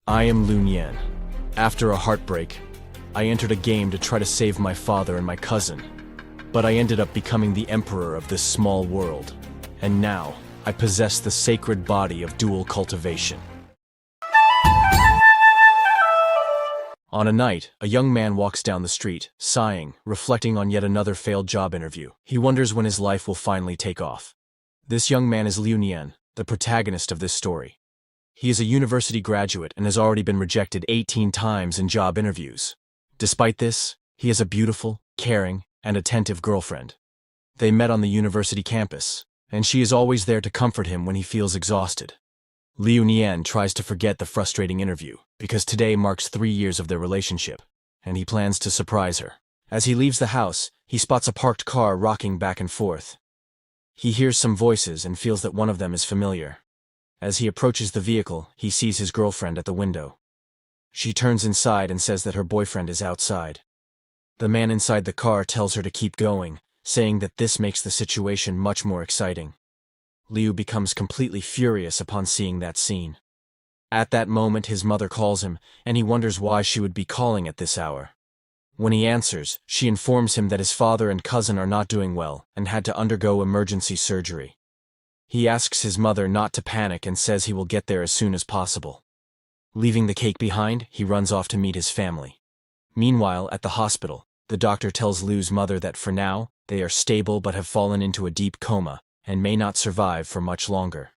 I am Liu Nian. After a heartbreak, I entered a game to try to save my father and my cousin, but I ended up becoming the emperor of this small world, and now I possess the sacred body of dual cultivation. On a night, a young man walks down the street, sighing, reflecting on yet another failed job interview. He wonders when his life will finally take off. This young man is Liu Nian, the protagonist of this story. He is a university graduate and has already been rejected 18 times in job interviews. Despite this, he has a beautiful, caring, and attentive girlfriend. They met on the university campus, and she is always there to comfort him when he feels exhausted. Liu Nian tries to forget the frustrating interview, because today marks 3 years of their relationship, and he plans to surprise her. As he leaves the house, he spots a parked car rocking back and forth. He hears some voices and feels that one of them is familiar. As he approaches the vehicle, he sees his girlfriend at the window. She turns inside and says that her boyfriend is outside. The man inside the car tells her to keep going, saying that this makes the situation much more exciting. Liu becomes completely furious upon seeing that scene. At that moment, his mother calls him, and he wonders why she would be calling at this hour. When he answers, she informs him that his father and cousin are not doing well and had to undergo emergency surgery. He asks his mother not to panic and says he will get there as soon as possible. Leaving the cake behind, he runs off to meet his family. Meanwhile, at the hospital, the doctor tells Liu's mother that for now, they are stable but have fallen into a deep coma and may not survive for much longer.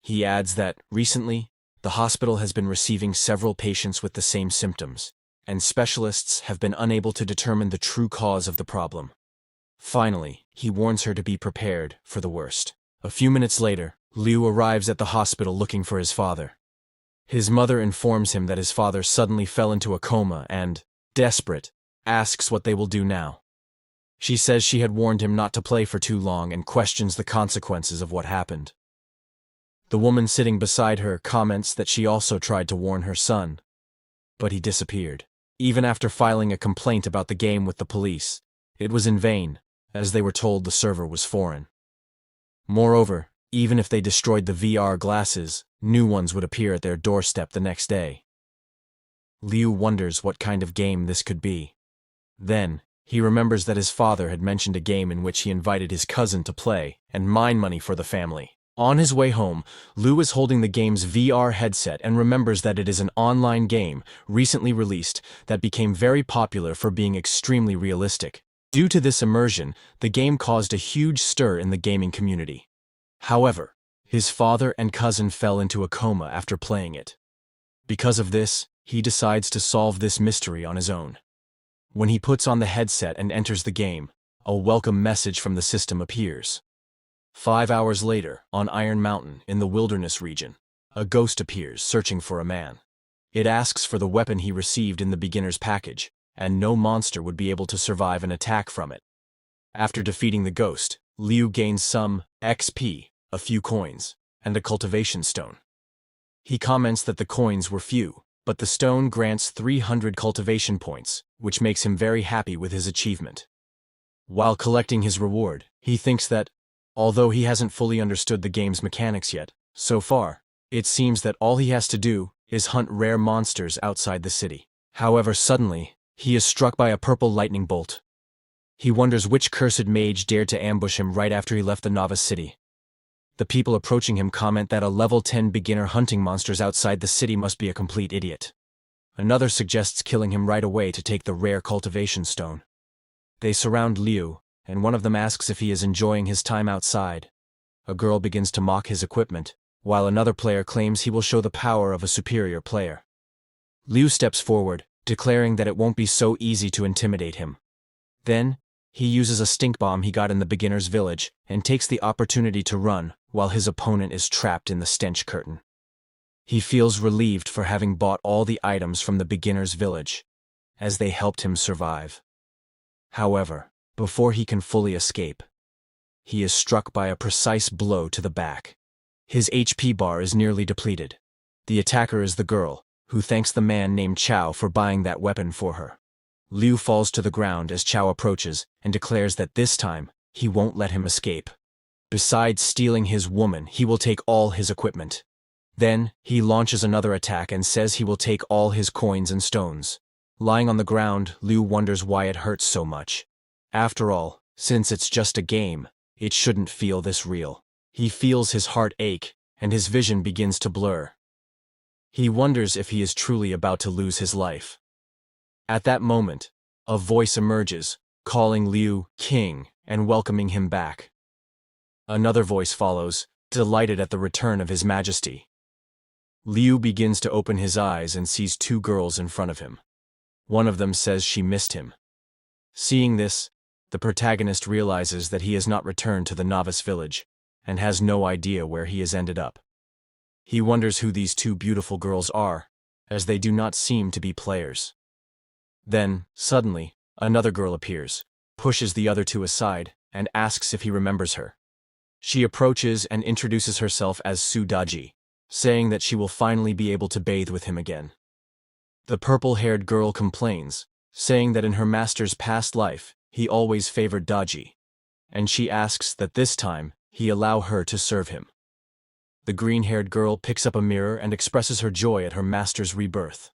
He adds that, recently, the hospital has been receiving several patients with the same symptoms, and specialists have been unable to determine the true cause of the problem. Finally, he warns her to be prepared for the worst. A few minutes later, Liu arrives at the hospital looking for his father. His mother informs him that his father suddenly fell into a coma and, desperate, asks what they will do now. She says she had warned him not to play for too long and questions the consequences of what happened. The woman sitting beside her comments that she also tried to warn her son, but he disappeared. Even after filing a complaint about the game with the police, it was in vain, as they were told the server was foreign. Moreover, even if they destroyed the VR glasses, new ones would appear at their doorstep the next day. Liu wonders what kind of game this could be. Then, he remembers that his father had mentioned a game in which he invited his cousin to play and mine money for the family. On his way home, Liu is holding the game's VR headset and remembers that it is an online game, recently released, that became very popular for being extremely realistic. Due to this immersion, the game caused a huge stir in the gaming community. However, his father and cousin fell into a coma after playing it. Because of this, he decides to solve this mystery on his own. When he puts on the headset and enters the game, a welcome message from the system appears. 5 hours later, on Iron Mountain in the wilderness region, a ghost appears searching for a man. It asks for the weapon he received in the beginner's package, and no monster would be able to survive an attack from it. After defeating the ghost, Liu gains some XP, a few coins, and a cultivation stone. He comments that the coins were few, but the stone grants 300 cultivation points, which makes him very happy with his achievement. While collecting his reward, he thinks that, although he hasn't fully understood the game's mechanics yet, so far, it seems that all he has to do is hunt rare monsters outside the city. However, suddenly, he is struck by a purple lightning bolt. He wonders which cursed mage dared to ambush him right after he left the novice city. The people approaching him comment that a level 10 beginner hunting monsters outside the city must be a complete idiot. Another suggests killing him right away to take the rare cultivation stone. They surround Liu, and one of them asks if he is enjoying his time outside. A girl begins to mock his equipment, while another player claims he will show the power of a superior player. Liu steps forward, declaring that it won't be so easy to intimidate him. Then, he uses a stink bomb he got in the beginner's village and takes the opportunity to run while his opponent is trapped in the stench curtain. He feels relieved for having bought all the items from the beginner's village, as they helped him survive. However, before he can fully escape, he is struck by a precise blow to the back. His HP bar is nearly depleted. The attacker is the girl, who thanks the man named Chao for buying that weapon for her. Liu falls to the ground as Chao approaches and declares that this time, he won't let him escape. Besides stealing his woman, he will take all his equipment. Then, he launches another attack and says he will take all his coins and stones. Lying on the ground, Liu wonders why it hurts so much. After all, since it's just a game, it shouldn't feel this real. He feels his heart ache, and his vision begins to blur. He wonders if he is truly about to lose his life. At that moment, a voice emerges, calling Liu king and welcoming him back. Another voice follows, delighted at the return of his majesty. Liu begins to open his eyes and sees two girls in front of him. One of them says she missed him. Seeing this, the protagonist realizes that he has not returned to the novice village, and has no idea where he has ended up. He wonders who these two beautiful girls are, as they do not seem to be players. Then, suddenly, another girl appears, pushes the other two aside, and asks if he remembers her. She approaches and introduces herself as Su Daji, saying that she will finally be able to bathe with him again. The purple-haired girl complains, saying that in her master's past life, he always favored Daji, and she asks that this time, he allow her to serve him. The green-haired girl picks up a mirror and expresses her joy at her master's rebirth.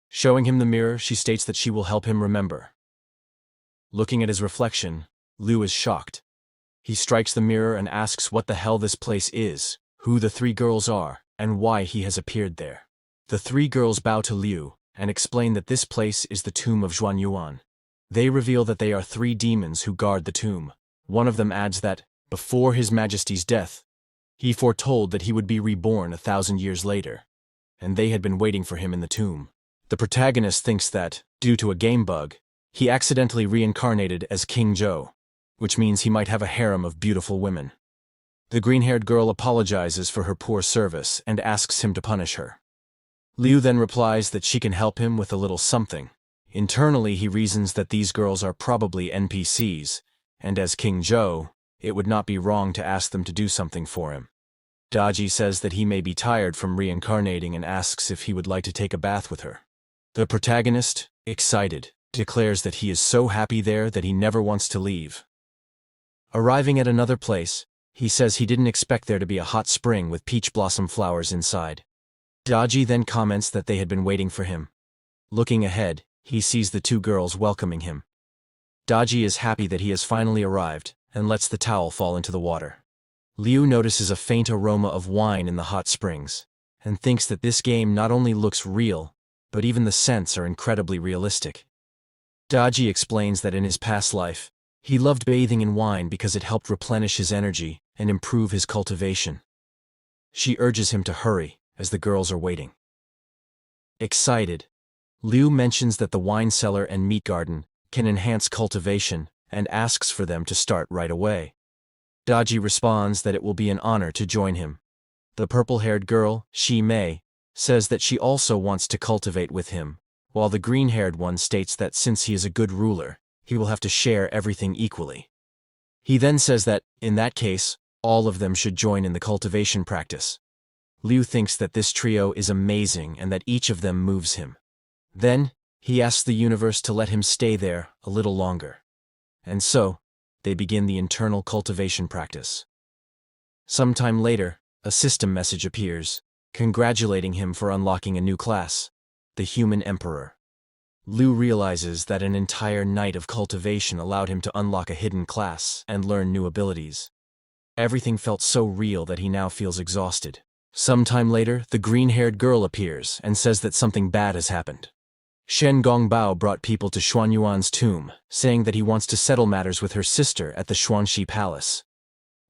Showing him the mirror, she states that she will help him remember. Looking at his reflection, Liu is shocked. He strikes the mirror and asks what the hell this place is, who the three girls are, and why he has appeared there. The three girls bow to Liu and explain that this place is the tomb of Zhuanyuan. They reveal that they are three demons who guard the tomb. One of them adds that, before His Majesty's death, he foretold that he would be reborn 1,000 years later, and they had been waiting for him in the tomb. The protagonist thinks that, due to a game bug, he accidentally reincarnated as King Zhou, which means he might have a harem of beautiful women. The green-haired girl apologizes for her poor service and asks him to punish her. Liu then replies that she can help him with a little something. Internally, he reasons that these girls are probably NPCs, and as King Zhou, it would not be wrong to ask them to do something for him. Daji says that he may be tired from reincarnating and asks if he would like to take a bath with her. The protagonist, excited, declares that he is so happy there that he never wants to leave. Arriving at another place, he says he didn't expect there to be a hot spring with peach blossom flowers inside. Daji then comments that they had been waiting for him. Looking ahead, he sees the two girls welcoming him. Daji is happy that he has finally arrived, and lets the towel fall into the water. Liu notices a faint aroma of wine in the hot springs, and thinks that this game not only looks real, but even the scents are incredibly realistic. Daji explains that in his past life, he loved bathing in wine because it helped replenish his energy and improve his cultivation. She urges him to hurry, as the girls are waiting. Excited, Liu mentions that the wine cellar and meat garden can enhance cultivation and asks for them to start right away. Daji responds that it will be an honor to join him. The purple-haired girl, Shi Mei, says that she also wants to cultivate with him, while the green-haired one states that since he is a good ruler, he will have to share everything equally. He then says that, in that case, all of them should join in the cultivation practice. Liu thinks that this trio is amazing and that each of them moves him. Then, he asks the universe to let him stay there a little longer. And so, they begin the internal cultivation practice. Sometime later, a system message appears, congratulating him for unlocking a new class, the Human Emperor. Liu realizes that an entire night of cultivation allowed him to unlock a hidden class and learn new abilities. Everything felt so real that he now feels exhausted. Sometime later, the green-haired girl appears and says that something bad has happened. Shen Gongbao brought people to Xuanyuan's tomb, saying that he wants to settle matters with her sister at the Xuanxi Palace.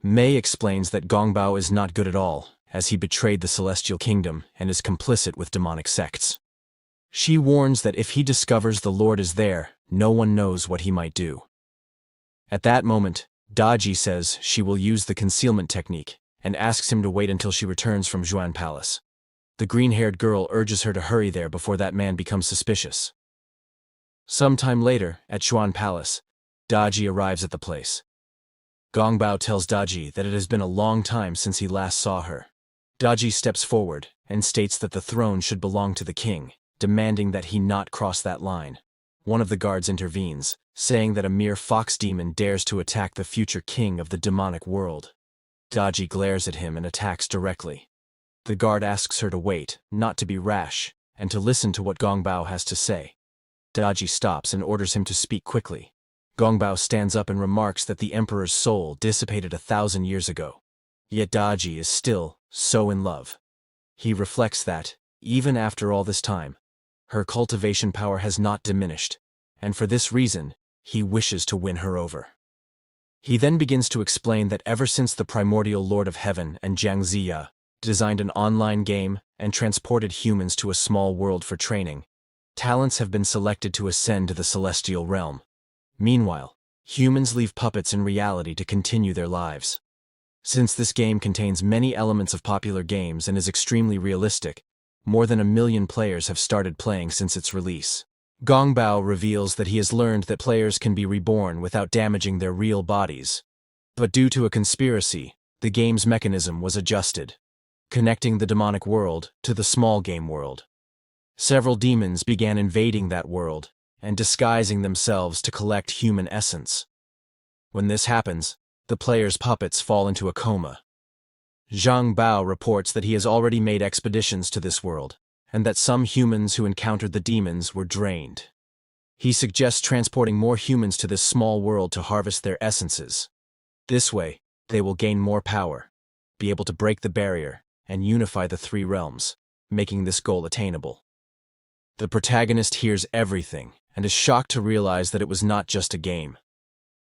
Mei explains that Gongbao is not good at all, as he betrayed the Celestial Kingdom and is complicit with demonic sects. She warns that if he discovers the Lord is there, no one knows what he might do. At that moment, Daji says she will use the concealment technique and asks him to wait until she returns from Xuan Palace. The green-haired girl urges her to hurry there before that man becomes suspicious. Sometime later, at Xuan Palace, Daji arrives at the place. Gongbao tells Daji that it has been a long time since he last saw her. Daji steps forward and states that the throne should belong to the king, demanding that he not cross that line. One of the guards intervenes, saying that a mere fox demon dares to attack the future king of the demonic world. Daji glares at him and attacks directly. The guard asks her to wait, not to be rash, and to listen to what Gongbao has to say. Daji stops and orders him to speak quickly. Gongbao stands up and remarks that the emperor's soul dissipated 1,000 years ago. Yet Daji is still so in love. He reflects that, even after all this time, her cultivation power has not diminished, and for this reason, he wishes to win her over. He then begins to explain that ever since the primordial Lord of Heaven and Jiang Ziya designed an online game and transported humans to a small world for training, talents have been selected to ascend to the celestial realm. Meanwhile, humans leave puppets in reality to continue their lives. Since this game contains many elements of popular games and is extremely realistic, more than 1 million players have started playing since its release. Gongbao reveals that he has learned that players can be reborn without damaging their real bodies. But due to a conspiracy, the game's mechanism was adjusted, connecting the demonic world to the small game world. Several demons began invading that world and disguising themselves to collect human essence. When this happens, the player's puppets fall into a coma. Zhang Bao reports that he has already made expeditions to this world, and that some humans who encountered the demons were drained. He suggests transporting more humans to this small world to harvest their essences. This way, they will gain more power, be able to break the barrier, and unify the 3 realms, making this goal attainable. The protagonist hears everything and is shocked to realize that it was not just a game.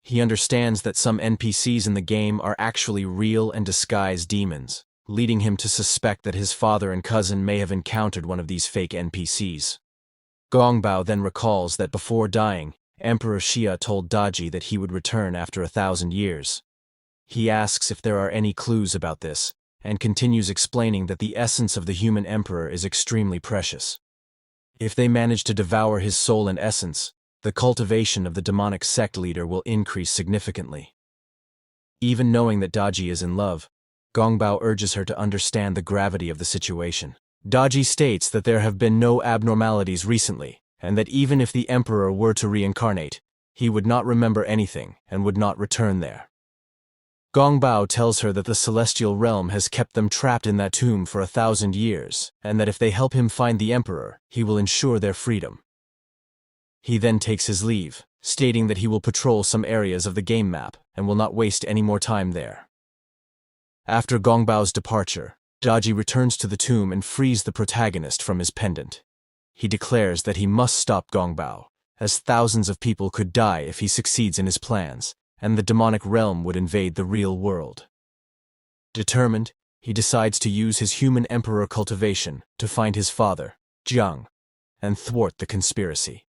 He understands that some NPCs in the game are actually real and disguised demons, leading him to suspect that his father and cousin may have encountered one of these fake NPCs. Gongbao then recalls that before dying, Emperor Xia told Daji that he would return after 1,000 years. He asks if there are any clues about this, and continues explaining that the essence of the human emperor is extremely precious. If they manage to devour his soul and essence, the cultivation of the demonic sect leader will increase significantly. Even knowing that Daji is in love, Gongbao urges her to understand the gravity of the situation. Daji states that there have been no abnormalities recently, and that even if the emperor were to reincarnate, he would not remember anything and would not return there. Gongbao tells her that the celestial realm has kept them trapped in that tomb for 1,000 years, and that if they help him find the emperor, he will ensure their freedom. He then takes his leave, stating that he will patrol some areas of the game map and will not waste any more time there. After Gongbao's departure, Daji returns to the tomb and frees the protagonist from his pendant. He declares that he must stop Gongbao, as thousands of people could die if he succeeds in his plans, and the demonic realm would invade the real world. Determined, he decides to use his human emperor cultivation to find his father, Jiang, and thwart the conspiracy.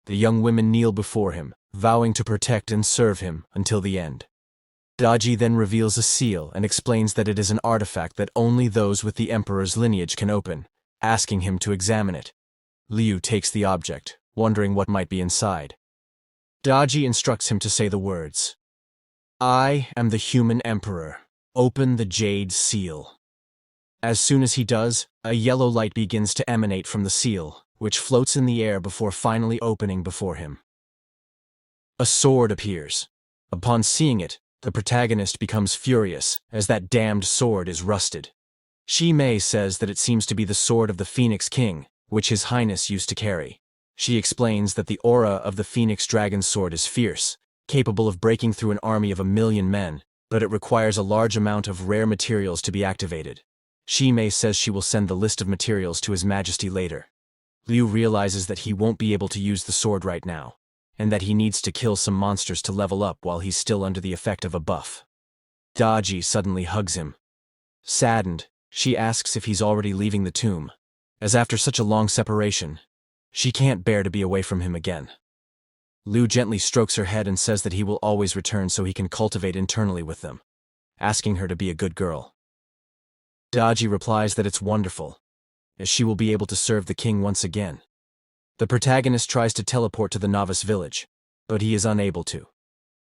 The young women kneel before him, vowing to protect and serve him until the end. Daji then reveals a seal and explains that it is an artifact that only those with the emperor's lineage can open, asking him to examine it. Liu takes the object, wondering what might be inside. Daji instructs him to say the words, "I am the human emperor. Open the jade seal." As soon as he does, a yellow light begins to emanate from the seal, which floats in the air before finally opening before him. A sword appears. Upon seeing it, the protagonist becomes furious, as that damned sword is rusted. Shi Mei says that it seems to be the sword of the Phoenix King, which His Highness used to carry. She explains that the aura of the Phoenix Dragon's sword is fierce, capable of breaking through an army of 1 million men, but it requires a large amount of rare materials to be activated. Shi Mei says she will send the list of materials to His Majesty later. Liu realizes that he won't be able to use the sword right now, and that he needs to kill some monsters to level up while he's still under the effect of a buff. Daji suddenly hugs him. Saddened, she asks if he's already leaving the tomb, as after such a long separation, she can't bear to be away from him again. Liu gently strokes her head and says that he will always return so he can cultivate internally with them, asking her to be a good girl. Daji replies that it's wonderful, as she will be able to serve the king once again. The protagonist tries to teleport to the novice village, but he is unable to.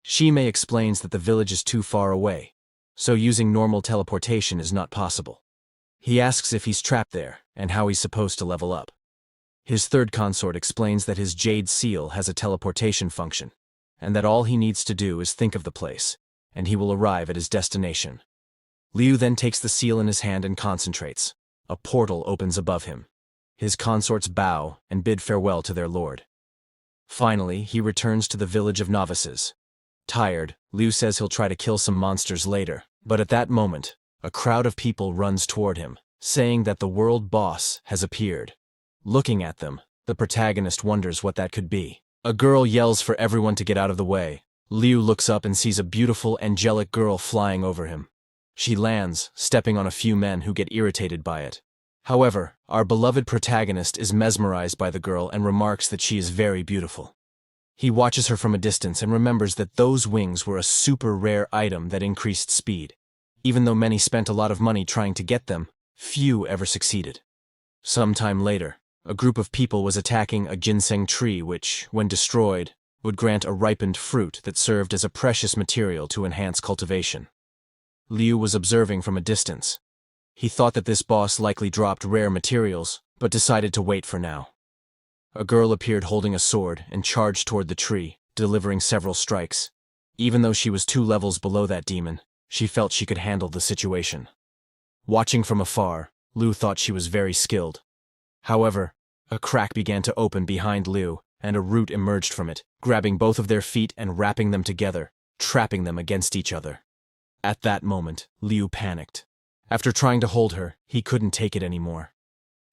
Shi Mei explains that the village is too far away, so using normal teleportation is not possible. He asks if he's trapped there, and how he's supposed to level up. His third consort explains that his jade seal has a teleportation function, and that all he needs to do is think of the place, and he will arrive at his destination. Liu then takes the seal in his hand and concentrates. A portal opens above him. His consorts bow and bid farewell to their lord. Finally, he returns to the village of novices. Tired, Liu says he'll try to kill some monsters later, but at that moment, a crowd of people runs toward him, saying that the world boss has appeared. Looking at them, the protagonist wonders what that could be. A girl yells for everyone to get out of the way. Liu looks up and sees a beautiful, angelic girl flying over him. She lands, stepping on a few men who get irritated by it. However, our beloved protagonist is mesmerized by the girl and remarks that she is very beautiful. He watches her from a distance and remembers that those wings were a super rare item that increased speed. Even though many spent a lot of money trying to get them, few ever succeeded. Sometime later, a group of people was attacking a ginseng tree which, when destroyed, would grant a ripened fruit that served as a precious material to enhance cultivation. Liu was observing from a distance. He thought that this boss likely dropped rare materials, but decided to wait for now. A girl appeared holding a sword and charged toward the tree, delivering several strikes. Even though she was 2 levels below that demon, she felt she could handle the situation. Watching from afar, Liu thought she was very skilled. However, a crack began to open behind Liu, and a root emerged from it, grabbing both of their feet and wrapping them together, trapping them against each other. At that moment, Liu panicked. After trying to hold her, he couldn't take it anymore.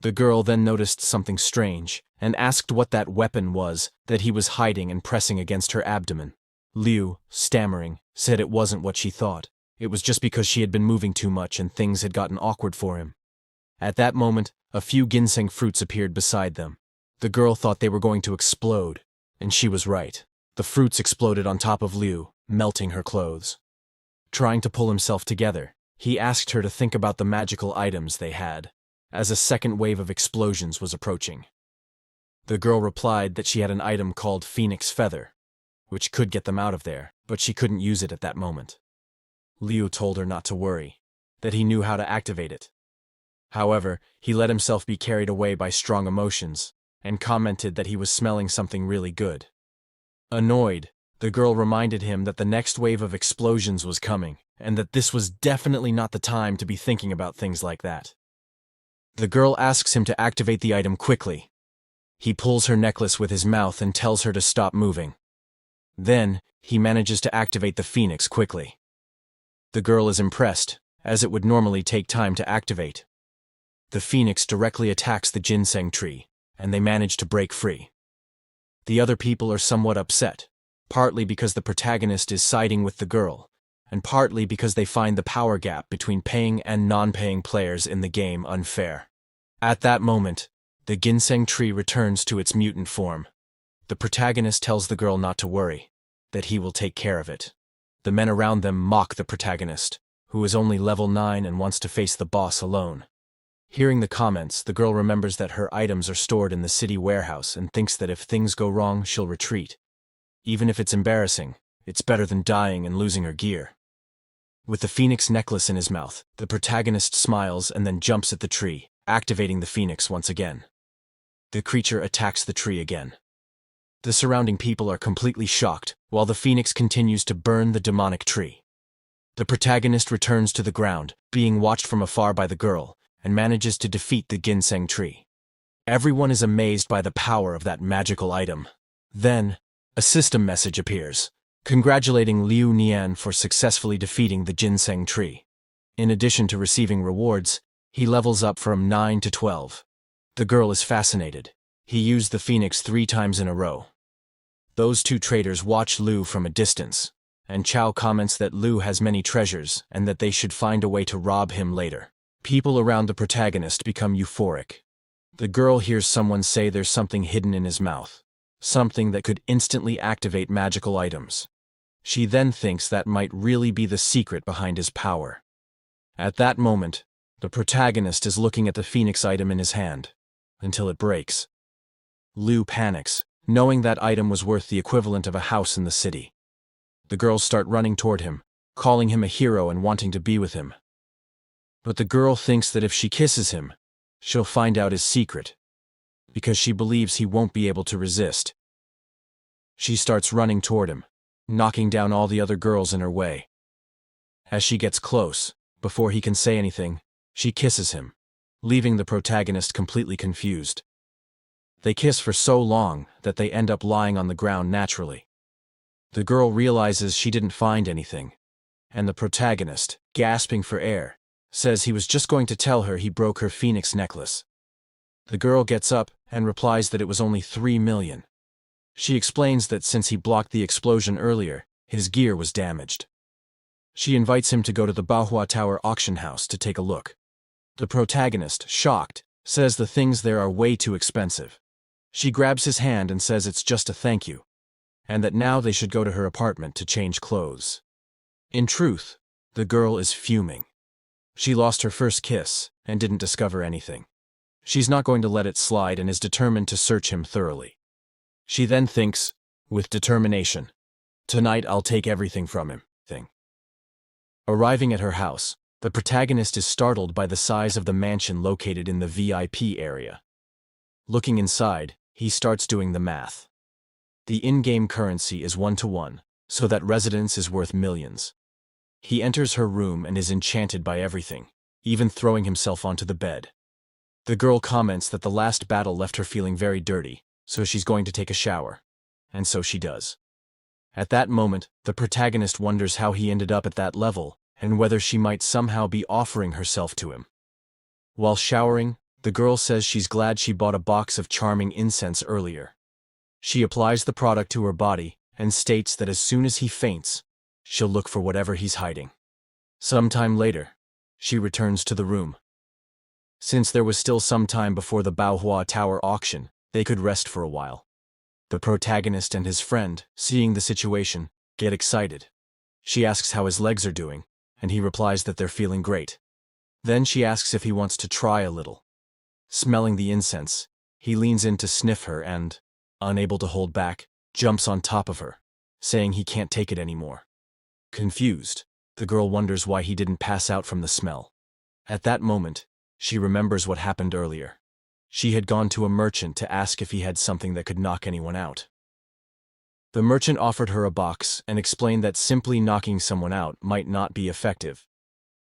The girl then noticed something strange, and asked what that weapon was that he was hiding and pressing against her abdomen. Liu, stammering, said it wasn't what she thought. It was just because she had been moving too much and things had gotten awkward for him. At that moment, a few ginseng fruits appeared beside them. The girl thought they were going to explode, and she was right. The fruits exploded on top of Liu, melting her clothes. Trying to pull himself together, he asked her to think about the magical items they had, as a second wave of explosions was approaching. The girl replied that she had an item called Phoenix Feather, which could get them out of there, but she couldn't use it at that moment. Liu told her not to worry, that he knew how to activate it. However, he let himself be carried away by strong emotions, and commented that he was smelling something really good. Annoyed, the girl reminded him that the next wave of explosions was coming, and that this was definitely not the time to be thinking about things like that. The girl asks him to activate the item quickly. He pulls her necklace with his mouth and tells her to stop moving. Then, he manages to activate the phoenix quickly. The girl is impressed, as it would normally take time to activate. The phoenix directly attacks the ginseng tree, and they manage to break free. The other people are somewhat upset, partly because the protagonist is siding with the girl, and partly because they find the power gap between paying and non-paying players in the game unfair. At that moment, the ginseng tree returns to its mutant form. The protagonist tells the girl not to worry, that he will take care of it. The men around them mock the protagonist, who is only level 9 and wants to face the boss alone. Hearing the comments, the girl remembers that her items are stored in the city warehouse and thinks that if things go wrong, she'll retreat. Even if it's embarrassing, it's better than dying and losing her gear. With the phoenix necklace in his mouth, the protagonist smiles and then jumps at the tree, activating the phoenix once again. The creature attacks the tree again. The surrounding people are completely shocked, while the phoenix continues to burn the demonic tree. The protagonist returns to the ground, being watched from afar by the girl, and manages to defeat the ginseng tree. Everyone is amazed by the power of that magical item. Then, a system message appears, congratulating Liu Nian for successfully defeating the ginseng tree. In addition to receiving rewards, he levels up from 9 to 12. The girl is fascinated. He used the phoenix 3 times in a row. Those 2 traders watch Liu from a distance, and Chao comments that Liu has many treasures and that they should find a way to rob him later. People around the protagonist become euphoric. The girl hears someone say there's something hidden in his mouth, something that could instantly activate magical items. She then thinks that might really be the secret behind his power. At that moment, the protagonist is looking at the phoenix item in his hand, until it breaks. Liu panics, knowing that item was worth the equivalent of a house in the city. The girls start running toward him, calling him a hero and wanting to be with him. But the girl thinks that if she kisses him, she'll find out his secret, because she believes he won't be able to resist. She starts running toward him, knocking down all the other girls in her way. As she gets close, Before he can say anything, she kisses him, leaving the protagonist completely confused. They kiss for so long that they end up lying on the ground naturally. The girl realizes she didn't find anything, and the protagonist, gasping for air, says he was just going to tell her he broke her phoenix necklace. The girl gets up and replies that it was only 3 million. She explains that since he blocked the explosion earlier, his gear was damaged. She invites him to go to the Manhwa Tower auction house to take a look. The protagonist, shocked, says the things there are way too expensive. She grabs his hand and says it's just a thank you, and that now they should go to her apartment to change clothes. In truth, the girl is fuming. She lost her first kiss and didn't discover anything. She's not going to let it slide and is determined to search him thoroughly. She then thinks, with determination, "Tonight I'll take everything from him." Arriving at her house, the protagonist is startled by the size of the mansion located in the VIP area. Looking inside, he starts doing the math. The in-game currency is 1-to-1, so that residence is worth millions. He enters her room and is enchanted by everything, even throwing himself onto the bed. The girl comments that the last battle left her feeling very dirty, so she's going to take a shower. And so she does. At that moment, the protagonist wonders how he ended up at that level, and whether she might somehow be offering herself to him. While showering, the girl says she's glad she bought a box of charming incense earlier. She applies the product to her body and states that as soon as he faints, she'll look for whatever he's hiding. Sometime later, she returns to the room. Since there was still some time before the Manhwa Tower auction, they could rest for a while. The protagonist and his friend, seeing the situation, get excited. She asks how his legs are doing, and he replies that they're feeling great. Then she asks if he wants to try a little. Smelling the incense, he leans in to sniff her and, unable to hold back, jumps on top of her, saying he can't take it anymore. Confused, the girl wonders why he didn't pass out from the smell. At that moment, she remembers what happened earlier. She had gone to a merchant to ask if he had something that could knock anyone out. The merchant offered her a box and explained that simply knocking someone out might not be effective,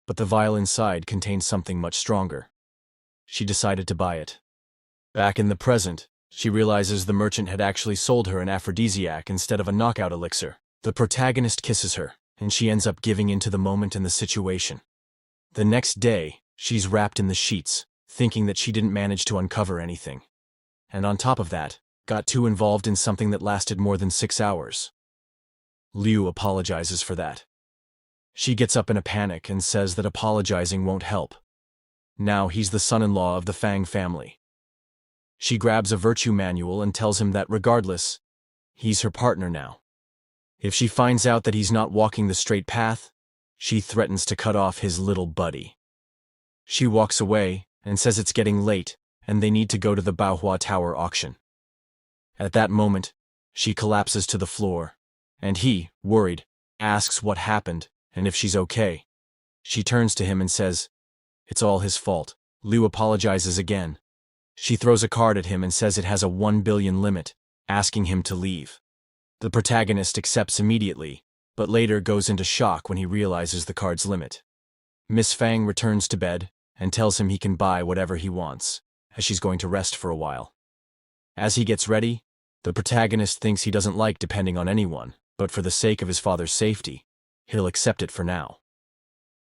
but the vial inside contained something much stronger. She decided to buy it. Back in the present, she realizes the merchant had actually sold her an aphrodisiac instead of a knockout elixir. The protagonist kisses her, and she ends up giving in to the moment and the situation. The next day, she's wrapped in the sheets, thinking that she didn't manage to uncover anything. And on top of that, got too involved in something that lasted more than 6 hours. Liu apologizes for that. She gets up in a panic and says that apologizing won't help. Now he's the son-in-law of the Fang family. She grabs a virtue manual and tells him that regardless, he's her partner now. If she finds out that he's not walking the straight path, she threatens to cut off his little buddy. She walks away and says it's getting late and they need to go to the Manhwa Tower auction. At that moment, she collapses to the floor, and he, worried, asks what happened and if she's okay. She turns to him and says, "It's all his fault." Liu apologizes again. She throws a card at him and says it has a 1 billion limit, asking him to leave. The protagonist accepts immediately, but later goes into shock when he realizes the card's limit. Miss Fang returns to bed and tells him he can buy whatever he wants, as she's going to rest for a while. As he gets ready, the protagonist thinks he doesn't like depending on anyone, but for the sake of his father's safety, he'll accept it for now.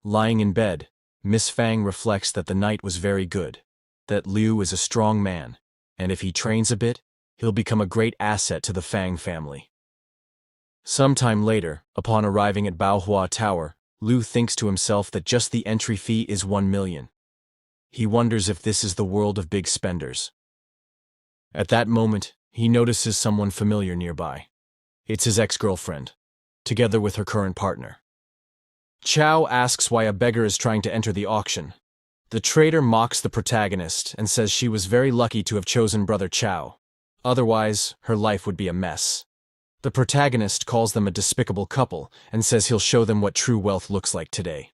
Lying in bed, Miss Fang reflects that the night was very good, that Liu is a strong man, and if he trains a bit, he'll become a great asset to the Fang family. Sometime later, upon arriving at Manhwa Tower, Liu thinks to himself that just the entry fee is 1 million. He wonders if this is the world of big spenders. At that moment, he notices someone familiar nearby. It's his ex-girlfriend, together with her current partner. Chow asks why a beggar is trying to enter the auction. The trader mocks the protagonist and says she was very lucky to have chosen Brother Chow. Otherwise, her life would be a mess. The protagonist calls them a despicable couple and says he'll show them what true wealth looks like today.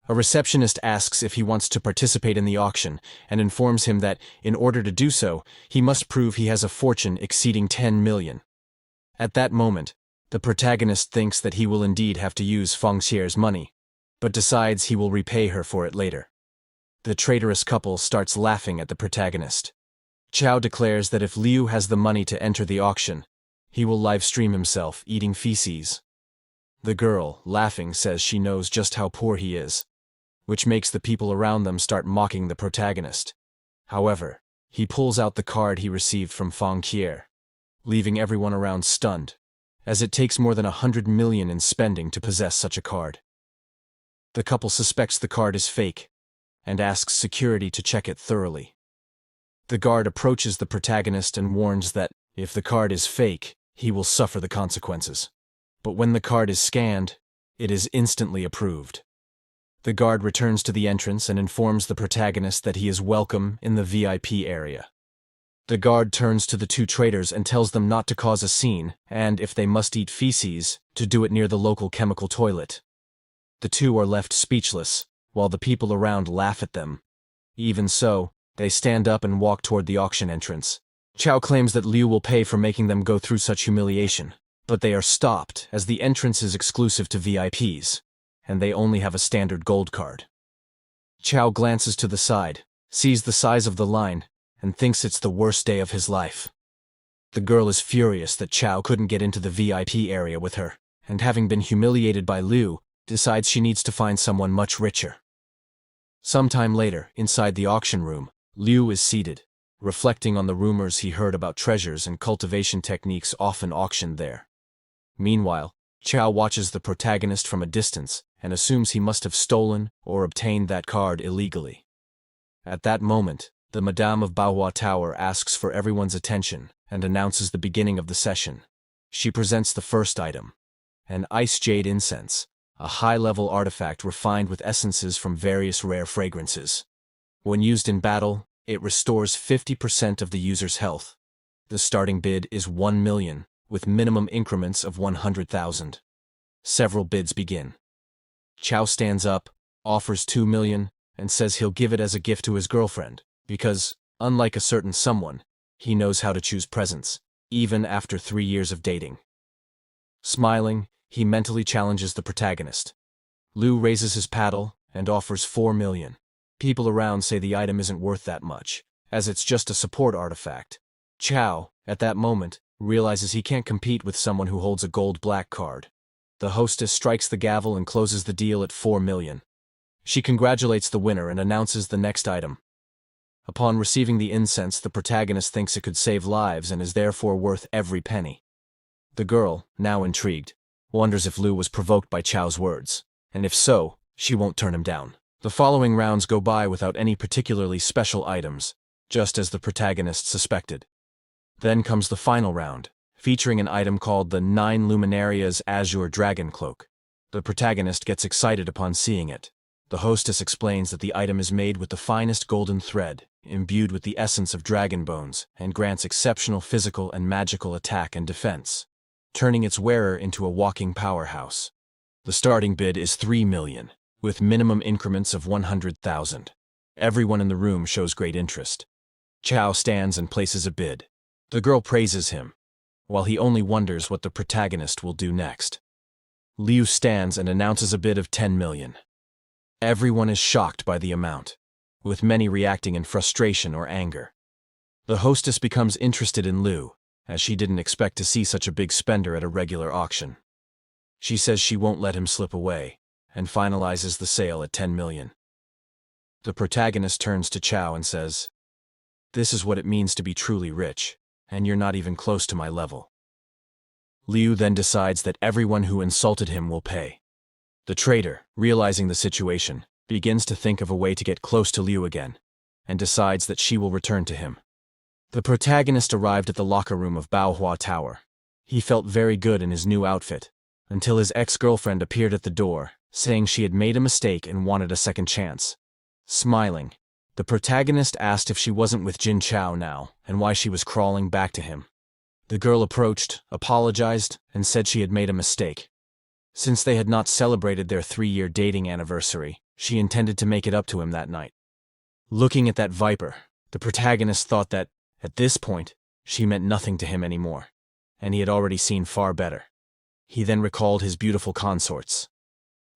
A receptionist asks if he wants to participate in the auction and informs him that, in order to do so, he must prove he has a fortune exceeding 10 million. At that moment, the protagonist thinks that he will indeed have to use Feng Xie's money. but decides he will repay her for it later. The traitorous couple starts laughing at the protagonist. Chao declares that if Liu has the money to enter the auction, he will live-stream himself eating feces. The girl, laughing, says she knows just how poor he is, which makes the people around them start mocking the protagonist. However, he pulls out the card he received from Feng Qier, leaving everyone around stunned, as it takes more than 100 million in spending to possess such a card. The couple suspects the card is fake, and asks security to check it thoroughly. The guard approaches the protagonist and warns that, if the card is fake, he will suffer the consequences. But when the card is scanned, it is instantly approved. The guard returns to the entrance and informs the protagonist that he is welcome in the VIP area. The guard turns to the two traitors and tells them not to cause a scene, and, if they must eat feces, to do it near the local chemical toilet. The two are left speechless, while the people around laugh at them. Even so, they stand up and walk toward the auction entrance. Chao claims that Liu will pay for making them go through such humiliation, but they are stopped as the entrance is exclusive to VIPs, and they only have a standard gold card. Chao glances to the side, sees the size of the line, and thinks it's the worst day of his life. The girl is furious that Chao couldn't get into the VIP area with her, and having been humiliated by Liu, decides she needs to find someone much richer. Sometime later, inside the auction room, Liu is seated, reflecting on the rumors he heard about treasures and cultivation techniques often auctioned there. Meanwhile, Chao watches the protagonist from a distance and assumes he must have stolen or obtained that card illegally. At that moment, the Madame of Baohua Tower asks for everyone's attention and announces the beginning of the session. She presents the first item, an ice jade incense, a high-level artifact refined with essences from various rare fragrances. When used in battle, it restores 50% of the user's health. The starting bid is 1 million, with minimum increments of 100,000. Several bids begin. Chao stands up, offers 2 million, and says he'll give it as a gift to his girlfriend, because, unlike a certain someone, he knows how to choose presents, even after 3 years of dating. Smiling, he mentally challenges the protagonist. Liu raises his paddle and offers 4 million. People around say the item isn't worth that much, as it's just a support artifact. Chao, at that moment, realizes he can't compete with someone who holds a gold-black card. The hostess strikes the gavel and closes the deal at 4 million. She congratulates the winner and announces the next item. Upon receiving the incense, the protagonist thinks it could save lives and is therefore worth every penny. The girl, now intrigued, wonders if Liu was provoked by Chao's words, and if so, she won't turn him down. The following rounds go by without any particularly special items, just as the protagonist suspected. Then comes the final round, featuring an item called the 9 Luminaria's Azure Dragon Cloak. The protagonist gets excited upon seeing it. The hostess explains that the item is made with the finest golden thread, imbued with the essence of dragon bones, and grants exceptional physical and magical attack and defense, turning its wearer into a walking powerhouse. The starting bid is 3 million, with minimum increments of 100,000. Everyone in the room shows great interest. Chao stands and places a bid. The girl praises him, while he only wonders what the protagonist will do next. Liu stands and announces a bid of 10 million. Everyone is shocked by the amount, with many reacting in frustration or anger. The hostess becomes interested in Liu, as she didn't expect to see such a big spender at a regular auction. She says she won't let him slip away, and finalizes the sale at 10 million. The protagonist turns to Chao and says, "This is what it means to be truly rich, and you're not even close to my level." Liu then decides that everyone who insulted him will pay. The traitor, realizing the situation, begins to think of a way to get close to Liu again, and decides that she will return to him. The protagonist arrived at the locker room of Baohua Tower. He felt very good in his new outfit, until his ex-girlfriend appeared at the door, saying she had made a mistake and wanted a second chance. Smiling, the protagonist asked if she wasn't with Jin Chao now, and why she was crawling back to him. The girl approached, apologized, and said she had made a mistake. Since they had not celebrated their 3-year dating anniversary, she intended to make it up to him that night. Looking at that viper, the protagonist thought that, at this point, she meant nothing to him anymore, and he had already seen far better. He then recalled his beautiful consorts.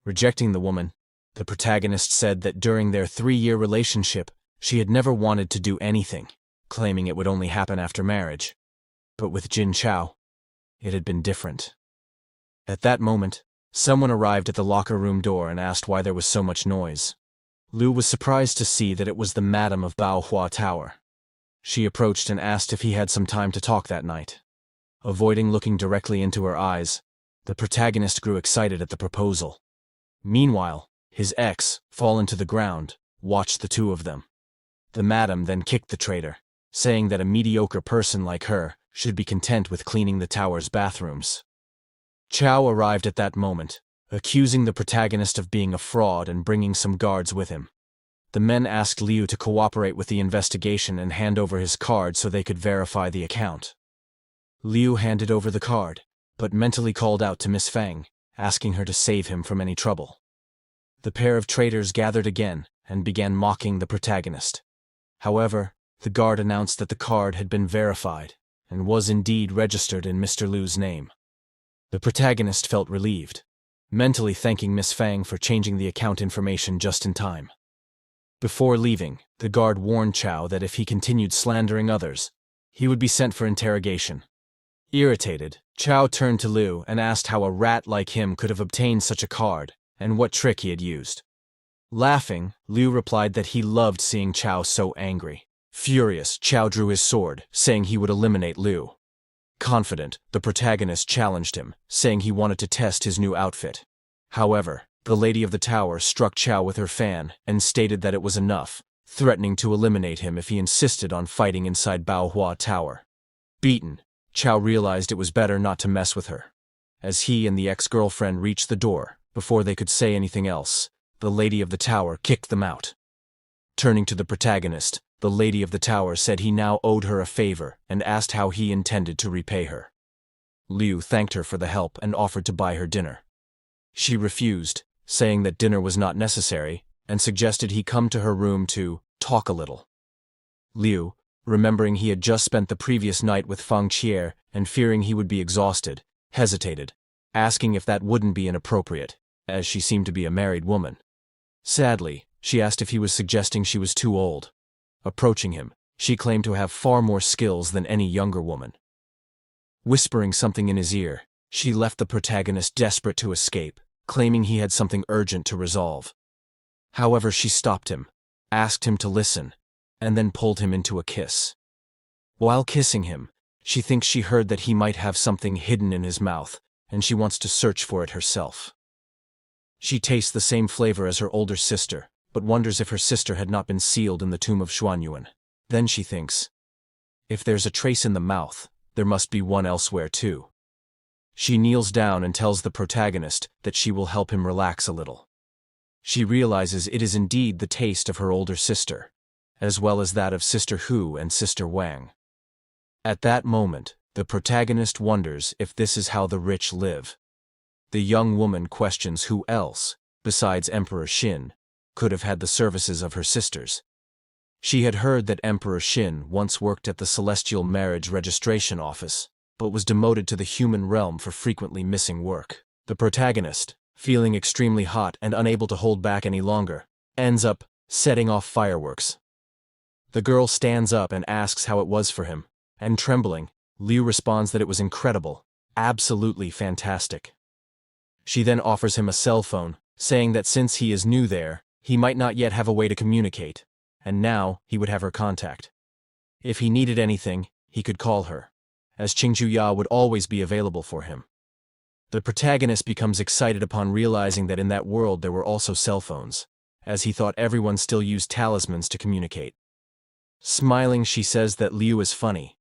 Rejecting the woman, The protagonist said that during their 3-year relationship, she had never wanted to do anything, claiming it would only happen after marriage. But with Jin Chao, it had been different. At that moment, someone arrived at the locker room door and asked why there was so much noise. Liu was surprised to see that it was the madam of Baohua Tower. She approached and asked if he had some time to talk that night. Avoiding looking directly into her eyes, the protagonist grew excited at the proposal. Meanwhile, his ex, fallen to the ground, watched the two of them. The madam then kicked the traitor, saying that a mediocre person like her should be content with cleaning the tower's bathrooms. Chao arrived at that moment, accusing the protagonist of being a fraud and bringing some guards with him. The men asked Liu to cooperate with the investigation and hand over his card so they could verify the account. Liu handed over the card, but mentally called out to Miss Fang, asking her to save him from any trouble. The pair of traitors gathered again and began mocking the protagonist. However, the guard announced that the card had been verified and was indeed registered in Mr. Liu's name. The protagonist felt relieved, mentally thanking Miss Fang for changing the account information just in time. Before leaving, the guard warned Chao that if he continued slandering others, he would be sent for interrogation. Irritated, Chao turned to Liu and asked how a rat like him could have obtained such a card and what trick he had used. Laughing, Liu replied that he loved seeing Chao so angry. Furious, Chao drew his sword, saying he would eliminate Liu. Confident, the protagonist challenged him, saying he wanted to test his new outfit. However, the lady of the tower struck Chao with her fan and stated that it was enough, threatening to eliminate him if he insisted on fighting inside Baohua Tower. Beaten, Chao realized it was better not to mess with her. As he and the ex-girlfriend reached the door, before they could say anything else, the lady of the tower kicked them out. Turning to the protagonist, the lady of the tower said he now owed her a favor and asked how he intended to repay her. Liu thanked her for the help and offered to buy her dinner. She refused, saying that dinner was not necessary, and suggested he come to her room to talk a little. Liu, remembering he had just spent the previous night with Fang Qier and fearing he would be exhausted, hesitated, asking if that wouldn't be inappropriate, as she seemed to be a married woman. Sadly, she asked if he was suggesting she was too old. Approaching him, she claimed to have far more skills than any younger woman. Whispering something in his ear, she left the protagonist desperate to escape, claiming he had something urgent to resolve. However, she stopped him, asked him to listen, and then pulled him into a kiss. While kissing him, she thinks she heard that he might have something hidden in his mouth, and she wants to search for it herself. She tastes the same flavor as her older sister, but wonders if her sister had not been sealed in the tomb of Xuanyuan. Then she thinks, if there's a trace in the mouth, there must be one elsewhere too. She kneels down and tells the protagonist that she will help him relax a little. She realizes it is indeed the taste of her older sister, as well as that of Sister Hu and Sister Wang. At that moment, the protagonist wonders if this is how the rich live. The young woman questions who else, besides Emperor Xin, could have had the services of her sisters. She had heard that Emperor Xin once worked at the Celestial Marriage Registration Office, but was demoted to the human realm for frequently missing work. The protagonist, feeling extremely hot and unable to hold back any longer, ends up setting off fireworks. The girl stands up and asks how it was for him, and trembling, Liu responds that it was incredible, absolutely fantastic. She then offers him a cell phone, saying that since he is new there, he might not yet have a way to communicate, and now he would have her contact. If he needed anything, he could call her, as Qingjuya would always be available for him. The protagonist becomes excited upon realizing that in that world there were also cell phones, as he thought everyone still used talismans to communicate. Smiling, she says that Liu is funny,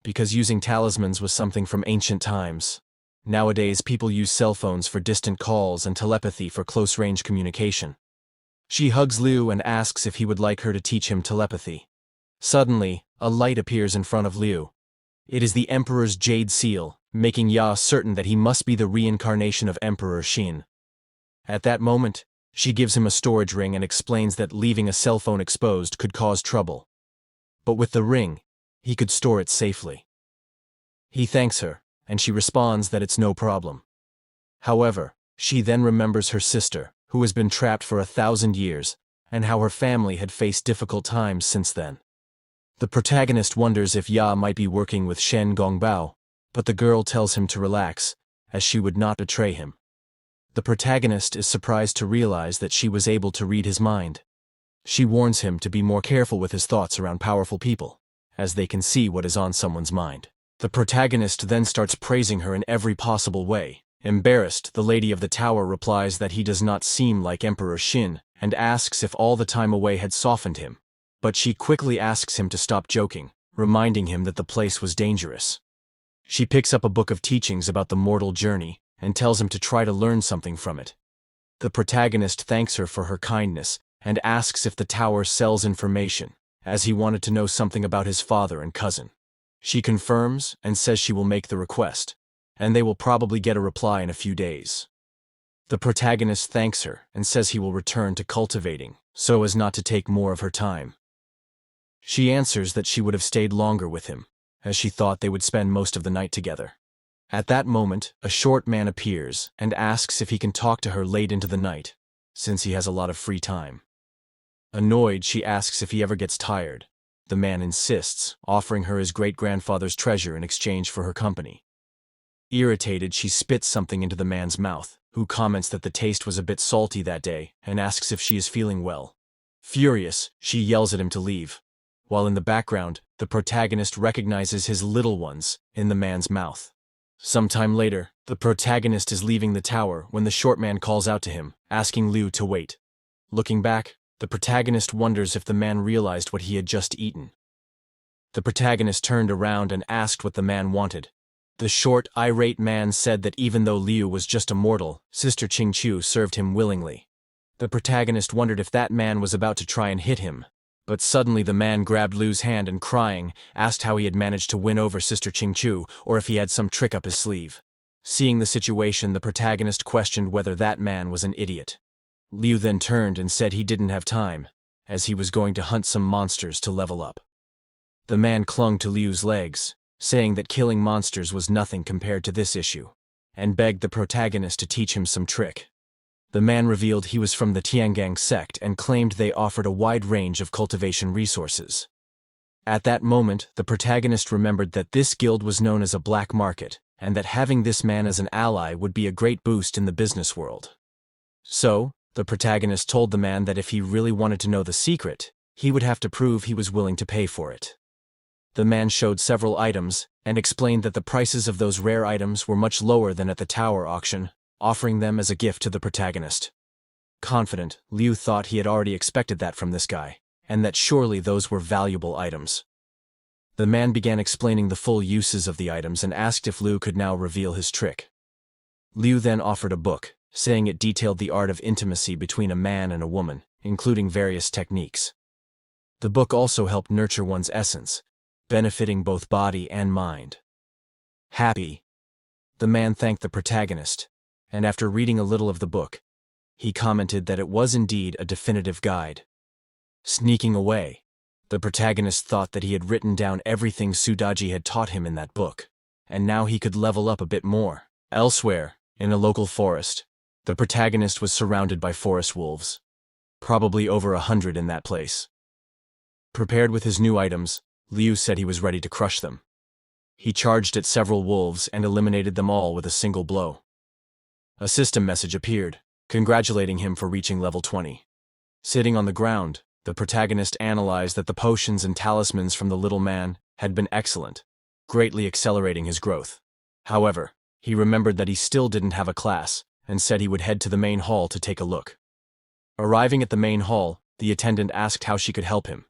because using talismans was something from ancient times. Nowadays, people use cell phones for distant calls and telepathy for close-range communication. She hugs Liu and asks if he would like her to teach him telepathy. Suddenly, a light appears in front of Liu. It is the Emperor's jade seal, making Ya certain that he must be the reincarnation of Emperor Xin. At that moment, she gives him a storage ring and explains that leaving a cell phone exposed could cause trouble. But with the ring, he could store it safely. He thanks her, and she responds that it's no problem. However, she then remembers her sister, who has been trapped for 1,000 years, and how her family had faced difficult times since then. The protagonist wonders if Ya might be working with Shen Gongbao, but the girl tells him to relax, as she would not betray him. The protagonist is surprised to realize that she was able to read his mind. She warns him to be more careful with his thoughts around powerful people, as they can see what is on someone's mind. The protagonist then starts praising her in every possible way. Embarrassed, the Lady of the Tower replies that he does not seem like Emperor Xin, and asks if all the time away had softened him. But she quickly asks him to stop joking, reminding him that the place was dangerous. She picks up a book of teachings about the mortal journey, and tells him to try to learn something from it. The protagonist thanks her for her kindness, and asks if the tower sells information, as he wanted to know something about his father and cousin. She confirms and says she will make the request, and they will probably get a reply in a few days. The protagonist thanks her and says he will return to cultivating, so as not to take more of her time. She answers that she would have stayed longer with him, as she thought they would spend most of the night together. At that moment, a short man appears and asks if he can talk to her late into the night, since he has a lot of free time. Annoyed, she asks if he ever gets tired. The man insists, offering her his great-grandfather's treasure in exchange for her company. Irritated, she spits something into the man's mouth, who comments that the taste was a bit salty that day and asks if she is feeling well. Furious, she yells at him to leave, while in the background, the protagonist recognizes his little ones in the man's mouth. Sometime later, the protagonist is leaving the tower when the short man calls out to him, asking Liu to wait. Looking back, the protagonist wonders if the man realized what he had just eaten. The protagonist turned around and asked what the man wanted. The short, irate man said that even though Liu was just a mortal, Sister Qingqiu served him willingly. The protagonist wondered if that man was about to try and hit him, but suddenly the man grabbed Liu's hand and, crying, asked how he had managed to win over Sister Qingqiu or if he had some trick up his sleeve. Seeing the situation, the protagonist questioned whether that man was an idiot. Liu then turned and said he didn't have time, as he was going to hunt some monsters to level up. The man clung to Liu's legs, saying that killing monsters was nothing compared to this issue, and begged the protagonist to teach him some trick. The man revealed he was from the Tiangang sect and claimed they offered a wide range of cultivation resources. At that moment, the protagonist remembered that this guild was known as a black market, and that having this man as an ally would be a great boost in the business world. So, the protagonist told the man that if he really wanted to know the secret, he would have to prove he was willing to pay for it. The man showed several items and explained that the prices of those rare items were much lower than at the tower auction, offering them as a gift to the protagonist. Confident, Liu thought he had already expected that from this guy, and that surely those were valuable items. The man began explaining the full uses of the items and asked if Liu could now reveal his trick. Liu then offered a book, saying it detailed the art of intimacy between a man and a woman, including various techniques. The book also helped nurture one's essence, benefiting both body and mind. Happy, the man thanked the protagonist, and after reading a little of the book, he commented that it was indeed a definitive guide. Sneaking away, the protagonist thought that he had written down everything Sudaji had taught him in that book, and now he could level up a bit more. Elsewhere, in a local forest, the protagonist was surrounded by forest wolves. Probably over 100 in that place. Prepared with his new items, Liu said he was ready to crush them. He charged at several wolves and eliminated them all with a single blow. A system message appeared, congratulating him for reaching level 20. Sitting on the ground, the protagonist analyzed that the potions and talismans from the little man had been excellent, greatly accelerating his growth. However, he remembered that he still didn't have a class, and said he would head to the main hall to take a look. Arriving at the main hall, the attendant asked how she could help him.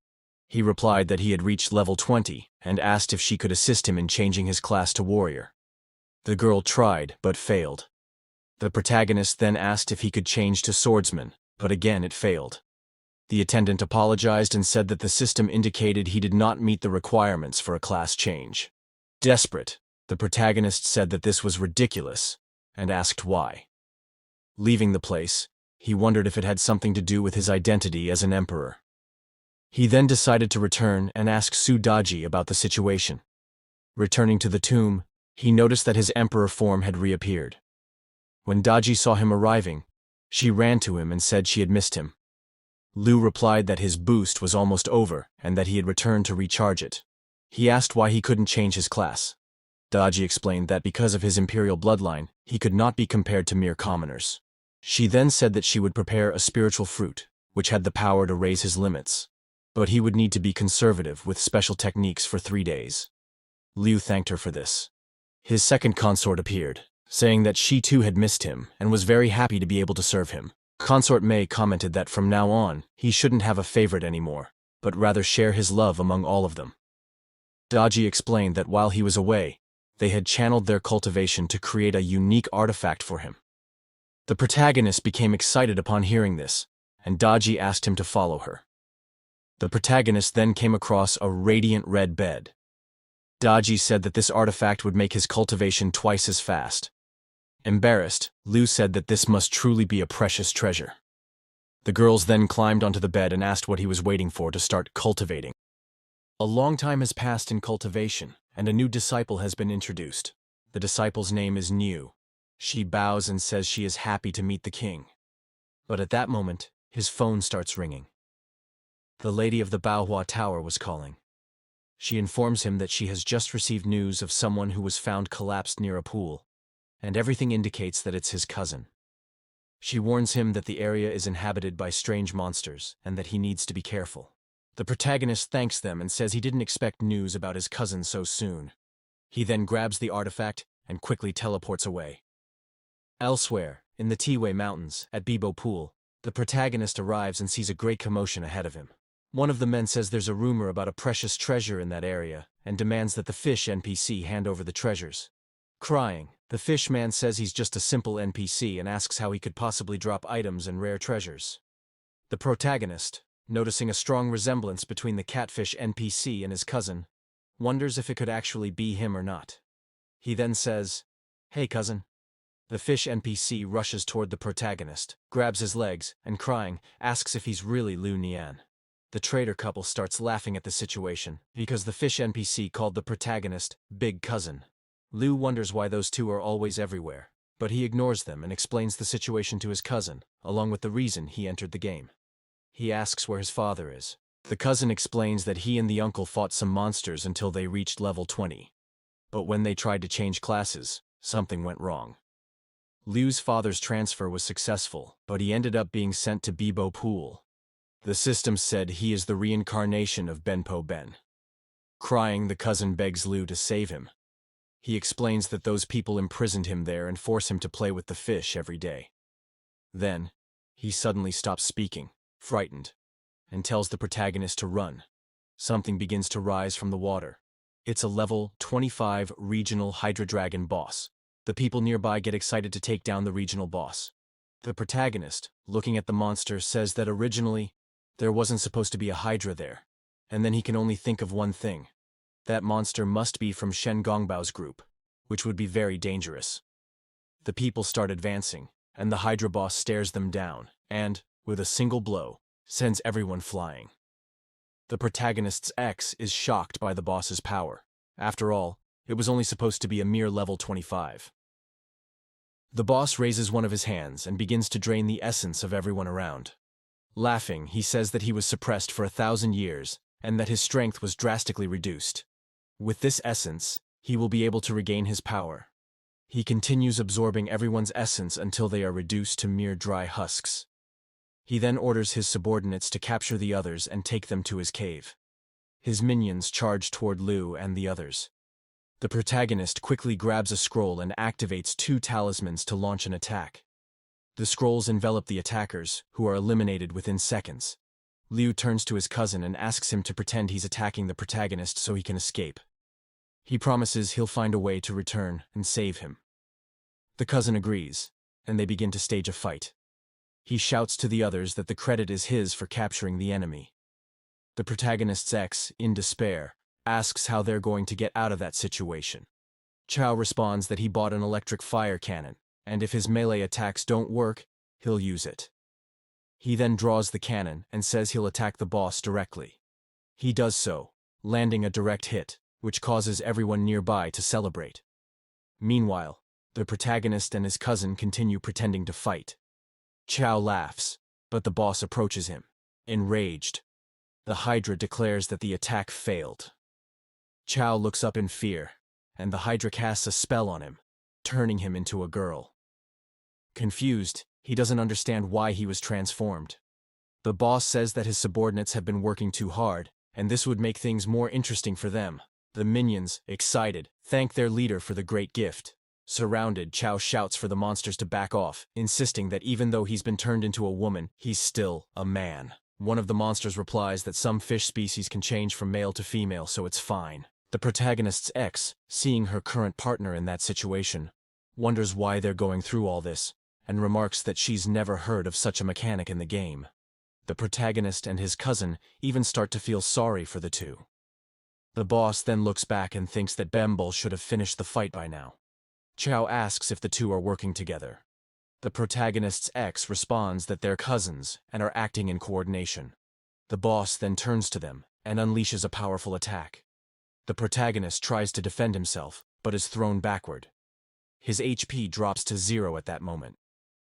He replied that he had reached level 20, and asked if she could assist him in changing his class to warrior. The girl tried, but failed. The protagonist then asked if he could change to swordsman, but again it failed. The attendant apologized and said that the system indicated he did not meet the requirements for a class change. Desperate, the protagonist said that this was ridiculous, and asked why. Leaving the place, he wondered if it had something to do with his identity as an emperor. He then decided to return and ask Su Daji about the situation. Returning to the tomb, he noticed that his emperor form had reappeared. When Daji saw him arriving, She ran to him and said she had missed him. Liu replied that his boost was almost over and that he had returned to recharge it. He asked why he couldn't change his class. Daji explained that because of his imperial bloodline, he could not be compared to mere commoners. She then said that she would prepare a spiritual fruit, which had the power to raise his limits. But he would need to be conservative with special techniques for 3 days. Liu thanked her for this. His second consort appeared, saying that she too had missed him and was very happy to be able to serve him. Consort Mei commented that from now on, he shouldn't have a favorite anymore, but rather share his love among all of them. Daji explained that while he was away, they had channeled their cultivation to create a unique artifact for him. The protagonist became excited upon hearing this, and Daji asked him to follow her. The protagonist then came across a radiant red bed. Daji said that this artifact would make his cultivation twice as fast. Embarrassed, Liu said that this must truly be a precious treasure. The girls then climbed onto the bed and asked what he was waiting for to start cultivating. A long time has passed in cultivation, and a new disciple has been introduced. The disciple's name is Niu. She bows and says she is happy to meet the king. But at that moment, his phone starts ringing. The lady of the Baohua Tower was calling. She informs him that she has just received news of someone who was found collapsed near a pool, and everything indicates that it's his cousin. She warns him that the area is inhabited by strange monsters and that he needs to be careful. The protagonist thanks them and says he didn't expect news about his cousin so soon. He then grabs the artifact and quickly teleports away. Elsewhere, in the Tiwei Mountains, at Bibo Pool, the protagonist arrives and sees a great commotion ahead of him. One of the men says there's a rumor about a precious treasure in that area and demands that the fish NPC hand over the treasures. Crying, the fish man says he's just a simple NPC and asks how he could possibly drop items and rare treasures. The protagonist, noticing a strong resemblance between the catfish NPC and his cousin, wonders if it could actually be him or not. He then says, "Hey cousin." The fish NPC rushes toward the protagonist, grabs his legs, and crying, asks if he's really Liu Nian. The traitor couple starts laughing at the situation, because the fish NPC called the protagonist Big Cousin. Liu wonders why those two are always everywhere, but he ignores them and explains the situation to his cousin, along with the reason he entered the game. He asks where his father is. The cousin explains that he and the uncle fought some monsters until they reached level 20. But when they tried to change classes, something went wrong. Liu's father's transfer was successful, but he ended up being sent to Bibo Pool. The system said he is the reincarnation of Benpo Ben. Crying, the cousin begs Liu to save him. He explains that those people imprisoned him there and force him to play with the fish every day. Then, he suddenly stops speaking, frightened, and tells the protagonist to run. Something begins to rise from the water. It's a level 25 regional Hydra Dragon boss. The people nearby get excited to take down the regional boss. The protagonist, looking at the monster, says that originally, there wasn't supposed to be a Hydra there, and then he can only think of one thing. That monster must be from Shen Gongbao's group, which would be very dangerous. The people start advancing, and the Hydra boss stares them down, and, with a single blow, sends everyone flying. The protagonist's ex is shocked by the boss's power. After all, it was only supposed to be a mere level 25. The boss raises one of his hands and begins to drain the essence of everyone around. Laughing, he says that he was suppressed for 1,000 years, and that his strength was drastically reduced. With this essence, he will be able to regain his power. He continues absorbing everyone's essence until they are reduced to mere dry husks. He then orders his subordinates to capture the others and take them to his cave. His minions charge toward Liu and the others. The protagonist quickly grabs a scroll and activates 2 talismans to launch an attack. The scrolls envelop the attackers, who are eliminated within seconds. Liu turns to his cousin and asks him to pretend he's attacking the protagonist so he can escape. He promises he'll find a way to return and save him. The cousin agrees, and they begin to stage a fight. He shouts to the others that the credit is his for capturing the enemy. The protagonist's ex, in despair, asks how they're going to get out of that situation. Chao responds that he bought an electric fire cannon, and if his melee attacks don't work, he'll use it. He then draws the cannon and says he'll attack the boss directly. He does so, landing a direct hit, which causes everyone nearby to celebrate. Meanwhile, the protagonist and his cousin continue pretending to fight. Chow laughs, but the boss approaches him. Enraged, the Hydra declares that the attack failed. Chow looks up in fear, and the Hydra casts a spell on him, turning him into a girl. Confused, he doesn't understand why he was transformed. The boss says that his subordinates have been working too hard, and this would make things more interesting for them. The minions, excited, thank their leader for the great gift. Surrounded, Chow shouts for the monsters to back off, insisting that even though he's been turned into a woman, he's still a man. One of the monsters replies that some fish species can change from male to female, so it's fine. The protagonist's ex, seeing her current partner in that situation, wonders why they're going through all this, and remarks that she's never heard of such a mechanic in the game. The protagonist and his cousin even start to feel sorry for the two. The boss then looks back and thinks that Bembol should have finished the fight by now. Chow asks if the two are working together. The protagonist's ex responds that they're cousins and are acting in coordination. The boss then turns to them and unleashes a powerful attack. The protagonist tries to defend himself, but is thrown backward. His HP drops to 0 at that moment,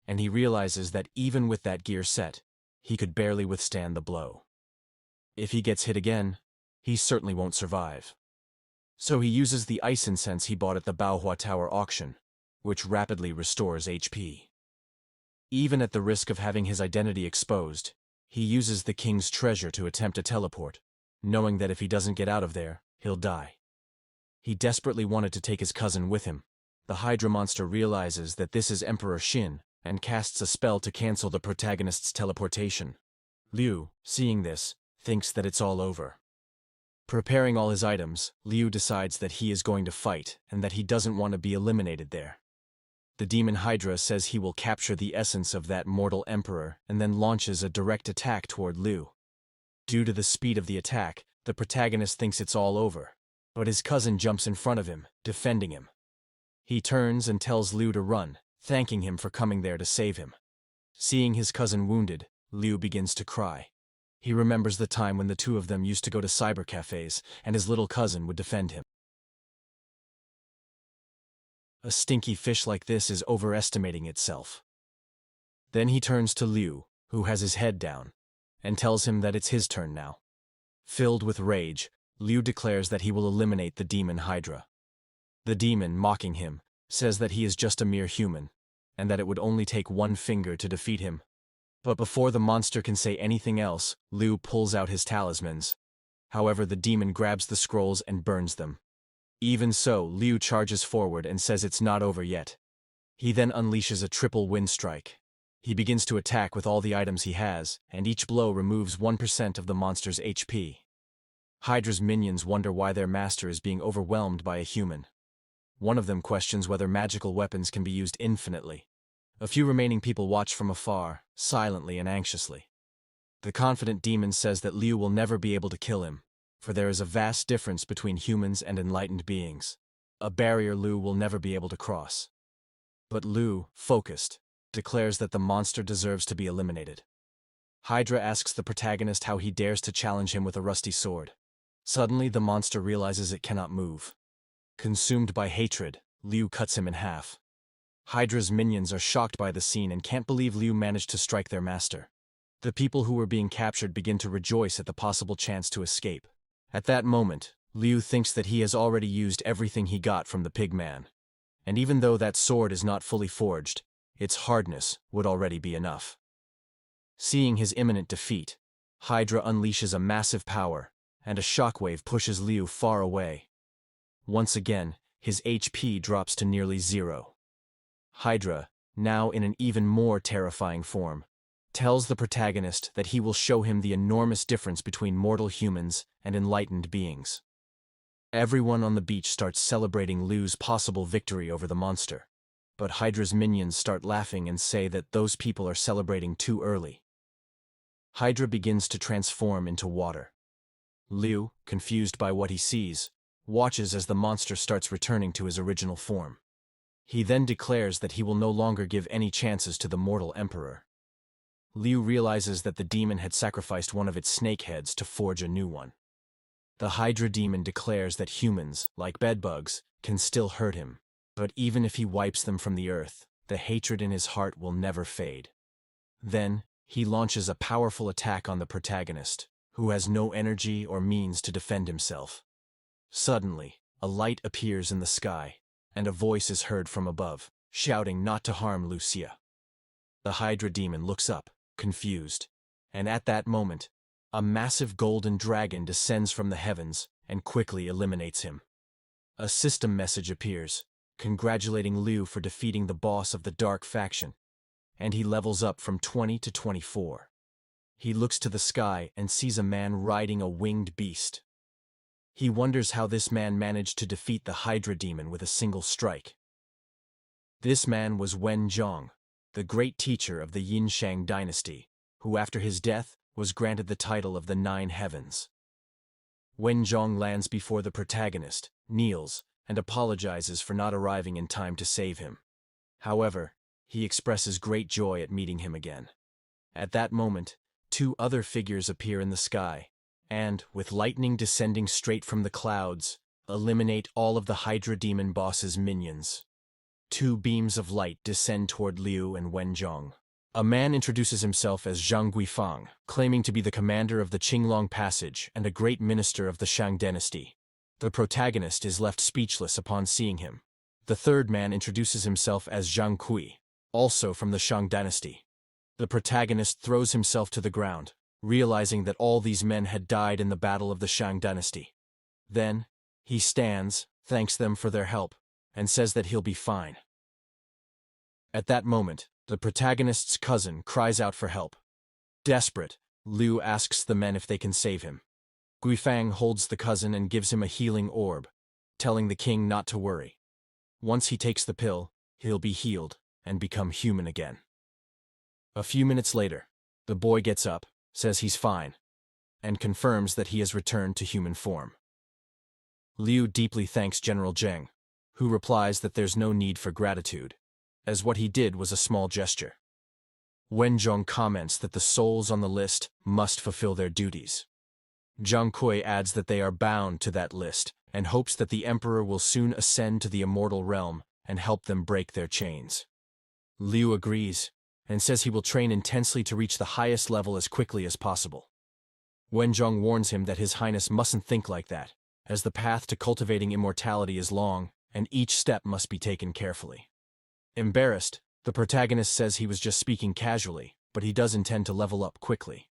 and he realizes that even with that gear set, he could barely withstand the blow. If he gets hit again, he certainly won't survive. So he uses the ice incense he bought at the Baohua Tower auction, which rapidly restores HP. Even at the risk of having his identity exposed, he uses the king's treasure to attempt a teleport, knowing that if he doesn't get out of there, he'll die. He desperately wanted to take his cousin with him. The Hydra monster realizes that this is Emperor Shin, and casts a spell to cancel the protagonist's teleportation. Liu, seeing this, thinks that it's all over. Preparing all his items, Liu decides that he is going to fight and that he doesn't want to be eliminated there. The demon Hydra says he will capture the essence of that mortal emperor and then launches a direct attack toward Liu. Due to the speed of the attack, the protagonist thinks it's all over, but his cousin jumps in front of him, defending him. He turns and tells Liu to run, thanking him for coming there to save him. Seeing his cousin wounded, Liu begins to cry. He remembers the time when the two of them used to go to cyber cafes, and his little cousin would defend him. A stinky fish like this is overestimating itself. Then he turns to Liu, who has his head down, and tells him that it's his turn now. Filled with rage, Liu declares that he will eliminate the demon Hydra. The demon, mocking him, says that he is just a mere human, and that it would only take one finger to defeat him. But before the monster can say anything else, Liu pulls out his talismans. However, the demon grabs the scrolls and burns them. Even so, Liu charges forward and says it's not over yet. He then unleashes a triple wind strike. He begins to attack with all the items he has, and each blow removes 1% of the monster's HP. Hydra's minions wonder why their master is being overwhelmed by a human. One of them questions whether magical weapons can be used infinitely. A few remaining people watch from afar, silently and anxiously. The confident demon says that Liu will never be able to kill him, for there is a vast difference between humans and enlightened beings, a barrier Liu will never be able to cross. But Liu, focused, declares that the monster deserves to be eliminated. Hydra asks the protagonist how he dares to challenge him with a rusty sword. Suddenly, the monster realizes it cannot move. Consumed by hatred, Liu cuts him in half. Hydra's minions are shocked by the scene and can't believe Liu managed to strike their master. The people who were being captured begin to rejoice at the possible chance to escape. At that moment, Liu thinks that he has already used everything he got from the pig man. And even though that sword is not fully forged, its hardness would already be enough. Seeing his imminent defeat, Hydra unleashes a massive power, and a shockwave pushes Liu far away. Once again, his HP drops to nearly 0. Hydra, now in an even more terrifying form, tells the protagonist that he will show him the enormous difference between mortal humans and enlightened beings. Everyone on the beach starts celebrating Liu's possible victory over the monster, but Hydra's minions start laughing and say that those people are celebrating too early. Hydra begins to transform into water. Liu, confused by what he sees, watches as the monster starts returning to his original form. He then declares that he will no longer give any chances to the mortal emperor. Liu realizes that the demon had sacrificed one of its snake heads to forge a new one. The Hydra demon declares that humans, like bedbugs, can still hurt him, but even if he wipes them from the earth, the hatred in his heart will never fade. Then, he launches a powerful attack on the protagonist, who has no energy or means to defend himself. Suddenly, a light appears in the sky, and a voice is heard from above, shouting not to harm Lucia. The Hydra demon looks up, confused, and at that moment, a massive golden dragon descends from the heavens and quickly eliminates him. A system message appears, congratulating Liu for defeating the boss of the dark faction, and he levels up from 20 to 24. He looks to the sky and sees a man riding a winged beast. He wonders how this man managed to defeat the Hydra demon with a single strike. This man was Wen Zhong, the great teacher of the Yinshang dynasty, who after his death was granted the title of the Nine Heavens. Wen Zhong lands before the protagonist, kneels, and apologizes for not arriving in time to save him. However, he expresses great joy at meeting him again. At that moment, two other figures appear in the sky, and, with lightning descending straight from the clouds, eliminate all of the Hydra demon boss's minions. Two beams of light descend toward Liu and Wen Zhong. A man introduces himself as Zhang Guifang, claiming to be the commander of the Qinglong Passage and a great minister of the Shang dynasty. The protagonist is left speechless upon seeing him. The third man introduces himself as Zhang Kui, also from the Shang dynasty. The protagonist throws himself to the ground, realizing that all these men had died in the battle of the Shang dynasty. Then, he stands, thanks them for their help, and says that he'll be fine. At that moment, the protagonist's cousin cries out for help. Desperate, Liu asks the men if they can save him. Guifang holds the cousin and gives him a healing orb, telling the king not to worry. Once he takes the pill, he'll be healed and become human again. A few minutes later, the boy gets up, says he's fine, and confirms that he has returned to human form. Liu deeply thanks General Zheng, who replies that there's no need for gratitude, as what he did was a small gesture. Wen Zhong comments that the souls on the list must fulfill their duties. Zhang Kui adds that they are bound to that list and hopes that the emperor will soon ascend to the immortal realm and help them break their chains. Liu agrees and says he will train intensely to reach the highest level as quickly as possible. Wen Zhong warns him that His Highness mustn't think like that, as the path to cultivating immortality is long and each step must be taken carefully. Embarrassed, the protagonist says he was just speaking casually, but he does intend to level up quickly.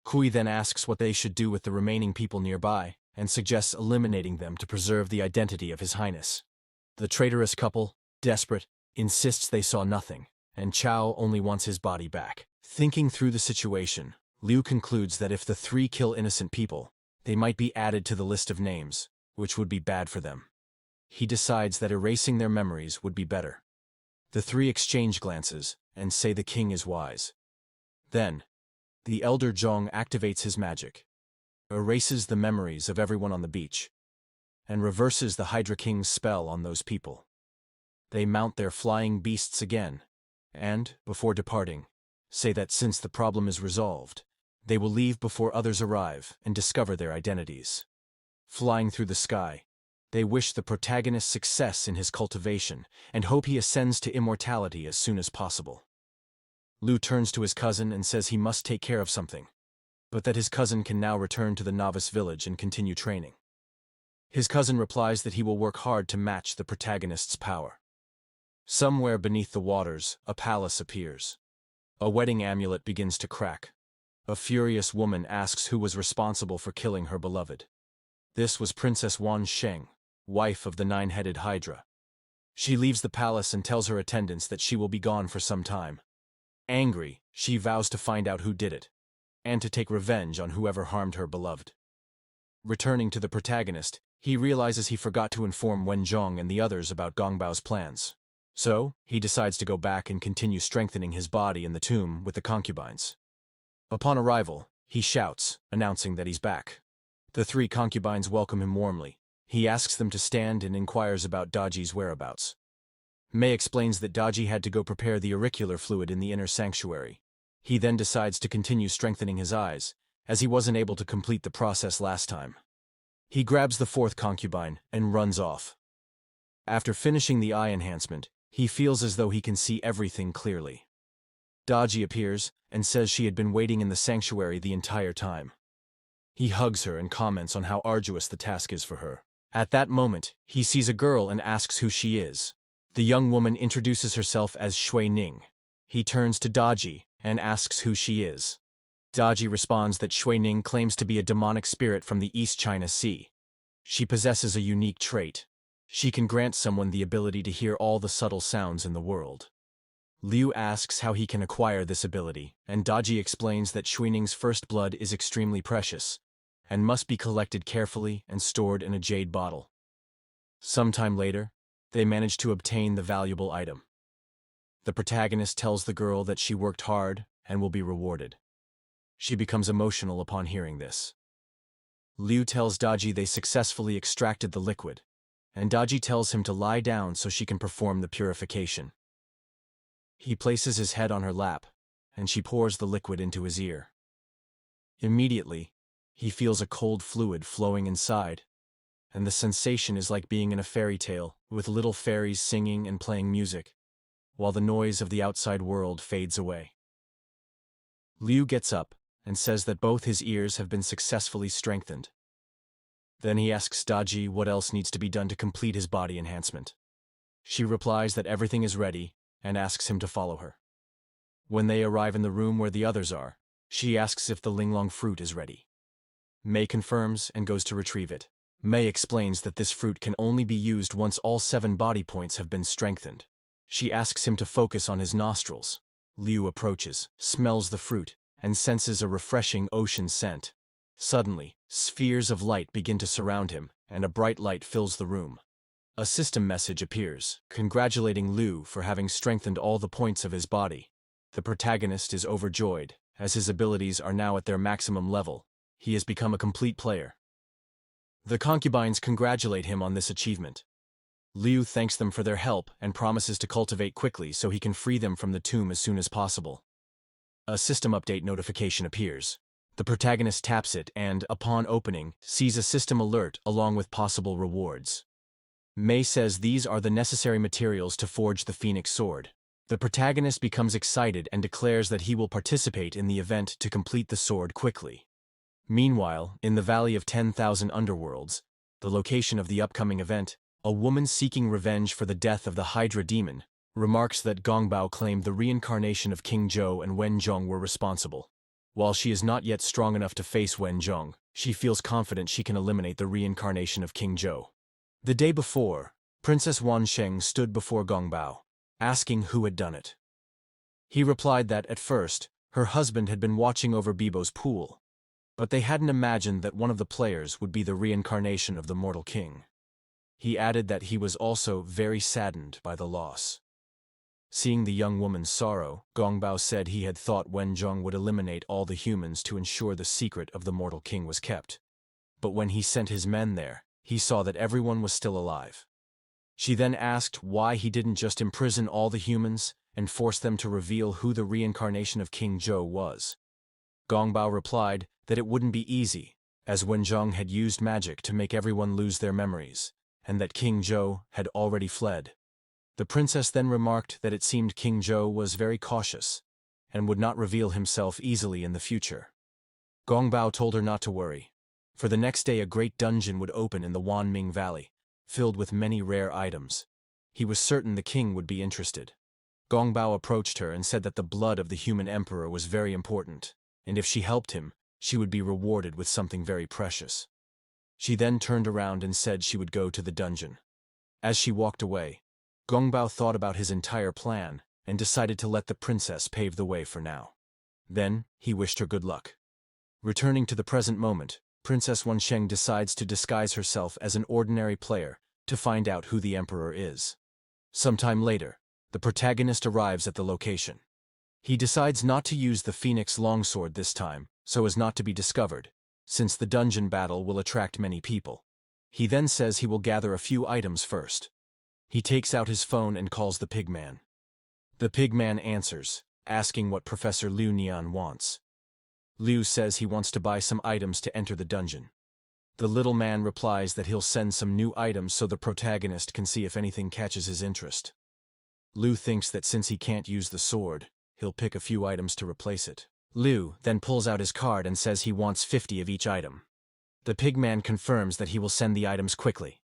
Kui then asks what they should do with the remaining people nearby, and suggests eliminating them to preserve the identity of His Highness. The traitorous couple, desperate, insists they saw nothing, and Chao only wants his body back. Thinking through the situation, Liu concludes that if the three kill innocent people, they might be added to the list of names, which would be bad for them. He decides that erasing their memories would be better. The three exchange glances and say the king is wise. Then, the elder Zhong activates his magic, erases the memories of everyone on the beach, and reverses the Hydra King's spell on those people. They mount their flying beasts again, and, before departing, say that since the problem is resolved, they will leave before others arrive and discover their identities. Flying through the sky, they wish the protagonist success in his cultivation and hope he ascends to immortality as soon as possible. Liu turns to his cousin and says he must take care of something, but that his cousin can now return to the novice village and continue training. His cousin replies that he will work hard to match the protagonist's power. Somewhere beneath the waters, a palace appears. A wedding amulet begins to crack. A furious woman asks who was responsible for killing her beloved. This was Princess Wan Sheng, wife of the nine-headed Hydra. She leaves the palace and tells her attendants that she will be gone for some time. Angry, she vows to find out who did it, and to take revenge on whoever harmed her beloved. Returning to the protagonist, he realizes he forgot to inform Wen Zhong and the others about Gongbao's plans. So, he decides to go back and continue strengthening his body in the tomb with the concubines. Upon arrival, he shouts, announcing that he's back. The three concubines welcome him warmly. He asks them to stand and inquires about Daji's whereabouts. Mei explains that Daji had to go prepare the auricular fluid in the inner sanctuary. He then decides to continue strengthening his eyes, as he wasn't able to complete the process last time. He grabs the fourth concubine and runs off. After finishing the eye enhancement, he feels as though he can see everything clearly. Daji appears and says she had been waiting in the sanctuary the entire time. He hugs her and comments on how arduous the task is for her. At that moment, he sees a girl and asks who she is. The young woman introduces herself as Shui Ning. He turns to Daji and asks who she is. Daji responds that Shui Ning claims to be a demonic spirit from the East China Sea. She possesses a unique trait. She can grant someone the ability to hear all the subtle sounds in the world. Liu asks how he can acquire this ability, and Daji explains that Shui Ning's first blood is extremely precious and must be collected carefully and stored in a jade bottle. Sometime later, they manage to obtain the valuable item. The protagonist tells the girl that she worked hard and will be rewarded. She becomes emotional upon hearing this. Liu tells Daji they successfully extracted the liquid, and Daji tells him to lie down so she can perform the purification. He places his head on her lap, and she pours the liquid into his ear. Immediately, he feels a cold fluid flowing inside, and the sensation is like being in a fairy tale with little fairies singing and playing music, while the noise of the outside world fades away. Liu gets up and says that both his ears have been successfully strengthened. Then he asks Daji what else needs to be done to complete his body enhancement. She replies that everything is ready and asks him to follow her. When they arrive in the room where the others are, she asks if the linglong fruit is ready. Mei confirms and goes to retrieve it. Mei explains that this fruit can only be used once all 7 body points have been strengthened. She asks him to focus on his nostrils. Liu approaches, smells the fruit, and senses a refreshing ocean scent. Suddenly, spheres of light begin to surround him, and a bright light fills the room. A system message appears, congratulating Liu for having strengthened all the points of his body. The protagonist is overjoyed, as his abilities are now at their maximum level. He has become a complete player. The concubines congratulate him on this achievement. Liu thanks them for their help and promises to cultivate quickly so he can free them from the tomb as soon as possible. A system update notification appears. The protagonist taps it and, upon opening, sees a system alert along with possible rewards. Mei says these are the necessary materials to forge the Phoenix Sword. The protagonist becomes excited and declares that he will participate in the event to complete the sword quickly. Meanwhile, in the Valley of 10,000 Underworlds, the location of the upcoming event, a woman seeking revenge for the death of the Hydra demon remarks that Gongbao claimed the reincarnation of King Zhou and Wen Zhong were responsible. While she is not yet strong enough to face Wen Zhong, she feels confident she can eliminate the reincarnation of King Zhou. The day before, Princess Wansheng stood before Gongbao, asking who had done it. He replied that, at first, her husband had been watching over Bibo's pool, but they hadn't imagined that one of the players would be the reincarnation of the mortal king. He added that he was also very saddened by the loss. Seeing the young woman's sorrow, Gongbao said he had thought Wen Zhong would eliminate all the humans to ensure the secret of the mortal king was kept. But when he sent his men there, he saw that everyone was still alive. She then asked why he didn't just imprison all the humans and force them to reveal who the reincarnation of King Zhou was. Gongbao replied that it wouldn't be easy, as Wen Zhong had used magic to make everyone lose their memories, and that King Zhou had already fled. The princess then remarked that it seemed King Zhou was very cautious and would not reveal himself easily in the future. Gongbao told her not to worry, for the next day a great dungeon would open in the Wanming Valley, filled with many rare items. He was certain the king would be interested. Gongbao approached her and said that the blood of the human emperor was very important, and if she helped him, she would be rewarded with something very precious. She then turned around and said she would go to the dungeon. As she walked away, Gongbao thought about his entire plan and decided to let the princess pave the way for now. Then, he wished her good luck. Returning to the present moment, Princess Wansheng decides to disguise herself as an ordinary player to find out who the emperor is. Sometime later, the protagonist arrives at the location. He decides not to use the Phoenix longsword this time, so as not to be discovered, since the dungeon battle will attract many people. He then says he will gather a few items first. He takes out his phone and calls the pigman. The pigman answers, asking what Professor Liu Nian wants. Liu says he wants to buy some items to enter the dungeon. The little man replies that he'll send some new items so the protagonist can see if anything catches his interest. Liu thinks that since he can't use the sword, he'll pick a few items to replace it. Liu then pulls out his card and says he wants 50 of each item. The pigman confirms that he will send the items quickly.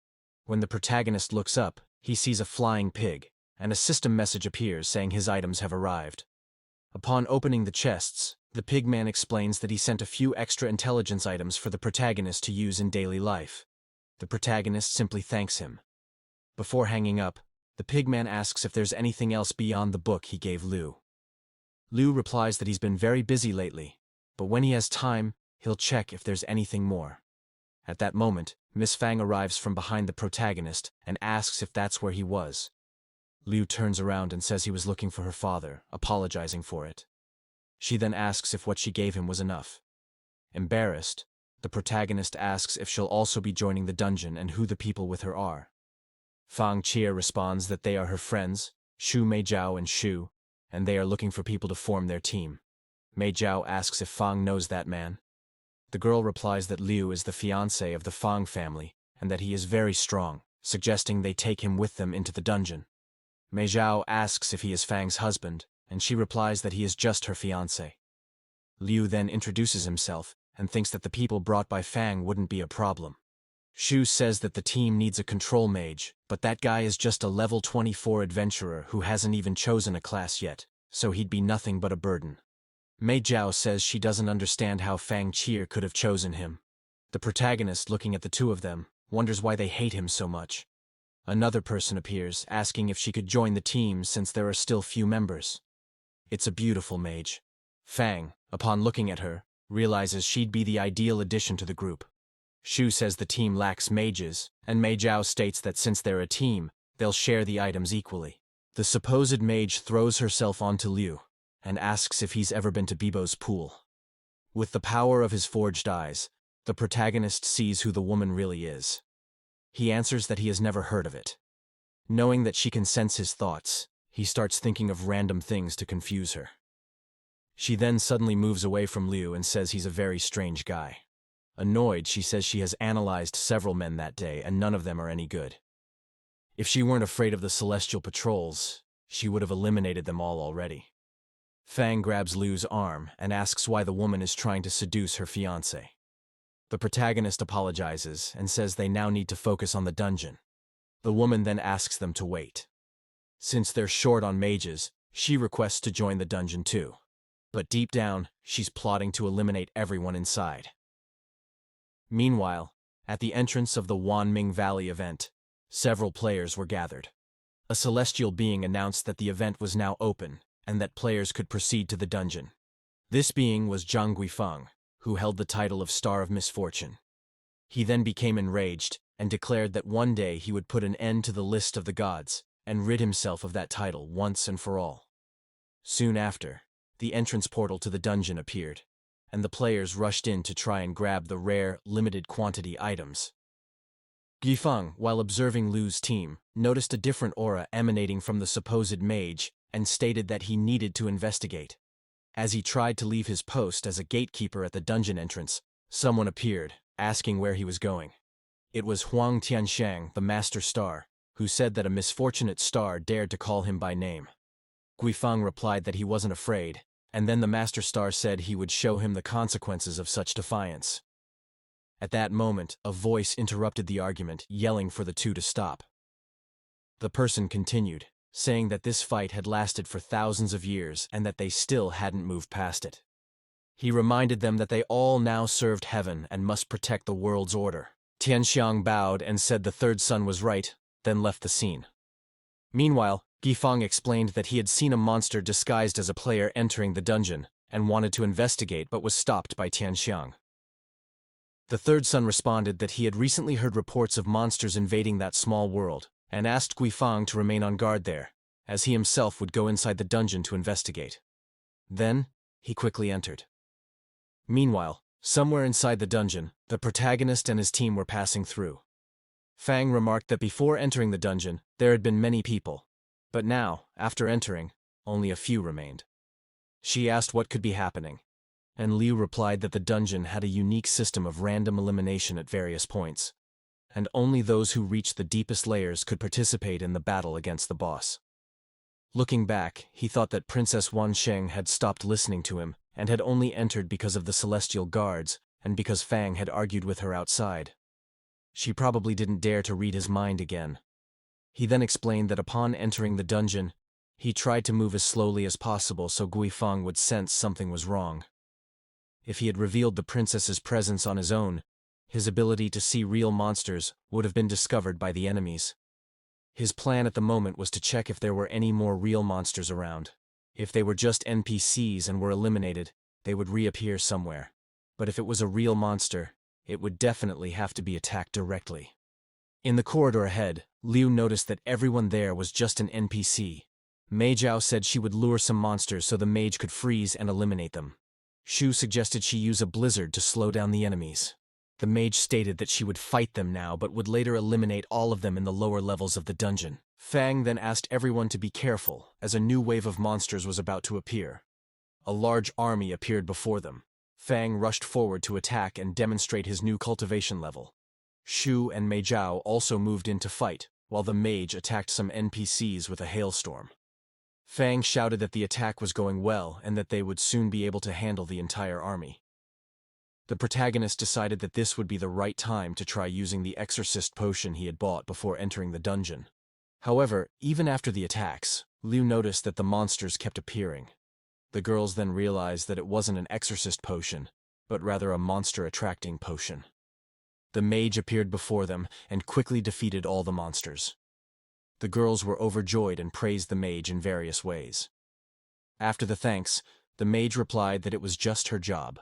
When the protagonist looks up, he sees a flying pig, and a system message appears saying his items have arrived. Upon opening the chests, the pigman explains that he sent a few extra intelligence items for the protagonist to use in daily life. The protagonist simply thanks him. Before hanging up, the pigman asks if there's anything else beyond the book he gave Liu. Liu replies that he's been very busy lately, but when he has time, he'll check if there's anything more. At that moment, Miss Fang arrives from behind the protagonist and asks if that's where he was. Liu turns around and says he was looking for her father, apologizing for it. She then asks if what she gave him was enough. Embarrassed, the protagonist asks if she'll also be joining the dungeon and who the people with her are. Fang Qie responds that they are her friends, Shu Meijiao and Shu, and they are looking for people to form their team. Meijiao asks if Fang knows that man. The girl replies that Liu is the fiancé of the Fang family and that he is very strong, suggesting they take him with them into the dungeon. Meijiao asks if he is Fang's husband, and she replies that he is just her fiancé. Liu then introduces himself and thinks that the people brought by Fang wouldn't be a problem. Shu says that the team needs a control mage, but that guy is just a level 24 adventurer who hasn't even chosen a class yet, so he'd be nothing but a burden. Meijiao says she doesn't understand how Fang Qie could have chosen him. The protagonist, looking at the two of them, wonders why they hate him so much. Another person appears, asking if she could join the team since there are still few members. It's a beautiful mage. Fang, upon looking at her, realizes she'd be the ideal addition to the group. Shu says the team lacks mages, and Meijiao states that since they're a team, they'll share the items equally. The supposed mage throws herself onto Liu and asks if he's ever been to Bibo's pool. With the power of his forged eyes, the protagonist sees who the woman really is. He answers that he has never heard of it. Knowing that she can sense his thoughts, he starts thinking of random things to confuse her. She then suddenly moves away from Liu and says he's a very strange guy. Annoyed, she says she has analyzed several men that day and none of them are any good. If she weren't afraid of the celestial patrols, she would have eliminated them all already. Fang grabs Liu's arm and asks why the woman is trying to seduce her fiancé. The protagonist apologizes and says they now need to focus on the dungeon. The woman then asks them to wait. Since they're short on mages, she requests to join the dungeon too. But deep down, she's plotting to eliminate everyone inside. Meanwhile, at the entrance of the Wanming Valley event, several players were gathered. A celestial being announced that the event was now open and that players could proceed to the dungeon. This being was Zhang Guifeng, who held the title of Star of Misfortune. He then became enraged and declared that one day he would put an end to the list of the gods and rid himself of that title once and for all. Soon after, the entrance portal to the dungeon appeared, and the players rushed in to try and grab the rare, limited-quantity items. Guifeng, while observing Liu's team, noticed a different aura emanating from the supposed mage and stated that he needed to investigate. As he tried to leave his post as a gatekeeper at the dungeon entrance, someone appeared, asking where he was going. It was Huang Tianxiang, the Master Star, who said that a misfortunate star dared to call him by name. Guifeng replied that he wasn't afraid, and then the Master Star said he would show him the consequences of such defiance. At that moment, a voice interrupted the argument, yelling for the two to stop. The person continued, saying that this fight had lasted for thousands of years and that they still hadn't moved past it. He reminded them that they all now served heaven and must protect the world's order. Tianxiang bowed and said the third son was right, then left the scene. Meanwhile, Guifeng explained that he had seen a monster disguised as a player entering the dungeon and wanted to investigate but was stopped by Tianxiang. The third son responded that he had recently heard reports of monsters invading that small world and asked Guifeng to remain on guard there, as he himself would go inside the dungeon to investigate. Then, he quickly entered. Meanwhile, somewhere inside the dungeon, the protagonist and his team were passing through. Fang remarked that before entering the dungeon, there had been many people, but now, after entering, only a few remained. She asked what could be happening, and Liu replied that the dungeon had a unique system of random elimination at various points, and only those who reached the deepest layers could participate in the battle against the boss. Looking back, he thought that Princess Wansheng had stopped listening to him and had only entered because of the celestial guards and because Fang had argued with her outside. She probably didn't dare to read his mind again. He then explained that upon entering the dungeon, he tried to move as slowly as possible so Guifang would sense something was wrong. If he had revealed the princess's presence on his own, his ability to see real monsters would have been discovered by the enemies. His plan at the moment was to check if there were any more real monsters around. If they were just NPCs and were eliminated, they would reappear somewhere. But if it was a real monster, it would definitely have to be attacked directly. In the corridor ahead, Liu noticed that everyone there was just an NPC. Mei Zhao said she would lure some monsters so the mage could freeze and eliminate them. Shu suggested she use a blizzard to slow down the enemies. The mage stated that she would fight them now but would later eliminate all of them in the lower levels of the dungeon. Fang then asked everyone to be careful, as a new wave of monsters was about to appear. A large army appeared before them. Fang rushed forward to attack and demonstrate his new cultivation level. Shu and Mei Zhao also moved in to fight, while the mage attacked some NPCs with a hailstorm. Fang shouted that the attack was going well and that they would soon be able to handle the entire army. The protagonist decided that this would be the right time to try using the exorcist potion he had bought before entering the dungeon. However, even after the attacks, Liu noticed that the monsters kept appearing. The girls then realized that it wasn't an exorcist potion, but rather a monster-attracting potion. The mage appeared before them and quickly defeated all the monsters. The girls were overjoyed and praised the mage in various ways. After the thanks, the mage replied that it was just her job.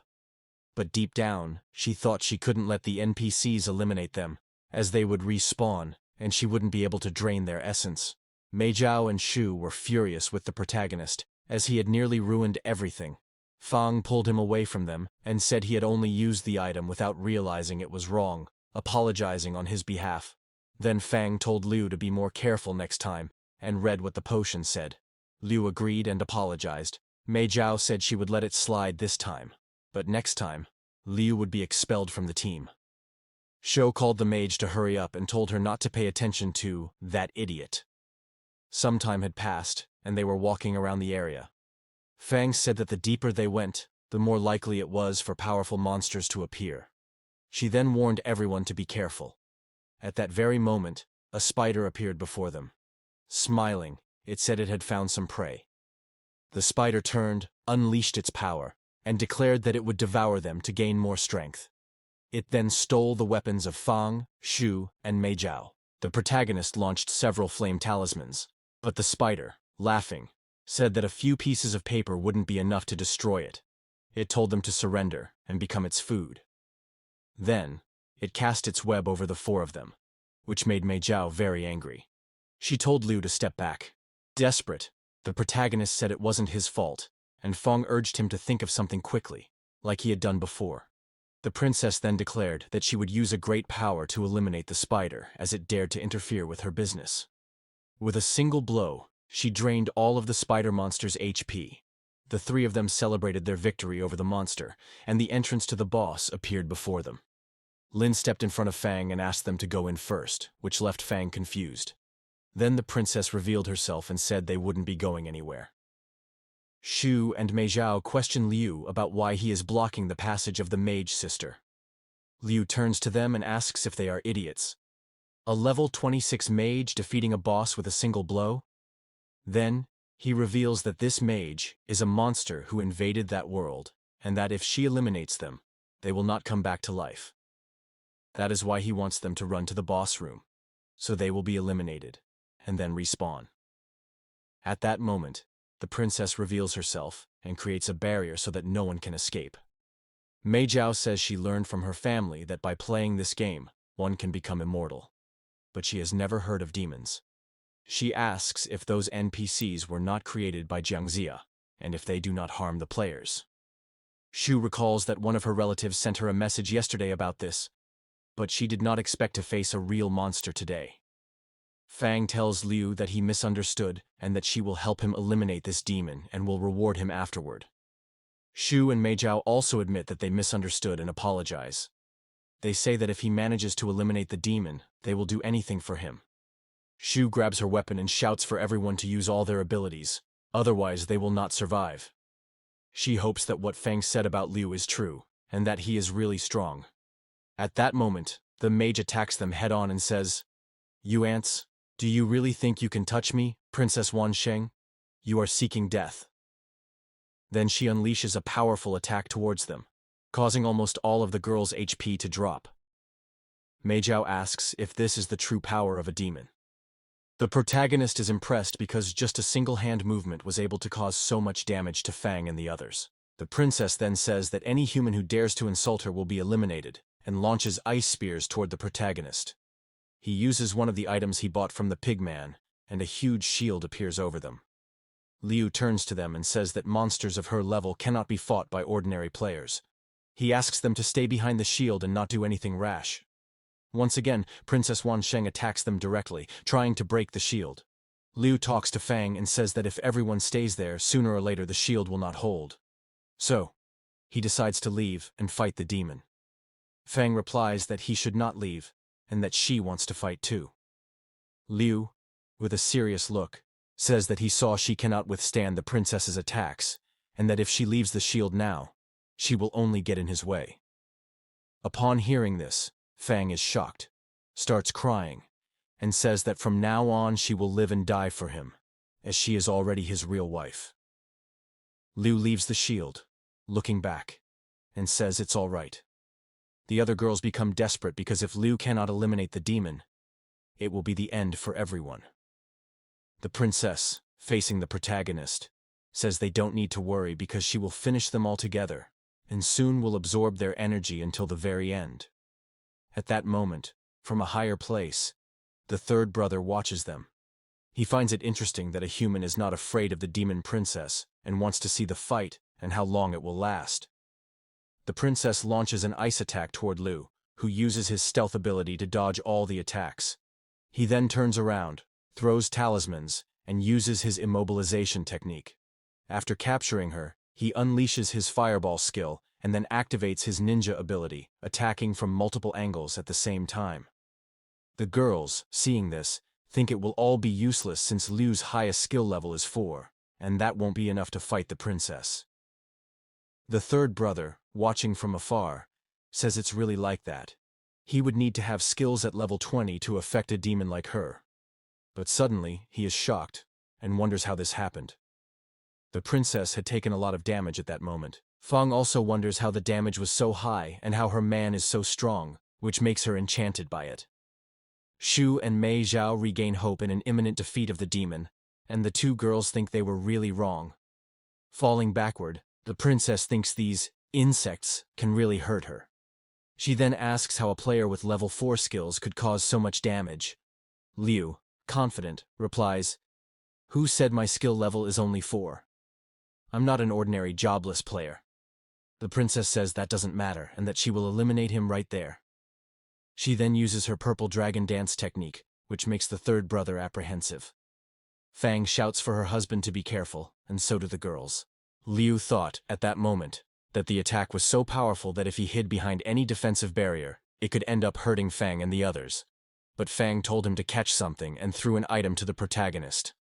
But deep down, she thought she couldn't let the NPCs eliminate them, as they would respawn, and she wouldn't be able to drain their essence. Mei Zhao and Shu were furious with the protagonist, as he had nearly ruined everything. Fang pulled him away from them and said he had only used the item without realizing it was wrong, apologizing on his behalf. Then Fang told Liu to be more careful next time and read what the potion said. Liu agreed and apologized. Mei Zhao said she would let it slide this time, but next time, Liu would be expelled from the team. Shou called the mage to hurry up and told her not to pay attention to that idiot. Some time had passed, and they were walking around the area. Fang said that the deeper they went, the more likely it was for powerful monsters to appear. She then warned everyone to be careful. At that very moment, a spider appeared before them. Smiling, it said it had found some prey. The spider turned, unleashed its power, and declared that it would devour them to gain more strength. It then stole the weapons of Fang, Shu, and Mei Zhao. The protagonist launched several flame talismans, but the spider, laughing, said that a few pieces of paper wouldn't be enough to destroy it. It told them to surrender and become its food. Then, it cast its web over the four of them, which made Mei Zhao very angry. She told Liu to step back. Desperate, the protagonist said it wasn't his fault, and Fang urged him to think of something quickly, like he had done before. The princess then declared that she would use a great power to eliminate the spider as it dared to interfere with her business. With a single blow, she drained all of the spider monster's HP. The three of them celebrated their victory over the monster, and the entrance to the boss appeared before them. Lin stepped in front of Fang and asked them to go in first, which left Fang confused. Then the princess revealed herself and said they wouldn't be going anywhere. Shu and Mei Zhao question Liu about why he is blocking the passage of the mage sister. Liu turns to them and asks if they are idiots. A level 26 mage defeating a boss with a single blow? Then, he reveals that this mage is a monster who invaded that world, and that if she eliminates them, they will not come back to life. That is why he wants them to run to the boss room, so they will be eliminated, and then respawn. At that moment, the princess reveals herself and creates a barrier so that no one can escape. Mei Zhao says she learned from her family that by playing this game, one can become immortal. But she has never heard of demons. She asks if those NPCs were not created by Jiangxia, and if they do not harm the players. Shu recalls that one of her relatives sent her a message yesterday about this, but she did not expect to face a real monster today. Fang tells Liu that he misunderstood and that she will help him eliminate this demon and will reward him afterward. Shu and Mei Zhao also admit that they misunderstood and apologize. They say that if he manages to eliminate the demon, they will do anything for him. Shu grabs her weapon and shouts for everyone to use all their abilities, otherwise they will not survive. She hopes that what Fang said about Liu is true, and that he is really strong. At that moment, the mage attacks them head-on and says, "You ants, do you really think you can touch me, Princess Wansheng? You are seeking death." Then she unleashes a powerful attack towards them, causing almost all of the girls' HP to drop. Mei Zhao asks if this is the true power of a demon. The protagonist is impressed because just a single hand movement was able to cause so much damage to Fang and the others. The princess then says that any human who dares to insult her will be eliminated, and launches ice spears toward the protagonist. He uses one of the items he bought from the pigman, and a huge shield appears over them. Liu turns to them and says that monsters of her level cannot be fought by ordinary players. He asks them to stay behind the shield and not do anything rash. Once again, Princess Wansheng attacks them directly, trying to break the shield. Liu talks to Fang and says that if everyone stays there, sooner or later the shield will not hold. So, he decides to leave and fight the demon. Fang replies that he should not leave, and that she wants to fight too. Liu, with a serious look, says that he saw she cannot withstand the princess's attacks, and that if she leaves the shield now, she will only get in his way. Upon hearing this, Fang is shocked, starts crying, and says that from now on she will live and die for him, as she is already his real wife. Liu leaves the shield, looking back, and says it's all right. The other girls become desperate because if Liu cannot eliminate the demon, it will be the end for everyone. The princess, facing the protagonist, says they don't need to worry because she will finish them all together, and soon will absorb their energy until the very end. At that moment, from a higher place, the third brother watches them. He finds it interesting that a human is not afraid of the demon princess and wants to see the fight and how long it will last. The princess launches an ice attack toward Liu, who uses his stealth ability to dodge all the attacks. He then turns around, throws talismans, and uses his immobilization technique. After capturing her, he unleashes his fireball skill and then activates his ninja ability, attacking from multiple angles at the same time. The girls, seeing this, think it will all be useless since Liu's highest skill level is 4, and that won't be enough to fight the princess. The third brother, watching from afar, says it's really like that. He would need to have skills at level 20 to affect a demon like her. But suddenly, he is shocked, and wonders how this happened. The princess had taken a lot of damage at that moment. Fang also wonders how the damage was so high and how her man is so strong, which makes her enchanted by it. Shu and Mei Zhao regain hope in an imminent defeat of the demon, and the two girls think they were really wrong. Falling backward, the princess thinks these insects can really hurt her. She then asks how a player with level 4 skills could cause so much damage. Liu, confident, replies, "Who said my skill level is only 4? I'm not an ordinary jobless player." The princess says that doesn't matter and that she will eliminate him right there. She then uses her purple dragon dance technique, which makes the third brother apprehensive. Fang shouts for her husband to be careful, and so do the girls. Liu thought, at that moment, that the attack was so powerful that if he hid behind any defensive barrier, it could end up hurting Fang and the others. But Fang told him to catch something and threw an item to the protagonist.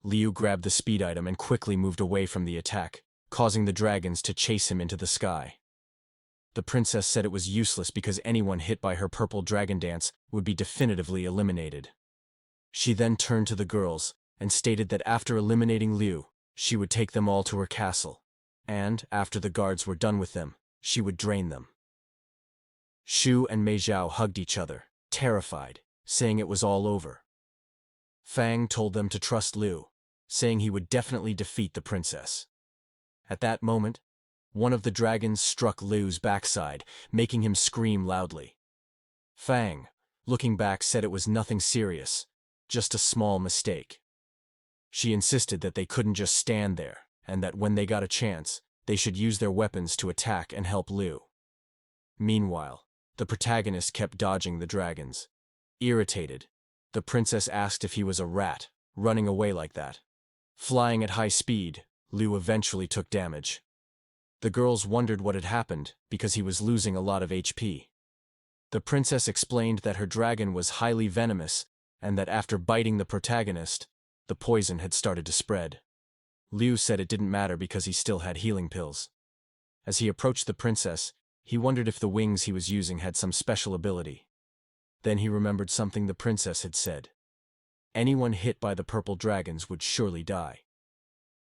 Liu grabbed the speed item and quickly moved away from the attack, causing the dragons to chase him into the sky. The princess said it was useless because anyone hit by her purple dragon dance would be definitively eliminated. She then turned to the girls and stated that after eliminating Liu, she would take them all to her castle, and, after the guards were done with them, she would drain them. Shu and Mei Zhao hugged each other, terrified, saying it was all over. Fang told them to trust Liu, saying he would definitely defeat the princess. At that moment, one of the dragons struck Liu's backside, making him scream loudly. Fang, looking back, said it was nothing serious, just a small mistake. She insisted that they couldn't just stand there, and that when they got a chance, they should use their weapons to attack and help Liu. Meanwhile, the protagonist kept dodging the dragons. Irritated, the princess asked if he was a rat, running away like that. Flying at high speed, Liu eventually took damage. The girls wondered what had happened because he was losing a lot of HP. The princess explained that her dragon was highly venomous and that after biting the protagonist, the poison had started to spread. Liu said it didn't matter because he still had healing pills. As he approached the princess, he wondered if the wings he was using had some special ability. Then he remembered something the princess had said. Anyone hit by the purple dragons would surely die.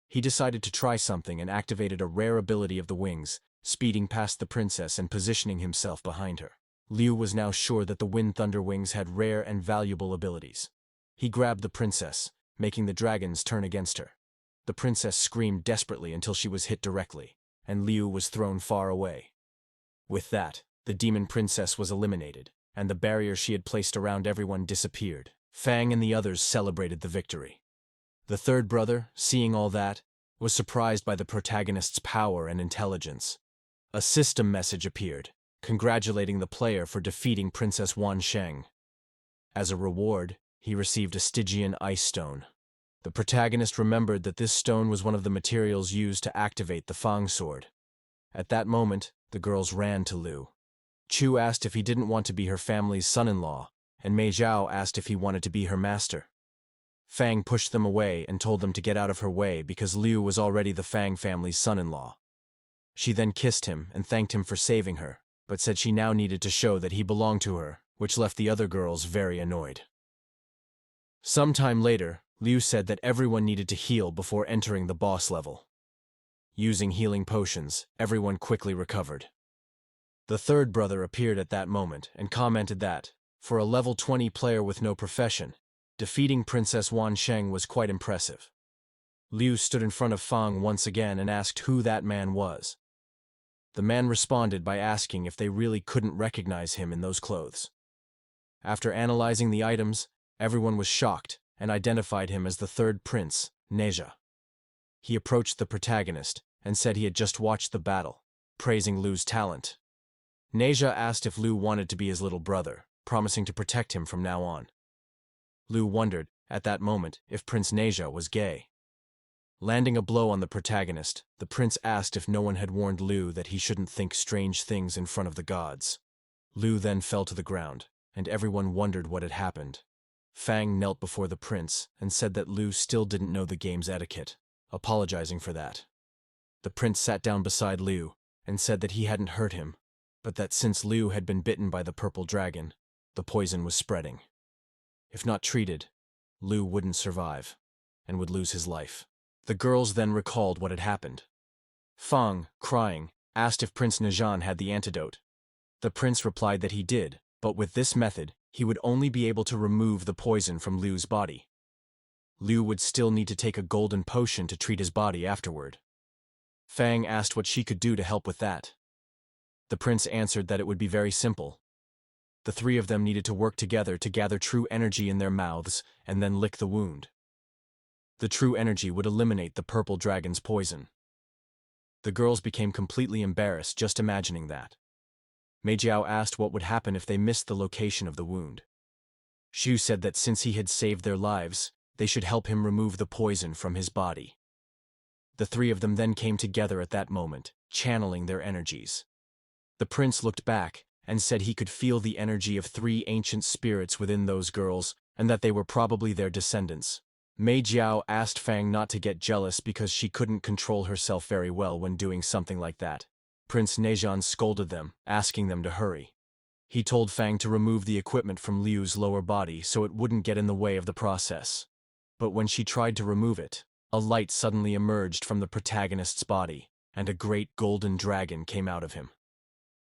He decided to try something and activated a rare ability of the wings, speeding past the princess and positioning himself behind her. Liu was now sure that the Wind Thunder Wings had rare and valuable abilities. He grabbed the princess, making the dragons turn against her. The princess screamed desperately until she was hit directly, and Liu was thrown far away. With that, the demon princess was eliminated, and the barrier she had placed around everyone disappeared. Fang and the others celebrated the victory. The third brother, seeing all that, was surprised by the protagonist's power and intelligence. A system message appeared, congratulating the player for defeating Princess Wan Sheng. As a reward, he received a Stygian ice stone. The protagonist remembered that this stone was one of the materials used to activate the Fang sword. At that moment, the girls ran to Liu. Chu asked if he didn't want to be her family's son-in-law, and Mei Zhao asked if he wanted to be her master. Fang pushed them away and told them to get out of her way because Liu was already the Fang family's son-in-law. She then kissed him and thanked him for saving her, but said she now needed to show that he belonged to her, which left the other girls very annoyed. Sometime later, Liu said that everyone needed to heal before entering the boss level. Using healing potions, everyone quickly recovered. The third brother appeared at that moment and commented that, for a level 20 player with no profession, defeating Princess Wan Sheng was quite impressive. Liu stood in front of Fang once again and asked who that man was. The man responded by asking if they really couldn't recognize him in those clothes. After analyzing the items, everyone was shocked and identified him as the third prince, Neja. He approached the protagonist and said he had just watched the battle, praising Liu's talent. Neja asked if Liu wanted to be his little brother, promising to protect him from now on. Liu wondered, at that moment, if Prince Neja was gay. Landing a blow on the protagonist, the prince asked if no one had warned Liu that he shouldn't think strange things in front of the gods. Liu then fell to the ground, and everyone wondered what had happened. Fang knelt before the prince and said that Liu still didn't know the game's etiquette, apologizing for that. The prince sat down beside Liu and said that he hadn't hurt him, but that since Liu had been bitten by the purple dragon, the poison was spreading. If not treated, Liu wouldn't survive and would lose his life. The girls then recalled what had happened. Fang, crying, asked if Prince Nejan had the antidote. The prince replied that he did, but with this method, he would only be able to remove the poison from Liu's body. Liu would still need to take a golden potion to treat his body afterward. Fang asked what she could do to help with that. The prince answered that it would be very simple. The three of them needed to work together to gather true energy in their mouths and then lick the wound. The true energy would eliminate the purple dragon's poison. The girls became completely embarrassed just imagining that. Mei Jiao asked what would happen if they missed the location of the wound. Xu said that since he had saved their lives, they should help him remove the poison from his body. The three of them then came together at that moment, channeling their energies. The prince looked back and said he could feel the energy of 3 ancient spirits within those girls and that they were probably their descendants. Mei Jiao asked Fang not to get jealous because she couldn't control herself very well when doing something like that. Prince Nejan scolded them, asking them to hurry. He told Fang to remove the equipment from Liu's lower body so it wouldn't get in the way of the process. But when she tried to remove it, a light suddenly emerged from the protagonist's body, and a great golden dragon came out of him.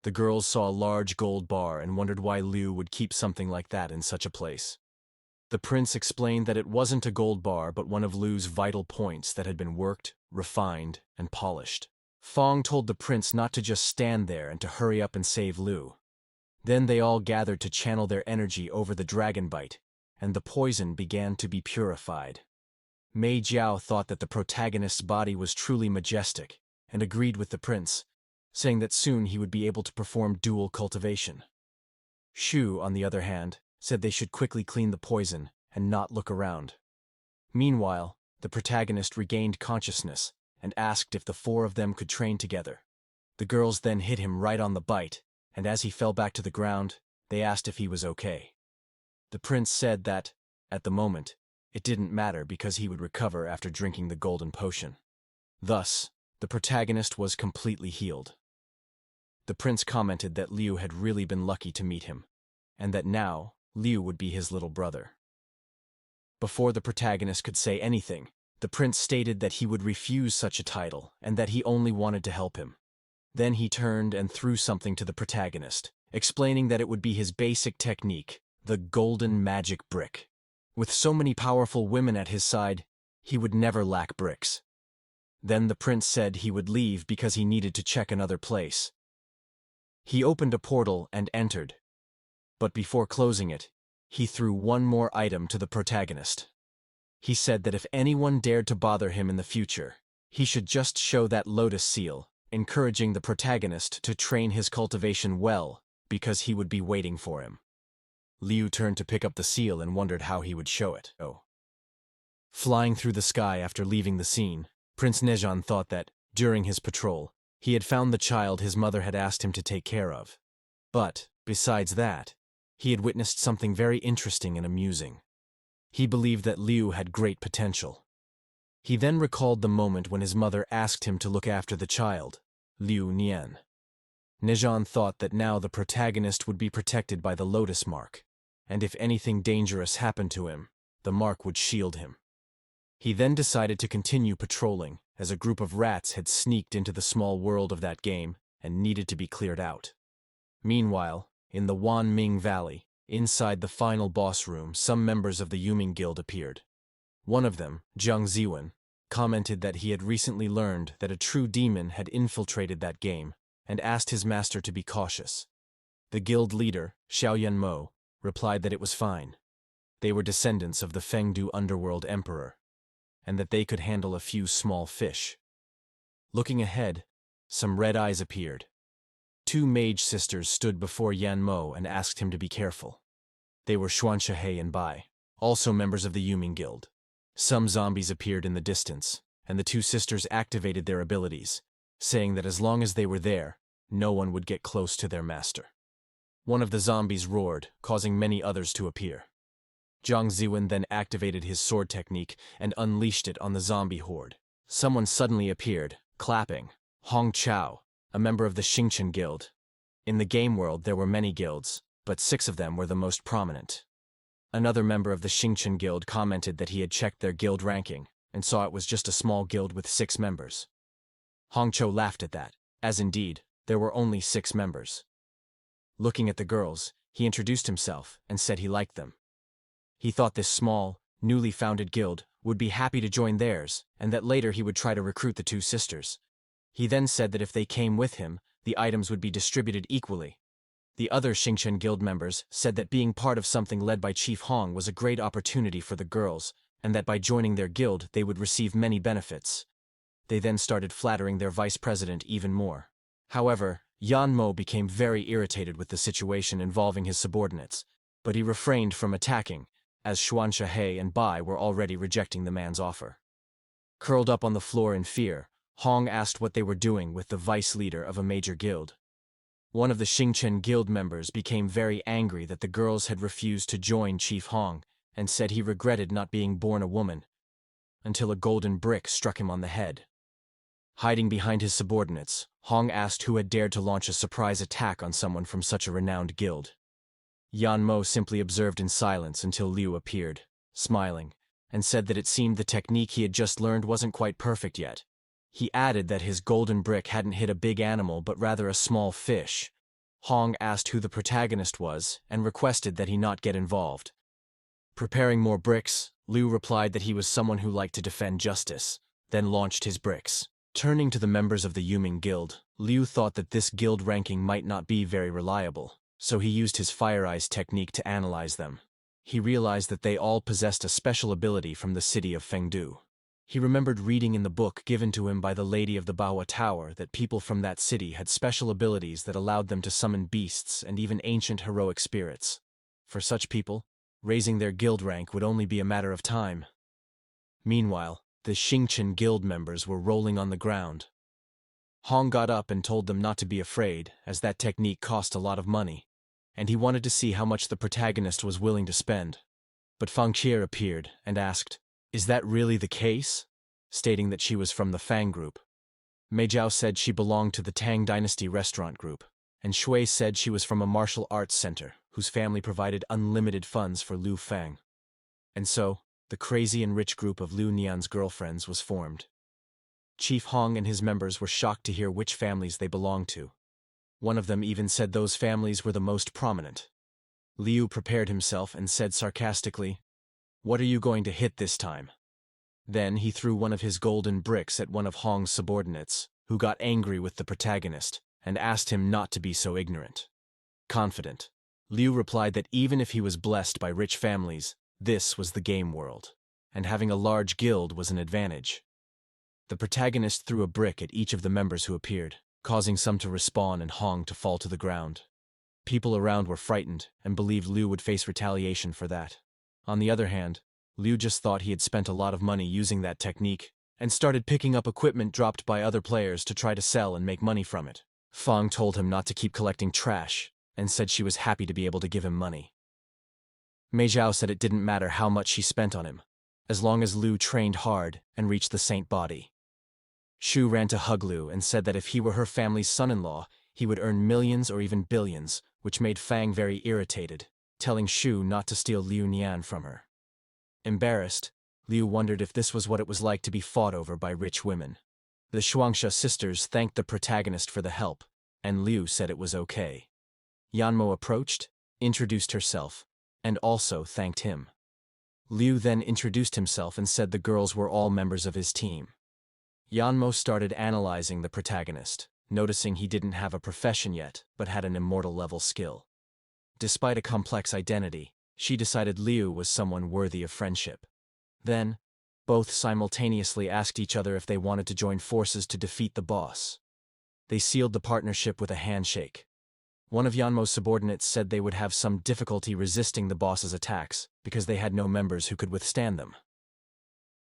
The girls saw a large gold bar and wondered why Liu would keep something like that in such a place. The prince explained that it wasn't a gold bar but one of Liu's vital points that had been worked, refined, and polished. Fang told the prince not to just stand there and to hurry up and save Liu. Then they all gathered to channel their energy over the dragon bite, and the poison began to be purified. Mei Jiao thought that the protagonist's body was truly majestic, and agreed with the prince, saying that soon he would be able to perform dual cultivation. Xu, on the other hand, said they should quickly clean the poison and not look around. Meanwhile, the protagonist regained consciousness and asked if the 4 of them could train together. The girls then hit him right on the bite, and as he fell back to the ground, they asked if he was okay. The prince said that, at the moment, it didn't matter because he would recover after drinking the golden potion. Thus, the protagonist was completely healed. The prince commented that Liu had really been lucky to meet him, and that now, Liu would be his little brother. Before the protagonist could say anything, the prince stated that he would refuse such a title and that he only wanted to help him. Then he turned and threw something to the protagonist, explaining that it would be his basic technique, the golden magic brick. With so many powerful women at his side, he would never lack bricks. Then the prince said he would leave because he needed to check another place. He opened a portal and entered. But before closing it, he threw one more item to the protagonist. He said that if anyone dared to bother him in the future, he should just show that lotus seal, encouraging the protagonist to train his cultivation well, because he would be waiting for him. Liu turned to pick up the seal and wondered how he would show it. Flying through the sky after leaving the scene, Prince Nejan thought that, during his patrol, he had found the child his mother had asked him to take care of. But, besides that, he had witnessed something very interesting and amusing. He believed that Liu had great potential. He then recalled the moment when his mother asked him to look after the child, Liu Nian. Nejan thought that now the protagonist would be protected by the lotus mark, and if anything dangerous happened to him, the mark would shield him. He then decided to continue patrolling, as a group of rats had sneaked into the small world of that game and needed to be cleared out. Meanwhile, in the Wanming Valley, inside the final boss room, some members of the Yuming Guild appeared. One of them, Jiang Ziwen, commented that he had recently learned that a true demon had infiltrated that game and asked his master to be cautious. The guild leader, Xiao Yanmo, replied that it was fine. They were descendants of the Fengdu underworld emperor, and that they could handle a few small fish. Looking ahead, some red eyes appeared. Two mage sisters stood before Yanmo and asked him to be careful. They were Xuanshihei and Bai, also members of the Yuming Guild. Some zombies appeared in the distance, and the two sisters activated their abilities, saying that as long as they were there, no one would get close to their master. One of the zombies roared, causing many others to appear. Jiang Ziwen then activated his sword technique and unleashed it on the zombie horde. Someone suddenly appeared, clapping. Hong Chao, a member of the Xingchen Guild. In the game world there were many guilds, but 6 of them were the most prominent. Another member of the Xingchen Guild commented that he had checked their guild ranking and saw it was just a small guild with 6 members. Hong Chao laughed at that, as indeed, there were only 6 members. Looking at the girls, he introduced himself and said he liked them. He thought this small, newly founded guild would be happy to join theirs, and that later he would try to recruit the 2 sisters. He then said that if they came with him, the items would be distributed equally. The other Xingchen Guild members said that being part of something led by Chief Hong was a great opportunity for the girls, and that by joining their guild they would receive many benefits. They then started flattering their vice president even more. However, Yan Mo became very irritated with the situation involving his subordinates, but he refrained from attacking, as Xuanshihei and Bai were already rejecting the man's offer. Curled up on the floor in fear, Hong asked what they were doing with the vice leader of a major guild. One of the Xingchen Guild members became very angry that the girls had refused to join Chief Hong and said he regretted not being born a woman, until a golden brick struck him on the head. Hiding behind his subordinates, Hong asked who had dared to launch a surprise attack on someone from such a renowned guild. Yan Mo simply observed in silence until Liu appeared, smiling, and said that it seemed the technique he had just learned wasn't quite perfect yet. He added that his golden brick hadn't hit a big animal but rather a small fish. Hong asked who the protagonist was and requested that he not get involved. Preparing more bricks, Liu replied that he was someone who liked to defend justice, then launched his bricks. Turning to the members of the Yuming Guild, Liu thought that this guild ranking might not be very reliable, so he used his Fire Eyes technique to analyze them. He realized that they all possessed a special ability from the city of Fengdu. He remembered reading in the book given to him by the Lady of the Baoa Tower that people from that city had special abilities that allowed them to summon beasts and even ancient heroic spirits. For such people, raising their guild rank would only be a matter of time. Meanwhile, the Xingchen Guild members were rolling on the ground. Hong got up and told them not to be afraid, as that technique cost a lot of money, and he wanted to see how much the protagonist was willing to spend. But Fang Qie appeared and asked, "Is that really the case?" stating that she was from the Fang group. Mei Zhao said she belonged to the Tang Dynasty restaurant group, and Shui said she was from a martial arts center whose family provided unlimited funds for Liu Fang. And so, the crazy and rich group of Liu Nian's girlfriends was formed. Chief Hong and his members were shocked to hear which families they belonged to. One of them even said those families were the most prominent. Liu prepared himself and said sarcastically, "What are you going to hit this time?" Then he threw one of his golden bricks at one of Hong's subordinates, who got angry with the protagonist and asked him not to be so ignorant. Confident, Liu replied that even if he was blessed by rich families, this was the game world, and having a large guild was an advantage. The protagonist threw a brick at each of the members who appeared, causing some to respawn and Hong to fall to the ground. People around were frightened and believed Liu would face retaliation for that. On the other hand, Liu just thought he had spent a lot of money using that technique and started picking up equipment dropped by other players to try to sell and make money from it. Fang told him not to keep collecting trash and said she was happy to be able to give him money. Mei Zhao said it didn't matter how much she spent on him, as long as Liu trained hard and reached the saint body. Shu ran to hug Liu and said that if he were her family's son-in-law, he would earn millions or even billions, which made Fang very irritated, telling Shu not to steal Liu Nian from her. Embarrassed, Liu wondered if this was what it was like to be fought over by rich women. The Shuangxia sisters thanked the protagonist for the help, and Liu said it was okay. Yanmo approached, introduced herself, and also thanked him. Liu then introduced himself and said the girls were all members of his team. Yanmo started analyzing the protagonist, noticing he didn't have a profession yet, but had an immortal-level skill. Despite a complex identity, she decided Liu was someone worthy of friendship. Then, both simultaneously asked each other if they wanted to join forces to defeat the boss. They sealed the partnership with a handshake. One of Yanmo's subordinates said they would have some difficulty resisting the boss's attacks because they had no members who could withstand them.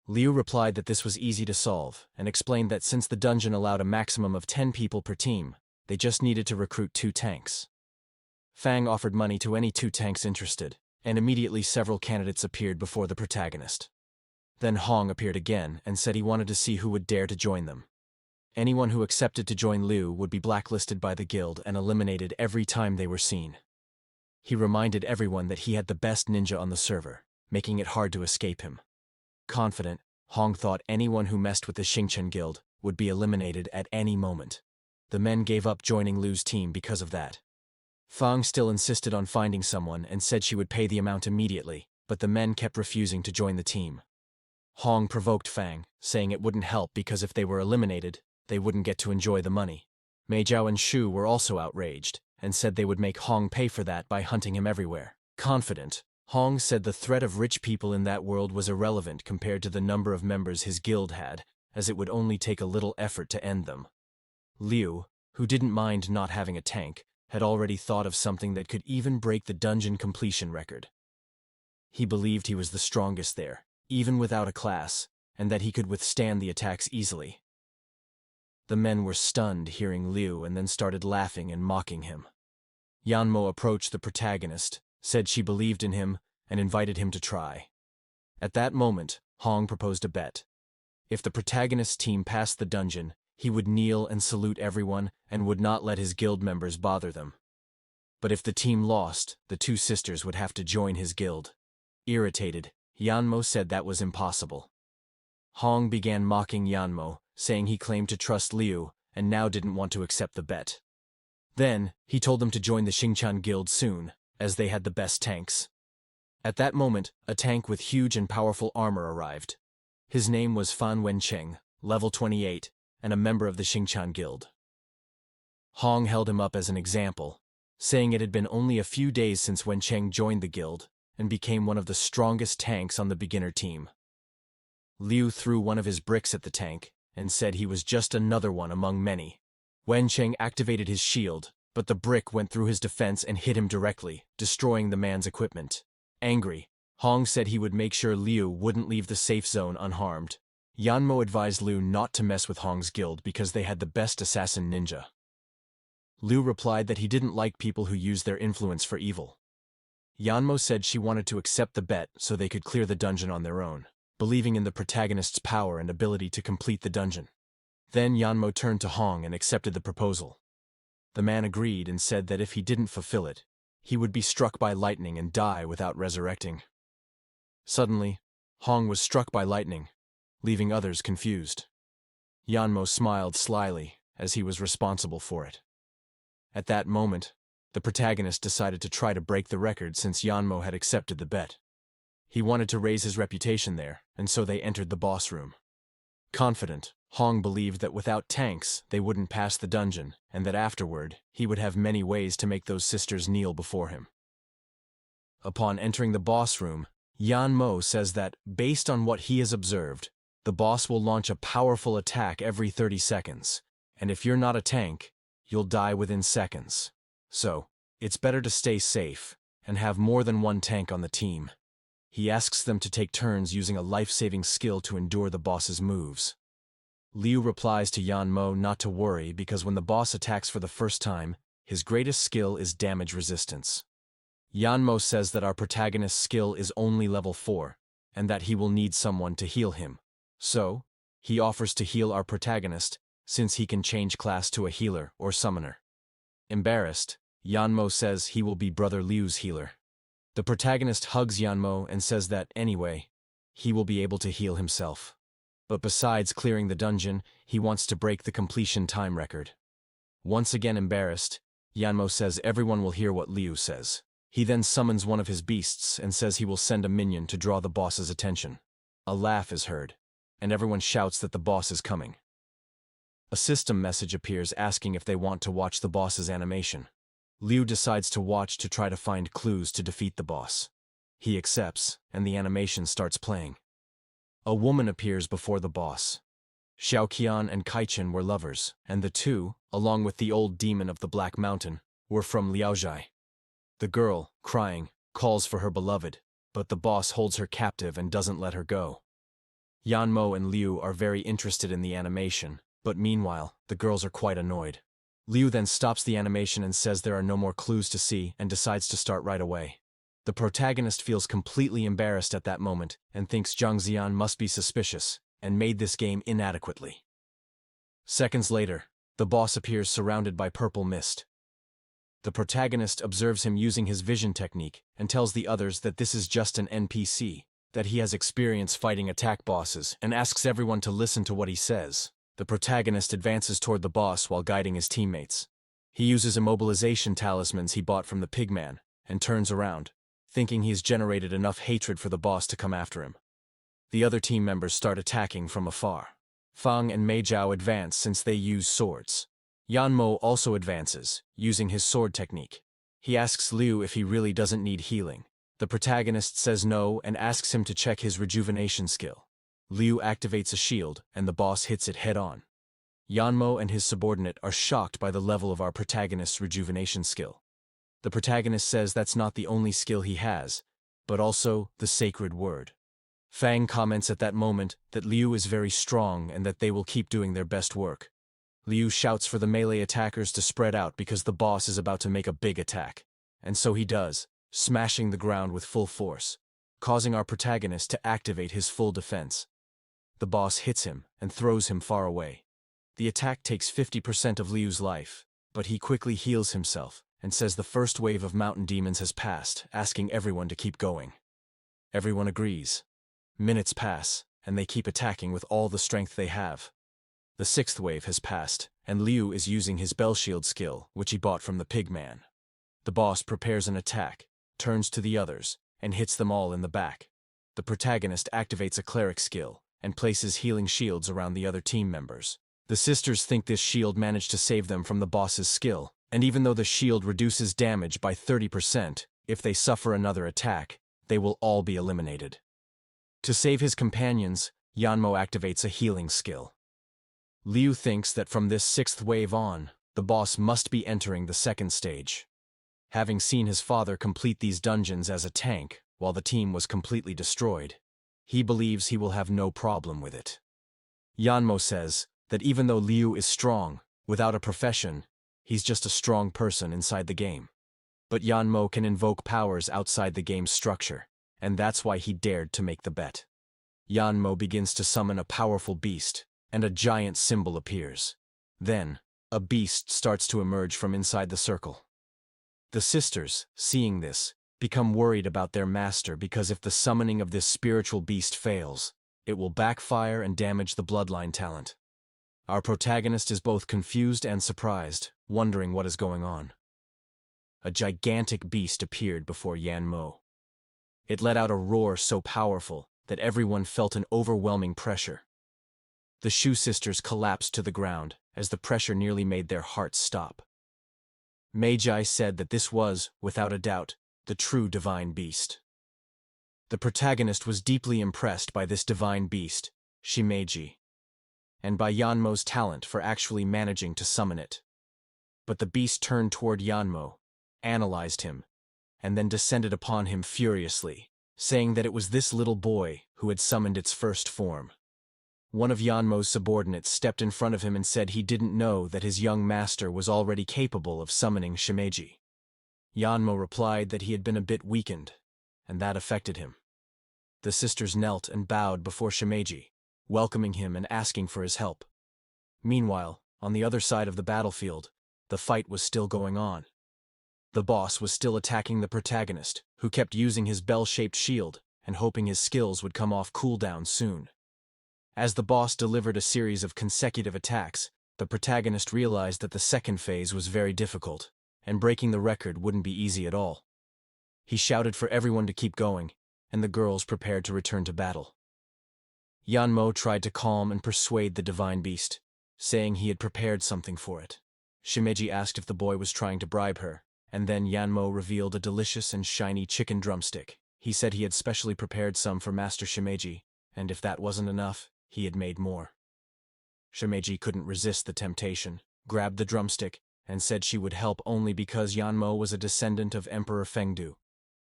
Liu replied that this was easy to solve and explained that since the dungeon allowed a maximum of 10 people per team, they just needed to recruit 2 tanks. Fang offered money to any 2 tanks interested, and immediately several candidates appeared before the protagonist. Then Hong appeared again and said he wanted to see who would dare to join them. Anyone who accepted to join Liu would be blacklisted by the guild and eliminated every time they were seen. He reminded everyone that he had the best ninja on the server, making it hard to escape him. Confident, Hong thought anyone who messed with the Xingchen guild would be eliminated at any moment. The men gave up joining Liu's team because of that. Fang still insisted on finding someone and said she would pay the amount immediately, but the men kept refusing to join the team. Hong provoked Fang, saying it wouldn't help because if they were eliminated, they wouldn't get to enjoy the money. Mei Zhao and Shu were also outraged and said they would make Hong pay for that by hunting him everywhere. Confident, Hong said the threat of rich people in that world was irrelevant compared to the number of members his guild had, as it would only take a little effort to end them. Liu, who didn't mind not having a tank, had already thought of something that could even break the dungeon completion record. He believed he was the strongest there, even without a class, and that he could withstand the attacks easily. The men were stunned hearing Liu and then started laughing and mocking him. Yanmo approached the protagonist, said she believed in him, and invited him to try. At that moment, Hong proposed a bet. If the protagonist's team passed the dungeon, he would kneel and salute everyone and would not let his guild members bother them. But if the team lost, the 2 sisters would have to join his guild. Irritated, Yanmo said that was impossible. Hong began mocking Yanmo, saying he claimed to trust Liu and now didn't want to accept the bet. Then, he told them to join the Xingchen guild soon, as they had the best tanks. At that moment, a tank with huge and powerful armor arrived. His name was Fan Wencheng, level 28, and a member of the Xingchen guild. Hong held him up as an example, saying it had been only a few days since Wencheng joined the guild and became one of the strongest tanks on the beginner team. Liu threw one of his bricks at the tank and said he was just another one among many. Wencheng activated his shield, but the brick went through his defense and hit him directly, destroying the man's equipment. Angry, Hong said he would make sure Liu wouldn't leave the safe zone unharmed. Yanmo advised Liu not to mess with Hong's guild because they had the best assassin ninja. Liu replied that he didn't like people who used their influence for evil. Yanmo said she wanted to accept the bet so they could clear the dungeon on their own, believing in the protagonist's power and ability to complete the dungeon. Then Yanmo turned to Hong and accepted the proposal. The man agreed and said that if he didn't fulfill it, he would be struck by lightning and die without resurrecting. Suddenly, Hong was struck by lightning, leaving others confused. Yanmo smiled slyly, as he was responsible for it. At that moment, the protagonist decided to try to break the record since Yanmo had accepted the bet. He wanted to raise his reputation there, and so they entered the boss room. Confident, Hong believed that without tanks, they wouldn't pass the dungeon, and that afterward, he would have many ways to make those sisters kneel before him. Upon entering the boss room, Yanmo says that, based on what he has observed, the boss will launch a powerful attack every 30 seconds, and if you're not a tank, you'll die within seconds. So, it's better to stay safe and have more than one tank on the team. He asks them to take turns using a life-saving skill to endure the boss's moves. Liu replies to Yanmo not to worry because when the boss attacks for the first time, his greatest skill is damage resistance. Yanmo says that our protagonist's skill is only level 4, and that he will need someone to heal him. So, he offers to heal our protagonist, since he can change class to a healer or summoner. Embarrassed, Yanmo says he will be Brother Liu's healer. The protagonist hugs Yanmo and says that, anyway, he will be able to heal himself. But besides clearing the dungeon, he wants to break the completion time record. Once again embarrassed, Yanmo says everyone will hear what Liu says. He then summons one of his beasts and says he will send a minion to draw the boss's attention. A laugh is heard, and everyone shouts that the boss is coming. A system message appears asking if they want to watch the boss's animation. Liu decides to watch to try to find clues to defeat the boss. He accepts, and the animation starts playing. A woman appears before the boss. Xiaoqian and Kaichen were lovers, and the two, along with the old demon of the Black Mountain, were from Liaozhai. The girl, crying, calls for her beloved, but the boss holds her captive and doesn't let her go. Yanmo and Liu are very interested in the animation, but meanwhile, the girls are quite annoyed. Liu then stops the animation and says there are no more clues to see and decides to start right away. The protagonist feels completely embarrassed at that moment and thinks Zhang Xian must be suspicious and made this game inadequately. Seconds later, the boss appears surrounded by purple mist. The protagonist observes him using his vision technique and tells the others that this is just an NPC, that he has experience fighting attack bosses, and asks everyone to listen to what he says. The protagonist advances toward the boss while guiding his teammates. He uses immobilization talismans he bought from the pigman, and turns around, thinking he's generated enough hatred for the boss to come after him. The other team members start attacking from afar. Fang and Mei Zhao advance since they use swords. Yanmo also advances, using his sword technique. He asks Liu if he really doesn't need healing. The protagonist says no and asks him to check his rejuvenation skill. Liu activates a shield, and the boss hits it head-on. Yanmo and his subordinate are shocked by the level of our protagonist's rejuvenation skill. The protagonist says that's not the only skill he has, but also the sacred word. Fang comments at that moment that Liu is very strong and that they will keep doing their best work. Liu shouts for the melee attackers to spread out because the boss is about to make a big attack. And so he does, smashing the ground with full force, causing our protagonist to activate his full defense. The boss hits him and throws him far away. The attack takes 50% of Liu's life, but he quickly heals himself and says the first wave of mountain demons has passed, asking everyone to keep going. Everyone agrees. Minutes pass, and they keep attacking with all the strength they have. The sixth wave has passed, and Liu is using his bell shield skill, which he bought from the pigman. The boss prepares an attack, turns to the others, and hits them all in the back. The protagonist activates a cleric skill, and places healing shields around the other team members. The sisters think this shield managed to save them from the boss's skill, and even though the shield reduces damage by 30%, if they suffer another attack, they will all be eliminated. To save his companions, Yanmo activates a healing skill. Liu thinks that from this sixth wave on, the boss must be entering the second stage. Having seen his father complete these dungeons as a tank, while the team was completely destroyed, he believes he will have no problem with it. Yanmo says that even though Liu is strong, without a profession, he's just a strong person inside the game. But Yanmo can invoke powers outside the game's structure, and that's why he dared to make the bet. Yanmo begins to summon a powerful beast, and a giant symbol appears. Then, a beast starts to emerge from inside the circle. The sisters, seeing this, become worried about their master because if the summoning of this spiritual beast fails, it will backfire and damage the bloodline talent. Our protagonist is both confused and surprised, wondering what is going on. A gigantic beast appeared before Yanmo. It let out a roar so powerful that everyone felt an overwhelming pressure. The Shu sisters collapsed to the ground as the pressure nearly made their hearts stop. Magi said that this was, without a doubt, the true divine beast. The protagonist was deeply impressed by this divine beast, Shimeji, and by Yanmo's talent for actually managing to summon it. But the beast turned toward Yanmo, analyzed him, and then descended upon him furiously, saying that it was this little boy who had summoned its first form. One of Yanmo's subordinates stepped in front of him and said he didn't know that his young master was already capable of summoning Shimeji. Yanmo replied that he had been a bit weakened, and that affected him. The sisters knelt and bowed before Shimeji, welcoming him and asking for his help. Meanwhile, on the other side of the battlefield, the fight was still going on. The boss was still attacking the protagonist, who kept using his bell-shaped shield and hoping his skills would come off cooldown soon. As the boss delivered a series of consecutive attacks, the protagonist realized that the second phase was very difficult, and breaking the record wouldn't be easy at all. He shouted for everyone to keep going, and the girls prepared to return to battle. Yanmo tried to calm and persuade the divine beast, saying he had prepared something for it. Shimeji asked if the boy was trying to bribe her, and then Yanmo revealed a delicious and shiny chicken drumstick. He said he had specially prepared some for Master Shimeji, and if that wasn't enough, he had made more. Shimeji couldn't resist the temptation, grabbed the drumstick, and said she would help only because Yanmo was a descendant of Emperor Fengdu.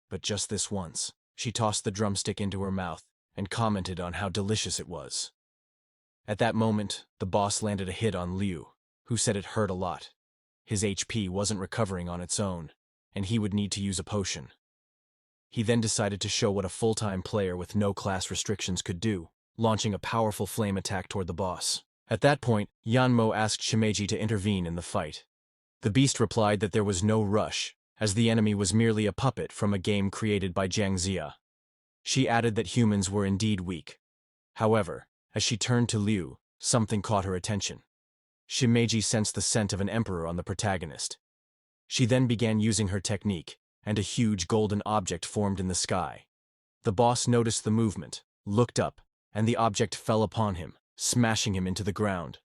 But just this once, she tossed the drumstick into her mouth and commented on how delicious it was. At that moment, the boss landed a hit on Liu, who said it hurt a lot. His HP wasn't recovering on its own, and he would need to use a potion. He then decided to show what a full-time player with no class restrictions could do, launching a powerful flame attack toward the boss. At that point, Yanmo asked Shimeji to intervene in the fight. The beast replied that there was no rush, as the enemy was merely a puppet from a game created by Jiang Xia. She added that humans were indeed weak. However, as she turned to Liu, something caught her attention. Shimeji sensed the scent of an emperor on the protagonist. She then began using her technique, and a huge golden object formed in the sky. The boss noticed the movement, looked up, and the object fell upon him, smashing him into the ground.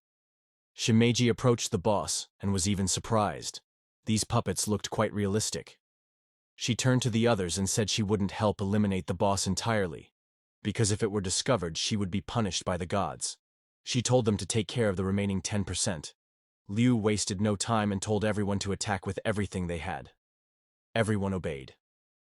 Shimeji approached the boss and was even surprised. These puppets looked quite realistic. She turned to the others and said she wouldn't help eliminate the boss entirely, because if it were discovered she would be punished by the gods. She told them to take care of the remaining 10%. Liu wasted no time and told everyone to attack with everything they had. Everyone obeyed.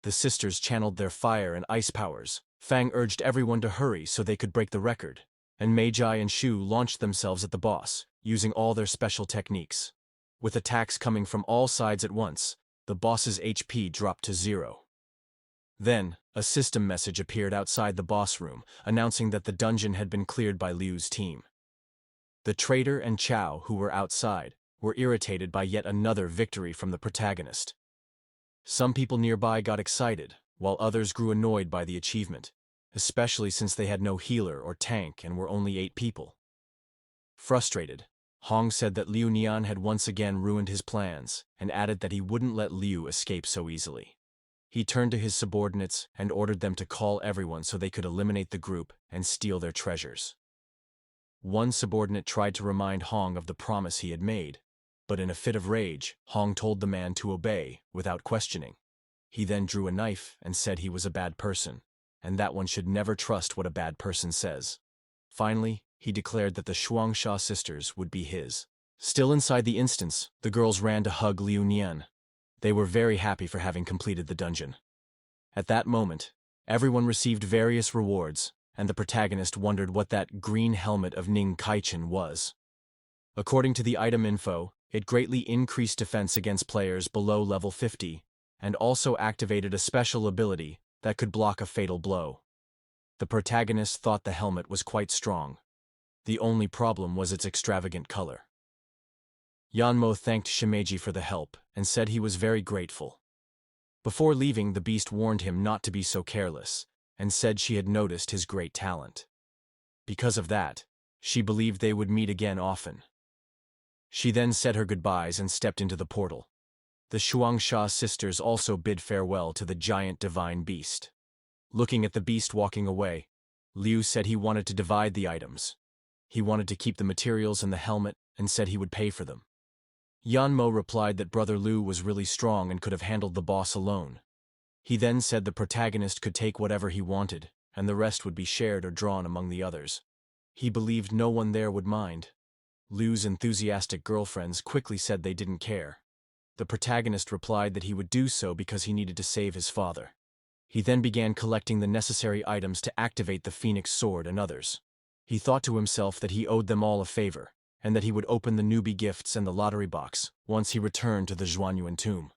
The sisters channeled their fire and ice powers. Fang urged everyone to hurry so they could break the record, and Magi and Shu launched themselves at the boss, using all their special techniques. With attacks coming from all sides at once, the boss's HP dropped to 0. Then, a system message appeared outside the boss room, announcing that the dungeon had been cleared by Liu's team. The traitor and Chao, who were outside, were irritated by yet another victory from the protagonist. Some people nearby got excited, while others grew annoyed by the achievement, especially since they had no healer or tank and were only 8 people. Frustrated, Hong said that Liu Nian had once again ruined his plans, and added that he wouldn't let Liu escape so easily. He turned to his subordinates and ordered them to call everyone so they could eliminate the group and steal their treasures. One subordinate tried to remind Hong of the promise he had made, but in a fit of rage, Hong told the man to obey without questioning. He then drew a knife and said he was a bad person, and that one should never trust what a bad person says. Finally, he declared that the Shuangsha sisters would be his. Still inside the instance, the girls ran to hug Liu Nian. They were very happy for having completed the dungeon. At that moment, everyone received various rewards, and the protagonist wondered what that green helmet of Ning Kaichen was. According to the item info, it greatly increased defense against players below level 50, and also activated a special ability that could block a fatal blow. The protagonist thought the helmet was quite strong. The only problem was its extravagant color. Yanmo thanked Shimeji for the help and said he was very grateful. Before leaving, the beast warned him not to be so careless, and said she had noticed his great talent. Because of that, she believed they would meet again often. She then said her goodbyes and stepped into the portal. The Shuangsha sisters also bid farewell to the giant divine beast. Looking at the beast walking away, Liu said he wanted to divide the items. He wanted to keep the materials and the helmet and said he would pay for them. Yanmo replied that brother Liu was really strong and could have handled the boss alone. He then said the protagonist could take whatever he wanted, and the rest would be shared or drawn among the others. He believed no one there would mind. Liu's enthusiastic girlfriends quickly said they didn't care. The protagonist replied that he would do so because he needed to save his father. He then began collecting the necessary items to activate the Phoenix Sword and others. He thought to himself that he owed them all a favor, and that he would open the newbie gifts and the lottery box once he returned to the Zhuanyuan tomb.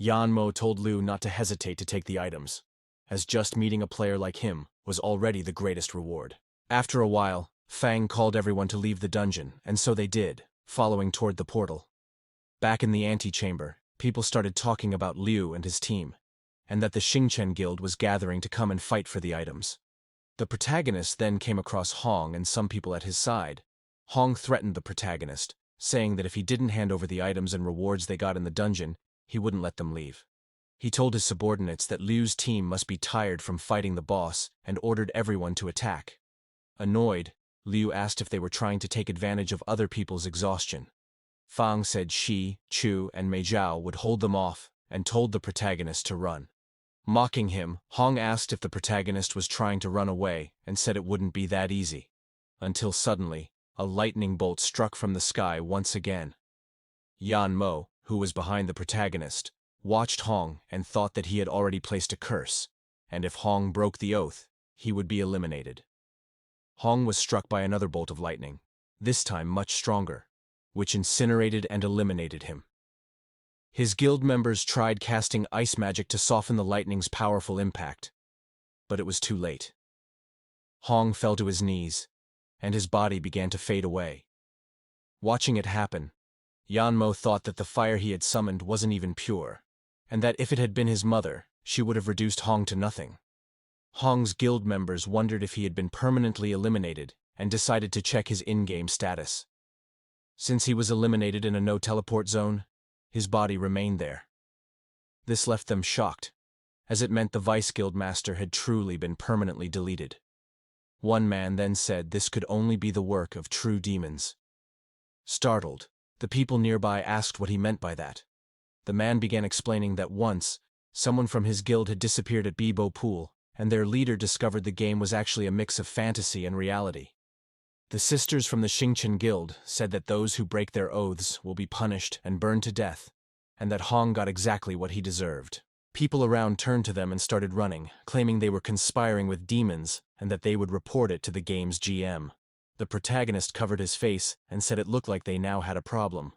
Yanmo told Liu not to hesitate to take the items, as just meeting a player like him was already the greatest reward. After a while, Fang called everyone to leave the dungeon, and so they did, following toward the portal. Back in the antechamber, people started talking about Liu and his team, and that the Xingchen Guild was gathering to come and fight for the items. The protagonist then came across Hong and some people at his side. Hong threatened the protagonist, saying that if he didn't hand over the items and rewards they got in the dungeon, he wouldn't let them leave. He told his subordinates that Liu's team must be tired from fighting the boss and ordered everyone to attack. Annoyed, Liu asked if they were trying to take advantage of other people's exhaustion. Fang said she, Chu, and Mei Zhao would hold them off and told the protagonist to run. Mocking him, Hong asked if the protagonist was trying to run away and said it wouldn't be that easy. Until suddenly, a lightning bolt struck from the sky once again. Yanmo, who was behind the protagonist, watched Hong and thought that he had already placed a curse, and if Hong broke the oath, he would be eliminated. Hong was struck by another bolt of lightning, this time much stronger, which incinerated and eliminated him. His guild members tried casting ice magic to soften the lightning's powerful impact, but it was too late. Hong fell to his knees, and his body began to fade away. Watching it happen, Yanmo thought that the fire he had summoned wasn't even pure, and that if it had been his mother, she would have reduced Hong to nothing. Hong's guild members wondered if he had been permanently eliminated and decided to check his in-game status. Since he was eliminated in a no-teleport zone, his body remained there. This left them shocked, as it meant the Vice Guild Master had truly been permanently deleted. One man then said this could only be the work of true demons. Startled, the people nearby asked what he meant by that. The man began explaining that once, someone from his guild had disappeared at Bibo Pool, and their leader discovered the game was actually a mix of fantasy and reality. The sisters from the Xingchen Guild said that those who break their oaths will be punished and burned to death, and that Hong got exactly what he deserved. People around turned to them and started running, claiming they were conspiring with demons and that they would report it to the game's GM. The protagonist covered his face and said it looked like they now had a problem.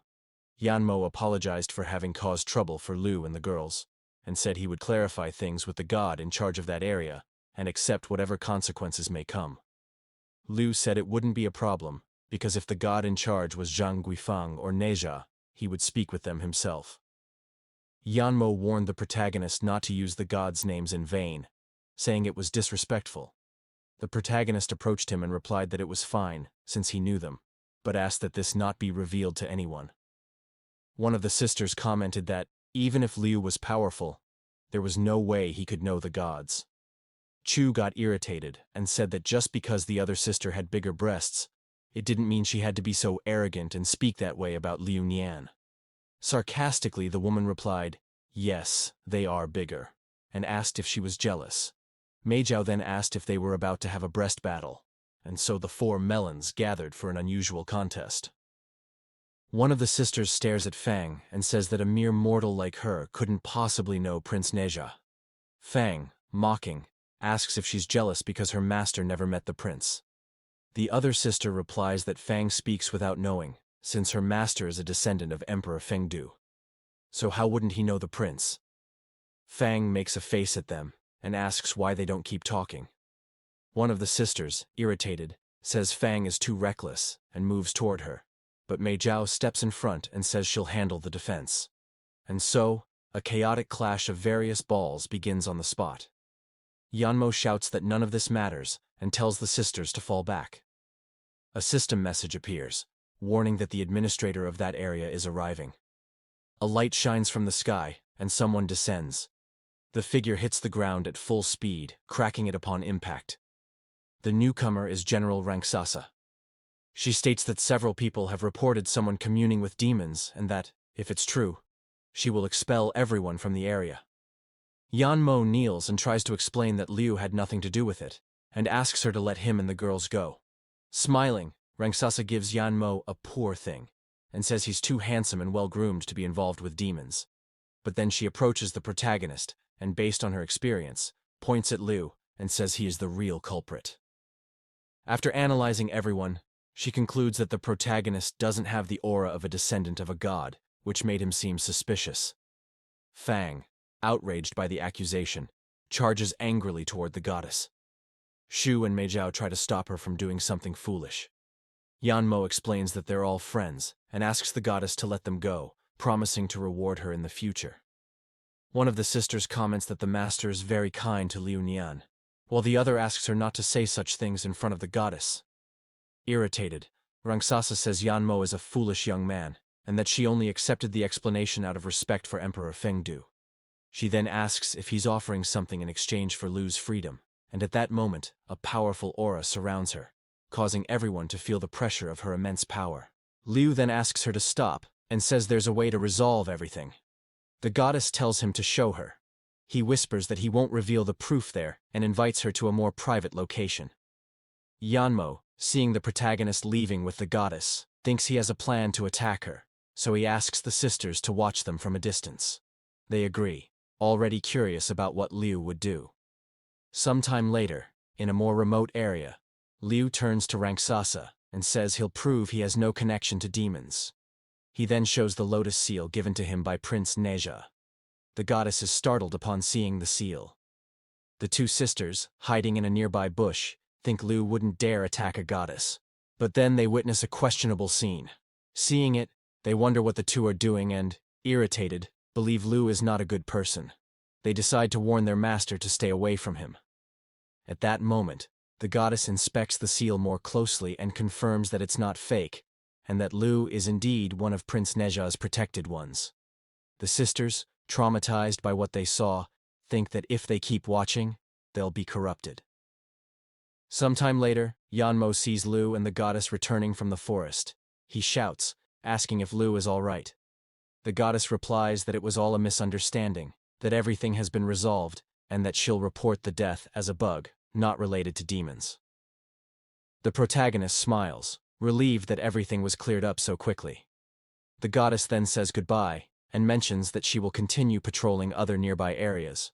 Yanmo apologized for having caused trouble for Liu and the girls, and said he would clarify things with the god in charge of that area and accept whatever consequences may come. Liu said it wouldn't be a problem, because if the god in charge was Zhang Guifang or Neja, he would speak with them himself. Yanmo warned the protagonist not to use the gods' names in vain, saying it was disrespectful. The protagonist approached him and replied that it was fine, since he knew them, but asked that this not be revealed to anyone. One of the sisters commented that, even if Liu was powerful, there was no way he could know the gods. Chu got irritated and said that just because the other sister had bigger breasts, it didn't mean she had to be so arrogant and speak that way about Liu Nian. Sarcastically, the woman replied, "Yes, they are bigger," and asked if she was jealous. Mei Zhao then asked if they were about to have a breast battle, and so the four melons gathered for an unusual contest. One of the sisters stares at Fang and says that a mere mortal like her couldn't possibly know Prince Neja. Fang, mocking, asks if she's jealous because her master never met the prince. The other sister replies that Fang speaks without knowing, since her master is a descendant of Emperor Fengdu. So how wouldn't he know the prince? Fang makes a face at them and asks why they don't keep talking. One of the sisters, irritated, says Fang is too reckless and moves toward her, but Mei Zhao steps in front and says she'll handle the defense. And so, a chaotic clash of various balls begins on the spot. Yanmo shouts that none of this matters and tells the sisters to fall back. A system message appears, warning that the administrator of that area is arriving. A light shines from the sky, and someone descends. The figure hits the ground at full speed, cracking it upon impact. The newcomer is General Rangsasa. She states that several people have reported someone communing with demons and that, if it's true, she will expel everyone from the area. Yanmo kneels and tries to explain that Liu had nothing to do with it, and asks her to let him and the girls go. Smiling, Rangsasa gives Yanmo a poor thing, and says he's too handsome and well-groomed to be involved with demons. But then she approaches the protagonist, and based on her experience, points at Liu and says he is the real culprit. After analyzing everyone, she concludes that the protagonist doesn't have the aura of a descendant of a god, which made him seem suspicious. Fang, outraged by the accusation, charges angrily toward the goddess. Shu and Mei Zhao try to stop her from doing something foolish. Yanmo explains that they're all friends and asks the goddess to let them go, promising to reward her in the future. One of the sisters comments that the master is very kind to Liu Nian, while the other asks her not to say such things in front of the goddess. Irritated, Rangsasa says Yanmo is a foolish young man, and that she only accepted the explanation out of respect for Emperor Fengdu. She then asks if he's offering something in exchange for Liu's freedom, and at that moment, a powerful aura surrounds her, causing everyone to feel the pressure of her immense power. Liu then asks her to stop, and says there's a way to resolve everything. The goddess tells him to show her. He whispers that he won't reveal the proof there, and invites her to a more private location. Yanmo, seeing the protagonist leaving with the goddess, thinks he has a plan to attack her, so he asks the sisters to watch them from a distance. They agree, already curious about what Liu would do. Sometime later, in a more remote area, Liu turns to Rangsasa and says he'll prove he has no connection to demons. He then shows the lotus seal given to him by Prince Neja. The goddess is startled upon seeing the seal. The two sisters, hiding in a nearby bush, think Liu wouldn't dare attack a goddess. But then they witness a questionable scene. Seeing it, they wonder what the two are doing and, irritated, believe Liu is not a good person. They decide to warn their master to stay away from him. At that moment, the goddess inspects the seal more closely and confirms that it's not fake, and that Liu is indeed one of Prince Neja's protected ones. The sisters, traumatized by what they saw, think that if they keep watching, they'll be corrupted. Sometime later, Yanmo sees Liu and the goddess returning from the forest. He shouts, asking if Liu is all right. The goddess replies that it was all a misunderstanding, that everything has been resolved, and that she'll report the death as a bug, not related to demons. The protagonist smiles, relieved that everything was cleared up so quickly. The goddess then says goodbye, and mentions that she will continue patrolling other nearby areas.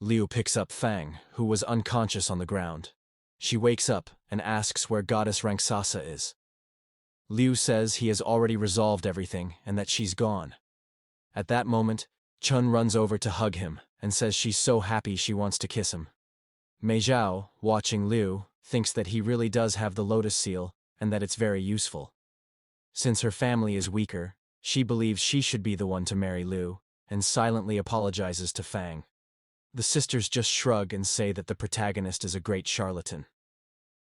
Liu picks up Fang, who was unconscious on the ground. She wakes up and asks where Goddess Rangsasa is. Liu says he has already resolved everything and that she's gone. At that moment, Chun runs over to hug him and says she's so happy she wants to kiss him. Mei Zhao, watching Liu, thinks that he really does have the lotus seal and that it's very useful. Since her family is weaker, she believes she should be the one to marry Liu, and silently apologizes to Fang. The sisters just shrug and say that the protagonist is a great charlatan.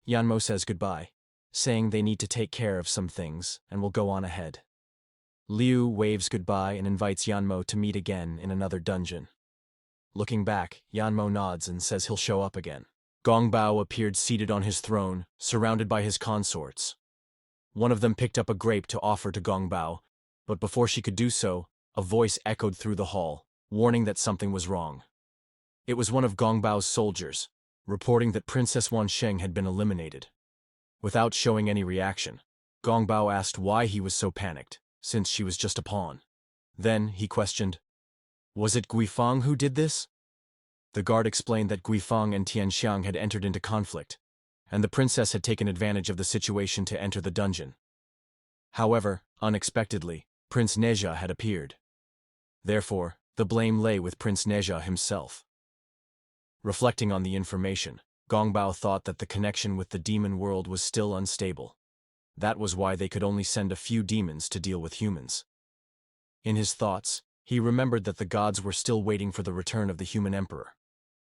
Yanmo says goodbye, saying they need to take care of some things and will go on ahead. Liu waves goodbye and invites Yanmo to meet again in another dungeon. Looking back, Yanmo nods and says he'll show up again. Gongbao appeared seated on his throne, surrounded by his consorts. One of them picked up a grape to offer to Gongbao, but before she could do so, a voice echoed through the hall, warning that something was wrong. It was one of Gongbao's soldiers, reporting that Princess Wansheng had been eliminated. Without showing any reaction, Gongbao asked why he was so panicked, since she was just a pawn. Then, he questioned, "Was it Guifang who did this?" The guard explained that Guifang and Tianxiang had entered into conflict, and the princess had taken advantage of the situation to enter the dungeon. However, unexpectedly, Prince Neja had appeared. Therefore, The blame lay with Prince Neja himself. Reflecting on the information, Gongbao thought that the connection with the demon world was still unstable. That was why they could only send a few demons to deal with humans. In his thoughts, he remembered that the gods were still waiting for the return of the human emperor.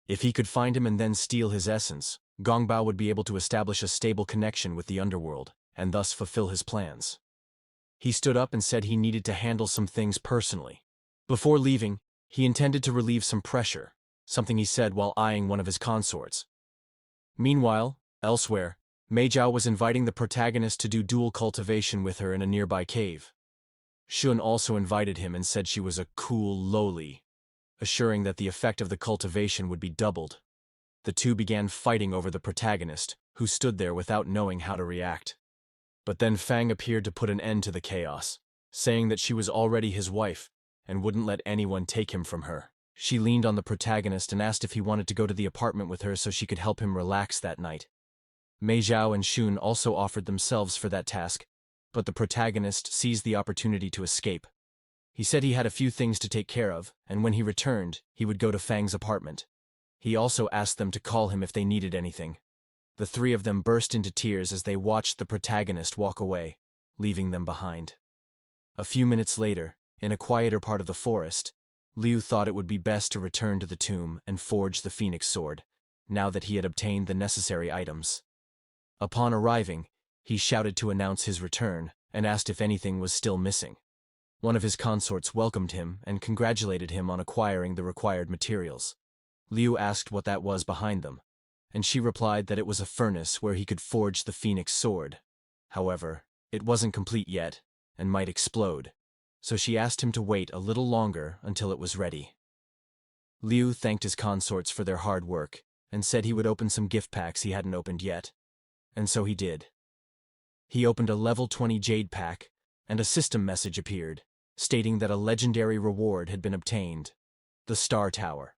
If he could find him and then steal his essence, Gongbao would be able to establish a stable connection with the underworld, and thus fulfill his plans. He stood up and said he needed to handle some things personally. Before leaving, he intended to relieve some pressure, something he said while eyeing one of his consorts. Meanwhile, elsewhere, Mei Zhao was inviting the protagonist to do dual cultivation with her in a nearby cave. Shun also invited him and said she was a cool loli, assuring that the effect of the cultivation would be doubled. The two began fighting over the protagonist, who stood there without knowing how to react. But then Fang appeared to put an end to the chaos, saying that she was already his wife and wouldn't let anyone take him from her. She leaned on the protagonist and asked if he wanted to go to the apartment with her so she could help him relax that night. Mei Zhao and Shun also offered themselves for that task, but the protagonist seized the opportunity to escape. He said he had a few things to take care of, and when he returned, he would go to Fang's apartment. He also asked them to call him if they needed anything. The three of them burst into tears as they watched the protagonist walk away, leaving them behind. A few minutes later, in a quieter part of the forest, Liu thought it would be best to return to the tomb and forge the phoenix sword, now that he had obtained the necessary items. Upon arriving, he shouted to announce his return and asked if anything was still missing. One of his consorts welcomed him and congratulated him on acquiring the required materials. Liu asked what that was behind them, and she replied that it was a furnace where he could forge the phoenix sword. However, it wasn't complete yet and might explode, so she asked him to wait a little longer until it was ready. Liu thanked his consorts for their hard work and said he would open some gift packs he hadn't opened yet, and so he did. He opened a level 20 jade pack, and a system message appeared, stating that a legendary reward had been obtained: the Star Tower.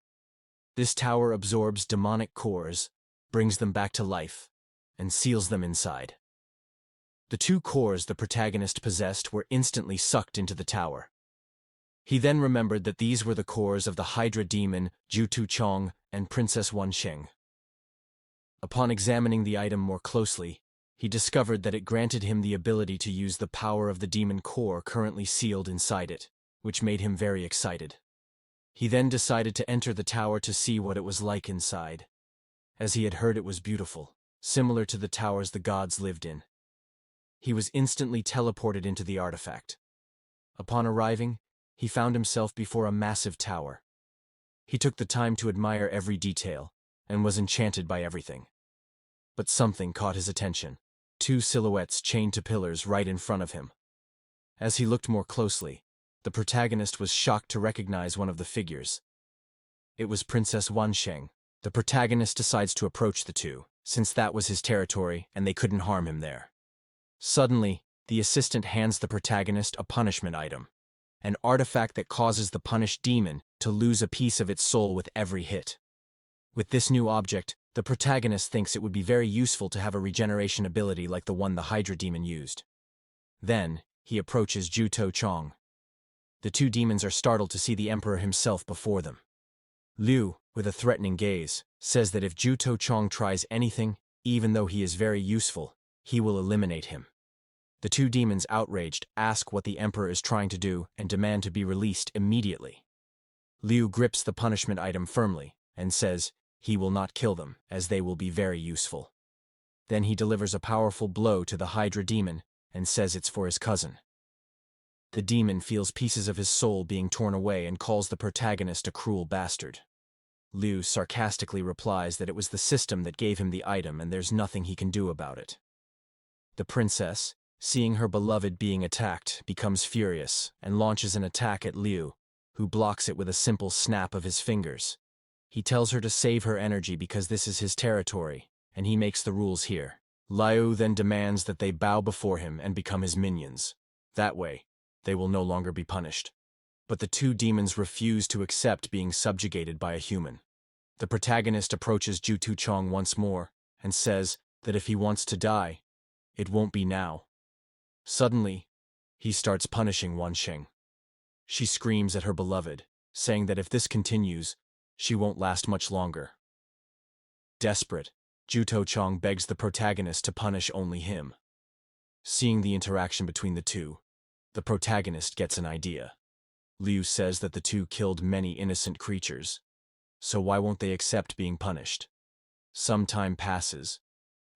This tower absorbs demonic cores, brings them back to life, and seals them inside. The two cores the protagonist possessed were instantly sucked into the tower. He then remembered that these were the cores of the Hydra demon Zhu Tuchong and Princess Wansheng. Upon examining the item more closely, he discovered that it granted him the ability to use the power of the demon core currently sealed inside it, which made him very excited. He then decided to enter the tower to see what it was like inside, as he had heard it was beautiful, similar to the towers the gods lived in. He was instantly teleported into the artifact. Upon arriving, he found himself before a massive tower. He took the time to admire every detail, and was enchanted by everything. But something caught his attention: two silhouettes chained to pillars right in front of him. As he looked more closely, the protagonist was shocked to recognize one of the figures. It was Princess Wansheng. The protagonist decides to approach the two, since that was his territory and they couldn't harm him there. Suddenly, the assistant hands the protagonist a punishment item, an artifact that causes the punished demon to lose a piece of its soul with every hit. With this new object, the protagonist thinks it would be very useful to have a regeneration ability like the one the Hydra demon used. Then, he approaches Zhu Tuchong. The two demons are startled to see the emperor himself before them. Liu, with a threatening gaze, says that if Zhu Tuchong tries anything, even though he is very useful, he will eliminate him. The two demons, outraged, ask what the emperor is trying to do and demand to be released immediately. Liu grips the punishment item firmly and says he will not kill them, as they will be very useful. Then he delivers a powerful blow to the Hydra demon and says it's for his cousin. The demon feels pieces of his soul being torn away and calls the protagonist a cruel bastard. Liu sarcastically replies that it was the system that gave him the item and there's nothing he can do about it. The princess, seeing her beloved being attacked, becomes furious and launches an attack at Liu, who blocks it with a simple snap of his fingers. He tells her to save her energy because this is his territory, and he makes the rules here. Liu then demands that they bow before him and become his minions. That way, they will no longer be punished. But the two demons refuse to accept being subjugated by a human. The protagonist approaches Zhu Tuchong once more and says that if he wants to die, it won't be now. Suddenly, he starts punishing Wansheng. She screams at her beloved, saying that if this continues, she won't last much longer. Desperate, Zhu Chong begs the protagonist to punish only him. Seeing the interaction between the two, the protagonist gets an idea. Liu says that the two killed many innocent creatures, so why won't they accept being punished? Some time passes,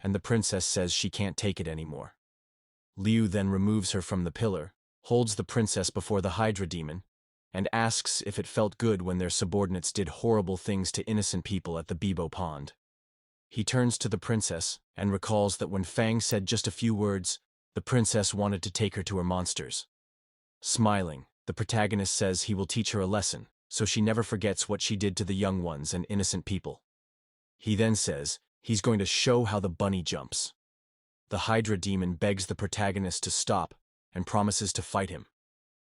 and the princess says she can't take it anymore. Liu then removes her from the pillar, holds the princess before the Hydra demon, and asks if it felt good when their subordinates did horrible things to innocent people at the Bibo pond. He turns to the princess and recalls that when Fang said just a few words, the princess wanted to take her to her monsters. Smiling, the protagonist says he will teach her a lesson, so she never forgets what she did to the young ones and innocent people. He then says he's going to show how the bunny jumps. The Hydra demon begs the protagonist to stop and promises to fight him.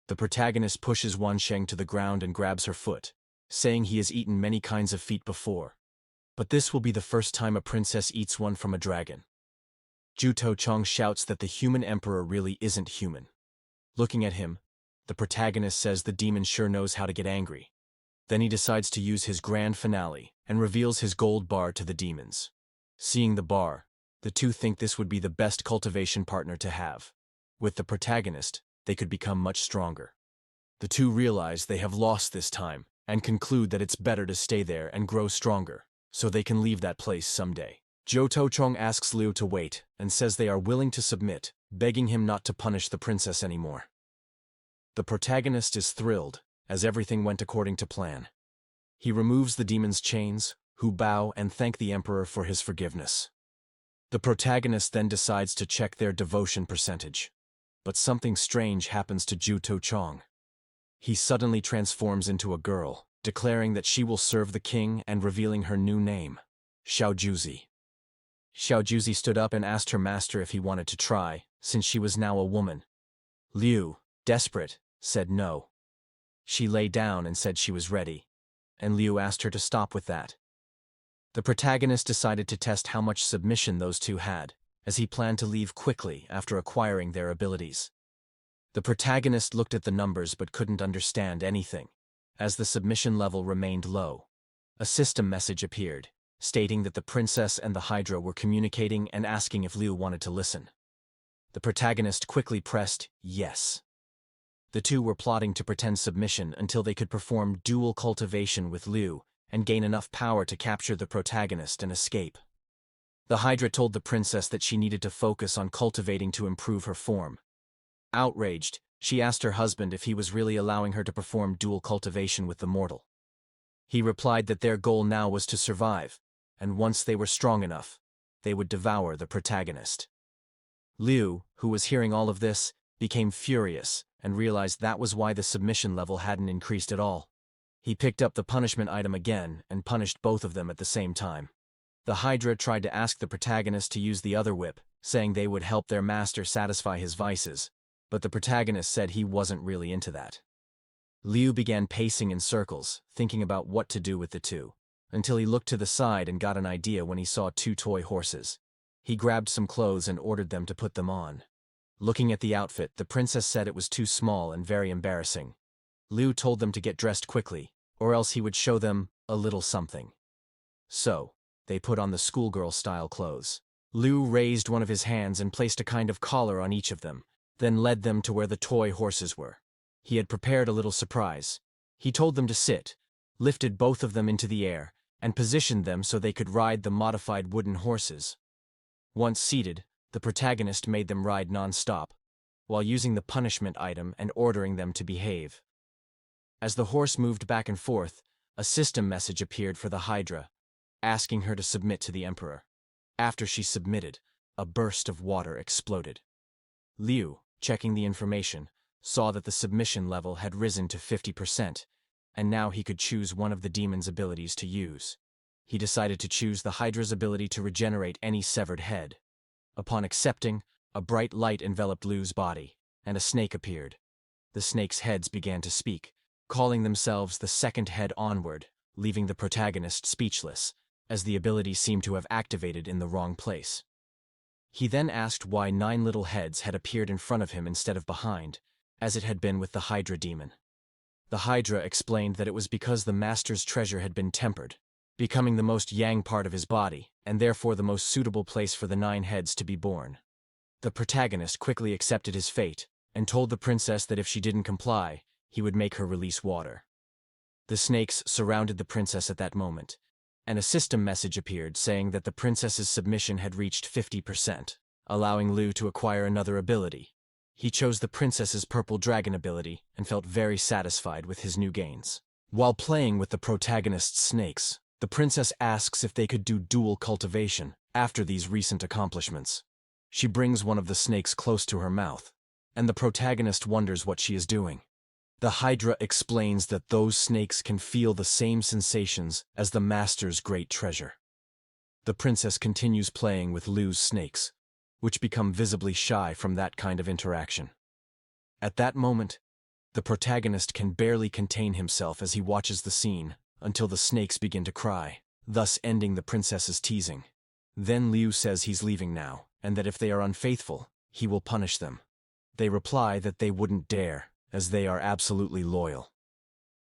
The protagonist pushes Wansheng to the ground and grabs her foot, saying he has eaten many kinds of feet before, but this will be the first time a princess eats one from a dragon. Zhu Chong shouts that the human emperor really isn't human. Looking at him, the protagonist says the demon sure knows how to get angry. Then he decides to use his grand finale and reveals his gold bar to the demons. Seeing the bar, the two think this would be the best cultivation partner to have. With the protagonist, they could become much stronger. The two realize they have lost this time and conclude that it's better to stay there and grow stronger, so they can leave that place someday. Zhu Chong asks Liu to wait and says they are willing to submit, begging him not to punish the princess anymore. The protagonist is thrilled, as everything went according to plan. He removes the demon's chains, who bow and thank the emperor for his forgiveness. The protagonist then decides to check their devotion percentage. But something strange happens to Zhu Chong. He suddenly transforms into a girl, declaring that she will serve the king and revealing her new name, Xiaojuzi. Xiaojuzi stood up and asked her master if he wanted to try, since she was now a woman. Liu, desperate, said no. She lay down and said she was ready, and Liu asked her to stop with that. The protagonist decided to test how much submission those two had, as he planned to leave quickly after acquiring their abilities. The protagonist looked at the numbers but couldn't understand anything, as the submission level remained low. A system message appeared, stating that the princess and the Hydra were communicating and asking if Liu wanted to listen. The protagonist quickly pressed yes. The two were plotting to pretend submission until they could perform dual cultivation with Liu and gain enough power to capture the protagonist and escape. The Hydra told the princess that she needed to focus on cultivating to improve her form. Outraged, she asked her husband if he was really allowing her to perform dual cultivation with the mortal. He replied that their goal now was to survive, and once they were strong enough, they would devour the protagonist. Liu, who was hearing all of this, became furious and realized that was why the submission level hadn't increased at all. He picked up the punishment item again and punished both of them at the same time. The Hydra tried to ask the protagonist to use the other whip, saying they would help their master satisfy his vices, but the protagonist said he wasn't really into that. Liu began pacing in circles, thinking about what to do with the two, until he looked to the side and got an idea when he saw two toy horses. He grabbed some clothes and ordered them to put them on. Looking at the outfit, the princess said it was too small and very embarrassing. Liu told them to get dressed quickly, or else he would show them a little something. So, they put on the schoolgirl-style clothes. Liu raised one of his hands and placed a kind of collar on each of them, then led them to where the toy horses were. He had prepared a little surprise. He told them to sit, lifted both of them into the air, and positioned them so they could ride the modified wooden horses. Once seated, the protagonist made them ride non-stop, while using the punishment item and ordering them to behave. As the horse moved back and forth, a system message appeared for the Hydra, asking her to submit to the emperor. After she submitted, a burst of water exploded. Liu, checking the information, saw that the submission level had risen to 50%, and now he could choose one of the demon's abilities to use. He decided to choose the Hydra's ability to regenerate any severed head. Upon accepting, a bright light enveloped Liu's body, and a snake appeared. The snake's heads began to speak, calling themselves the second head onward, leaving the protagonist speechless, as the ability seemed to have activated in the wrong place. He then asked why 9 little heads had appeared in front of him instead of behind, as it had been with the Hydra demon. The Hydra explained that it was because the master's treasure had been tempered, becoming the most yang part of his body, and therefore the most suitable place for the 9 heads to be born. The protagonist quickly accepted his fate, and told the princess that if she didn't comply, he would make her release water. The snakes surrounded the princess at that moment, and a system message appeared saying that the princess's submission had reached 50%, allowing Liu to acquire another ability. He chose the princess's purple dragon ability and felt very satisfied with his new gains. While playing with the protagonist's snakes, the princess asks if they could do dual cultivation after these recent accomplishments. She brings one of the snakes close to her mouth, and the protagonist wonders what she is doing. The Hydra explains that those snakes can feel the same sensations as the master's great treasure. The princess continues playing with Liu's snakes, which become visibly shy from that kind of interaction. At that moment, the protagonist can barely contain himself as he watches the scene until the snakes begin to cry, thus ending the princess's teasing. Then Liu says he's leaving now, and that if they are unfaithful, he will punish them. They reply that they wouldn't dare, as they are absolutely loyal.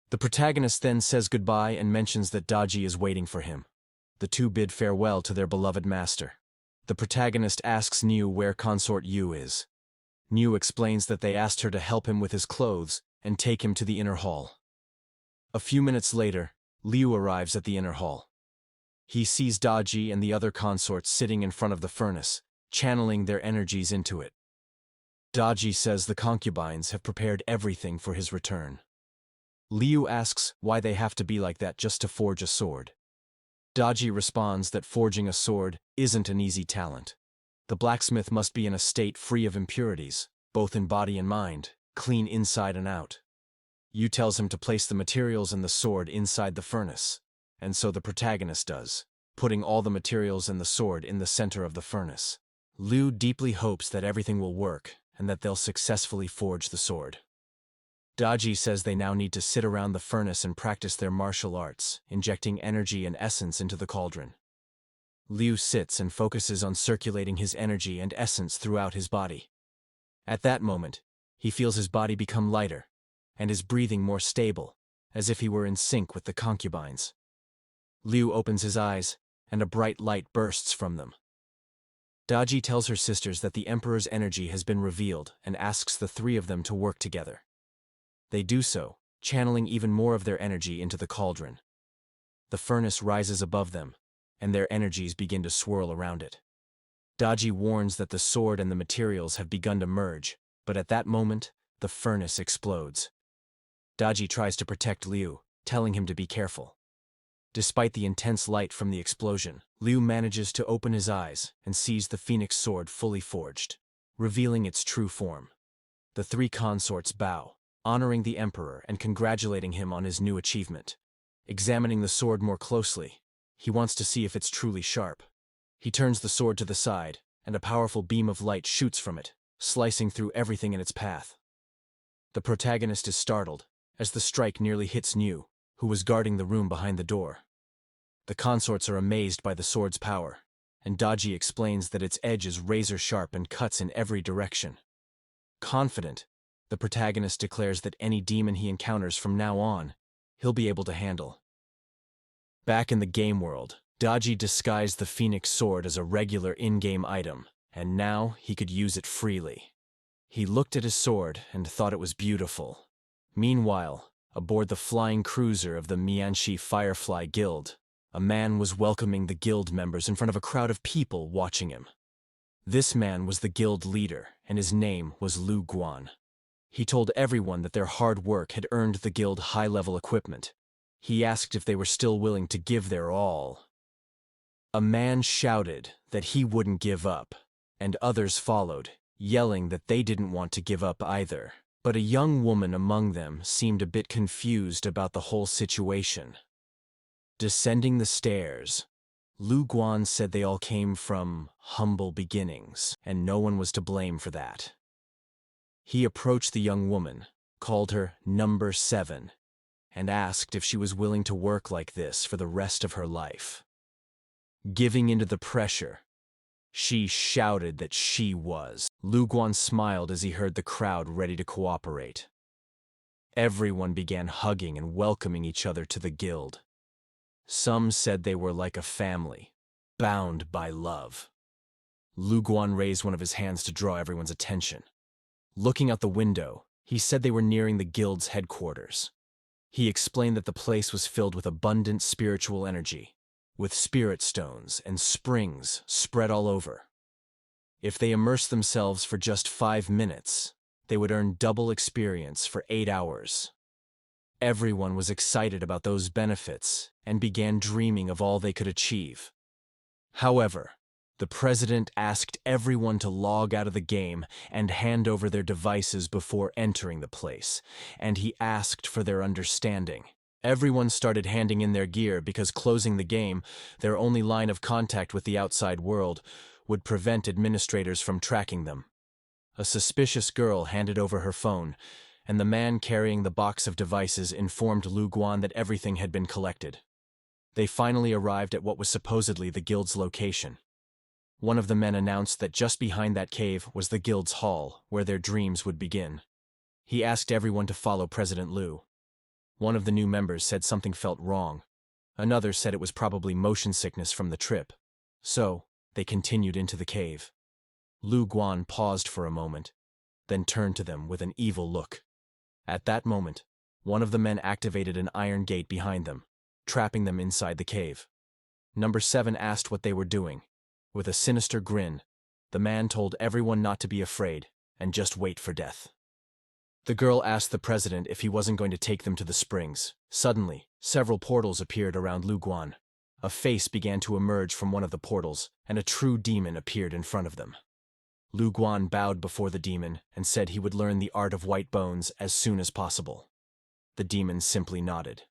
The protagonist then says goodbye and mentions that Daji is waiting for him. The two bid farewell to their beloved master. The protagonist asks Niu where consort Yu is. Niu explains that they asked her to help him with his clothes and take him to the inner hall. A few minutes later, Liu arrives at the inner hall. He sees Daji and the other consorts sitting in front of the furnace, channeling their energies into it. Daji says the concubines have prepared everything for his return. Liu asks why they have to be like that just to forge a sword. Daji responds that forging a sword isn't an easy talent. The blacksmith must be in a state free of impurities, both in body and mind, clean inside and out. Yu tells him to place the materials and the sword inside the furnace, and so the protagonist does, putting all the materials and the sword in the center of the furnace. Liu deeply hopes that everything will work and that they'll successfully forge the sword. Daji says they now need to sit around the furnace and practice their martial arts, injecting energy and essence into the cauldron. Liu sits and focuses on circulating his energy and essence throughout his body. At that moment, he feels his body become lighter, and his breathing more stable, as if he were in sync with the concubines. Liu opens his eyes, and a bright light bursts from them. Daji tells her sisters that the Emperor's energy has been revealed and asks the 3 of them to work together. They do so, channeling even more of their energy into the cauldron. The furnace rises above them, and their energies begin to swirl around it. Daji warns that the sword and the materials have begun to merge, but at that moment, the furnace explodes. Daji tries to protect Liu, telling him to be careful. Despite the intense light from the explosion, Liu manages to open his eyes and sees the phoenix sword fully forged, revealing its true form. The 3 consorts bow, honoring the Emperor and congratulating him on his new achievement. Examining the sword more closely, he wants to see if it's truly sharp. He turns the sword to the side, and a powerful beam of light shoots from it, slicing through everything in its path. The protagonist is startled, as the strike nearly hits Niu, who was guarding the room behind the door. The consorts are amazed by the sword's power, and Daji explains that its edge is razor-sharp and cuts in every direction. Confident, the protagonist declares that any demon he encounters from now on, he'll be able to handle. Back in the game world, Daji disguised the phoenix sword as a regular in-game item, and now he could use it freely. He looked at his sword and thought it was beautiful. Meanwhile, aboard the flying cruiser of the Mianxi Firefly Guild, a man was welcoming the guild members in front of a crowd of people watching him. This man was the guild leader, and his name was Lu Guan. He told everyone that their hard work had earned the guild high-level equipment. He asked if they were still willing to give their all. A man shouted that he wouldn't give up, and others followed, yelling that they didn't want to give up either. But a young woman among them seemed a bit confused about the whole situation. Descending the stairs, Lu Guan said they all came from humble beginnings, and no one was to blame for that. He approached the young woman, called her Number 7, and asked if she was willing to work like this for the rest of her life. Giving into the pressure, she shouted that she was. Lu Guan smiled as he heard the crowd ready to cooperate. Everyone began hugging and welcoming each other to the guild. Some said they were like a family, bound by love. Lu Guan raised one of his hands to draw everyone's attention. Looking out the window, he said they were nearing the guild's headquarters. He explained that the place was filled with abundant spiritual energy, with spirit stones and springs spread all over. If they immersed themselves for just 5 minutes, they would earn double experience for 8 hours. Everyone was excited about those benefits and began dreaming of all they could achieve. However, the president asked everyone to log out of the game and hand over their devices before entering the place, and he asked for their understanding. Everyone started handing in their gear because closing the game, their only line of contact with the outside world, would prevent administrators from tracking them. A suspicious girl handed over her phone, and the man carrying the box of devices informed Lu Guan that everything had been collected. They finally arrived at what was supposedly the guild's location. One of the men announced that just behind that cave was the guild's hall, where their dreams would begin. He asked everyone to follow President Liu. One of the new members said something felt wrong. Another said it was probably motion sickness from the trip. So, they continued into the cave. Lu Guan paused for a moment, then turned to them with an evil look. At that moment, one of the men activated an iron gate behind them, trapping them inside the cave. Number 7 asked what they were doing. With a sinister grin, the man told everyone not to be afraid and just wait for death. The girl asked the president if he wasn't going to take them to the springs. Suddenly, several portals appeared around Lu Guan. A face began to emerge from one of the portals, and a true demon appeared in front of them. Lu Guan bowed before the demon and said he would learn the art of white bones as soon as possible. The demon simply nodded.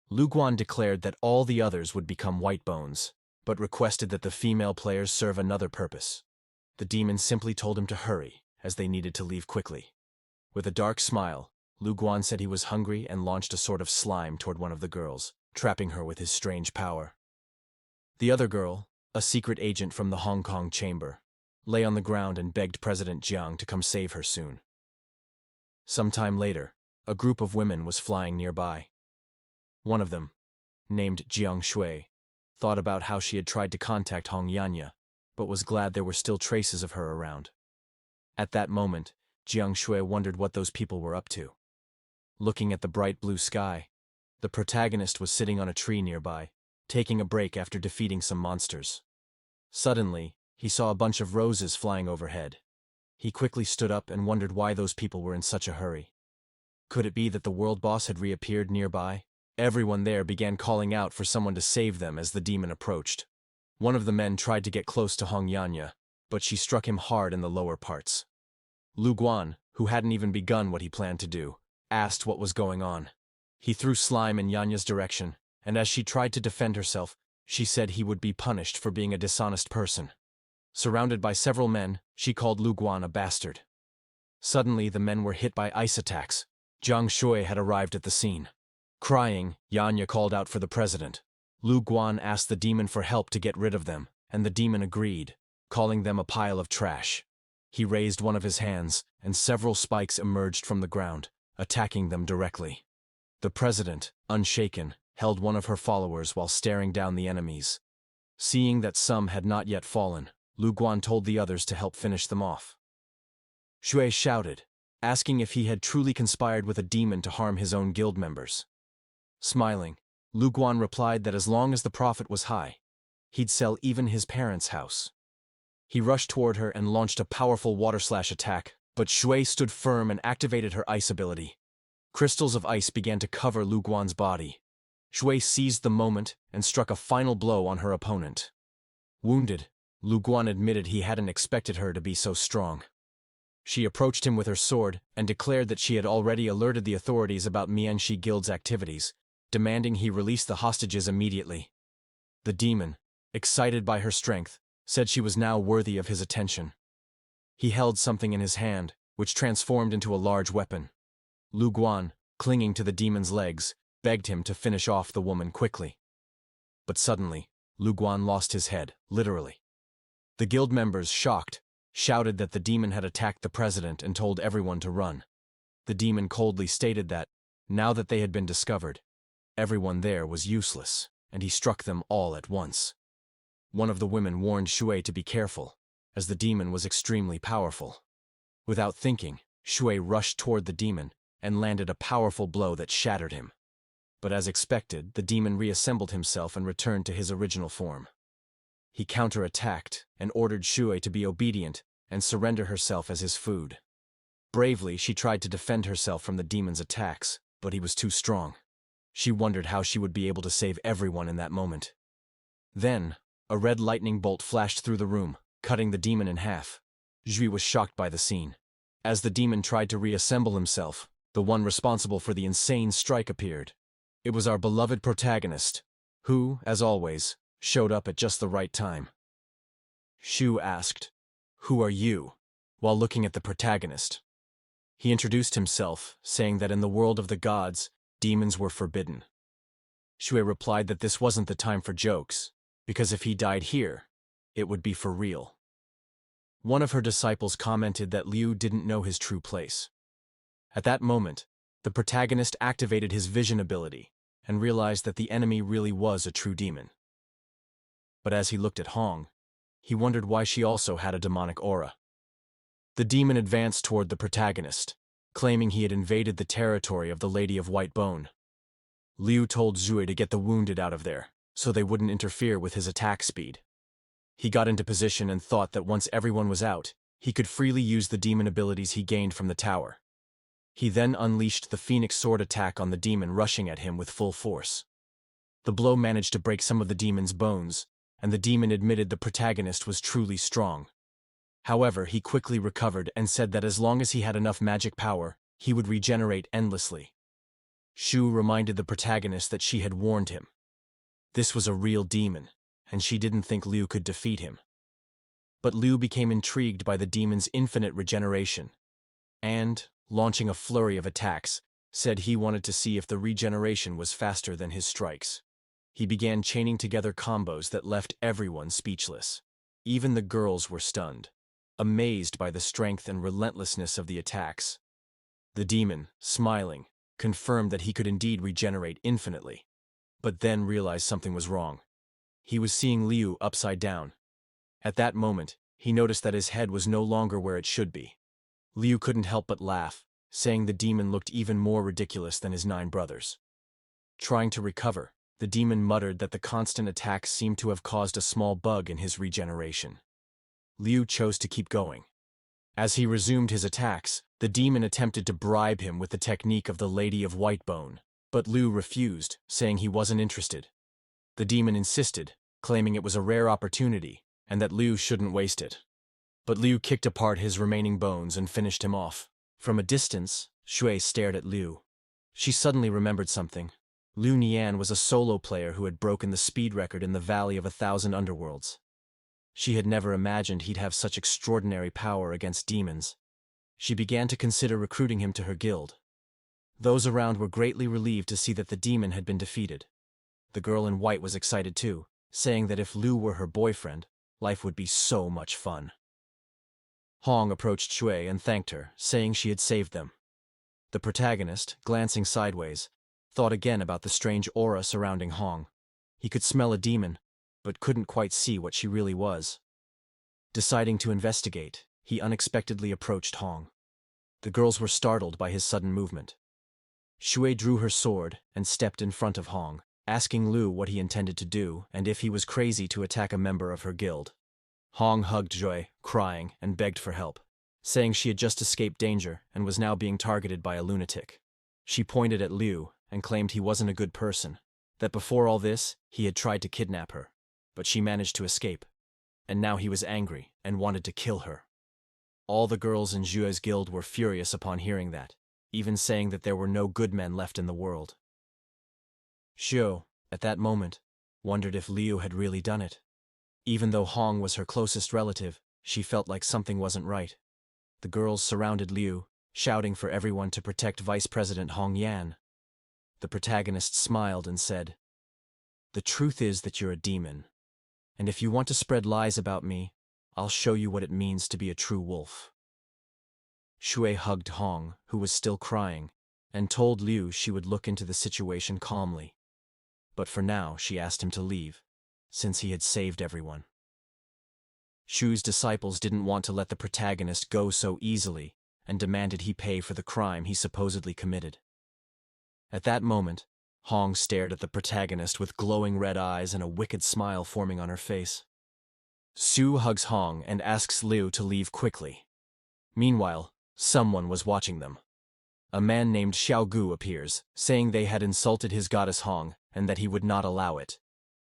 Lu Guan declared that all the others would become white bones, but requested that the female players serve another purpose. The demon simply told him to hurry, as they needed to leave quickly. With a dark smile, Lu Guan said he was hungry and launched a sort of slime toward one of the girls, trapping her with his strange power. The other girl, a secret agent from the Hong Kong chamber, lay on the ground and begged President Jiang to come save her soon. Sometime later, a group of women was flying nearby. One of them, named Jiang Shui, thought about how she had tried to contact Hong Yanya, but was glad there were still traces of her around. At that moment, Jiang Shui wondered what those people were up to. Looking at the bright blue sky, the protagonist was sitting on a tree nearby, taking a break after defeating some monsters. Suddenly, he saw a bunch of roses flying overhead. He quickly stood up and wondered why those people were in such a hurry. Could it be that the world boss had reappeared nearby? Everyone there began calling out for someone to save them as the demon approached. One of the men tried to get close to Hong Yanya, but she struck him hard in the lower parts. Lu Guan, who hadn't even begun what he planned to do, asked what was going on. He threw slime in Yanya's direction, and as she tried to defend herself, she said he would be punished for being a dishonest person. Surrounded by several men, she called Lu Guan a bastard. Suddenly, the men were hit by ice attacks. Jiang Shui had arrived at the scene. Crying, Yanya called out for the president. Lu Guan asked the demon for help to get rid of them, and the demon agreed, calling them a pile of trash. He raised one of his hands, and several spikes emerged from the ground, attacking them directly. The president, unshaken, held one of her followers while staring down the enemies. Seeing that some had not yet fallen, Lu Guan told the others to help finish them off. Shui shouted, asking if he had truly conspired with a demon to harm his own guild members. Smiling, Lu Guan replied that as long as the profit was high, he'd sell even his parents' house. He rushed toward her and launched a powerful water slash attack, but Shui stood firm and activated her ice ability. Crystals of ice began to cover Lu Guan's body. Shui seized the moment and struck a final blow on her opponent. Wounded, Lu Guan admitted he hadn't expected her to be so strong. She approached him with her sword and declared that she had already alerted the authorities about Mianxi Guild's activities, demanding he release the hostages immediately. The demon, excited by her strength, said she was now worthy of his attention. He held something in his hand, which transformed into a large weapon. Lu Guan, clinging to the demon's legs, begged him to finish off the woman quickly. But suddenly, Lu Guan lost his head, literally. The guild members, shocked, shouted that the demon had attacked the president and told everyone to run. The demon coldly stated that, Now that they had been discovered, everyone there was useless, and he struck them all at once. One of the women warned Shui to be careful, as the demon was extremely powerful. Without thinking, Shui rushed toward the demon and landed a powerful blow that shattered him. But as expected, the demon reassembled himself and returned to his original form. He counterattacked and ordered Shui to be obedient and surrender herself as his food. Bravely, she tried to defend herself from the demon's attacks, but he was too strong. She wondered how she would be able to save everyone in that moment. Then, a red lightning bolt flashed through the room, cutting the demon in half. Zhui was shocked by the scene. As the demon tried to reassemble himself, the one responsible for the insane strike appeared. It was our beloved protagonist, who, as always, showed up at just the right time. Shu asked, "Who are you?" while looking at the protagonist. He introduced himself, saying that in the world of the gods, demons were forbidden. Shui replied that this wasn't the time for jokes, because if he died here, it would be for real. One of her disciples commented that Liu didn't know his true place. At that moment, the protagonist activated his vision ability and realized that the enemy really was a true demon. But as he looked at Hong, he wondered why she also had a demonic aura. The demon advanced toward the protagonist, claiming he had invaded the territory of the Lady of White Bone. Liu told Zhui to get the wounded out of there, so they wouldn't interfere with his attack speed. He got into position and thought that once everyone was out, he could freely use the demon abilities he gained from the tower. He then unleashed the Phoenix Sword attack on the demon rushing at him with full force. The blow managed to break some of the demon's bones, and the demon admitted the protagonist was truly strong. However, he quickly recovered and said that as long as he had enough magic power, he would regenerate endlessly. Shu reminded the protagonist that she had warned him. This was a real demon, and she didn't think Liu could defeat him. But Liu became intrigued by the demon's infinite regeneration, and, launching a flurry of attacks, said he wanted to see if the regeneration was faster than his strikes. He began chaining together combos that left everyone speechless. Even the girls were stunned, amazed by the strength and relentlessness of the attacks. The demon, smiling, confirmed that he could indeed regenerate infinitely, but then realized something was wrong. He was seeing Liu upside down. At that moment, he noticed that his head was no longer where it should be. Liu couldn't help but laugh, saying the demon looked even more ridiculous than his 9 brothers. Trying to recover, the demon muttered that the constant attacks seemed to have caused a small bug in his regeneration. Liu chose to keep going. As he resumed his attacks, the demon attempted to bribe him with the technique of the Lady of White Bone, but Liu refused, saying he wasn't interested. The demon insisted, claiming it was a rare opportunity, and that Liu shouldn't waste it. But Liu kicked apart his remaining bones and finished him off. From a distance, Shui stared at Liu. She suddenly remembered something. Liu Nian was a solo player who had broken the speed record in the Valley of 1,000 Underworlds. She had never imagined he'd have such extraordinary power against demons. She began to consider recruiting him to her guild. Those around were greatly relieved to see that the demon had been defeated. The girl in white was excited too, saying that if Liu were her boyfriend, life would be so much fun. Hong approached Shui and thanked her, saying she had saved them. The protagonist, glancing sideways, thought again about the strange aura surrounding Hong. He could smell a demon, but couldn't quite see what she really was. Deciding to investigate, he unexpectedly approached Hong. The girls were startled by his sudden movement. Shui drew her sword and stepped in front of Hong, asking Liu what he intended to do and if he was crazy to attack a member of her guild. Hong hugged Shui, crying, and begged for help, saying she had just escaped danger and was now being targeted by a lunatic. She pointed at Liu and claimed he wasn't a good person, that before all this, he had tried to kidnap her, but she managed to escape, and now he was angry and wanted to kill her. All the girls in Zhue's guild were furious upon hearing that, even saying that there were no good men left in the world. Zhou, at that moment, wondered if Liu had really done it. Even though Hong was her closest relative, she felt like something wasn't right. The girls surrounded Liu, shouting for everyone to protect Vice President Hong Yan. The protagonist smiled and said, "The truth is that you're a demon, and if you want to spread lies about me, I'll show you what it means to be a true wolf." Shui hugged Hong, who was still crying, and told Liu she would look into the situation calmly. But for now, she asked him to leave, since he had saved everyone. Shu's disciples didn't want to let the protagonist go so easily and demanded he pay for the crime he supposedly committed. At that moment, Hong stared at the protagonist with glowing red eyes and a wicked smile forming on her face. Su hugs Hong and asks Liu to leave quickly. Meanwhile, someone was watching them. A man named Xiaogu appears, saying they had insulted his goddess Hong and that he would not allow it.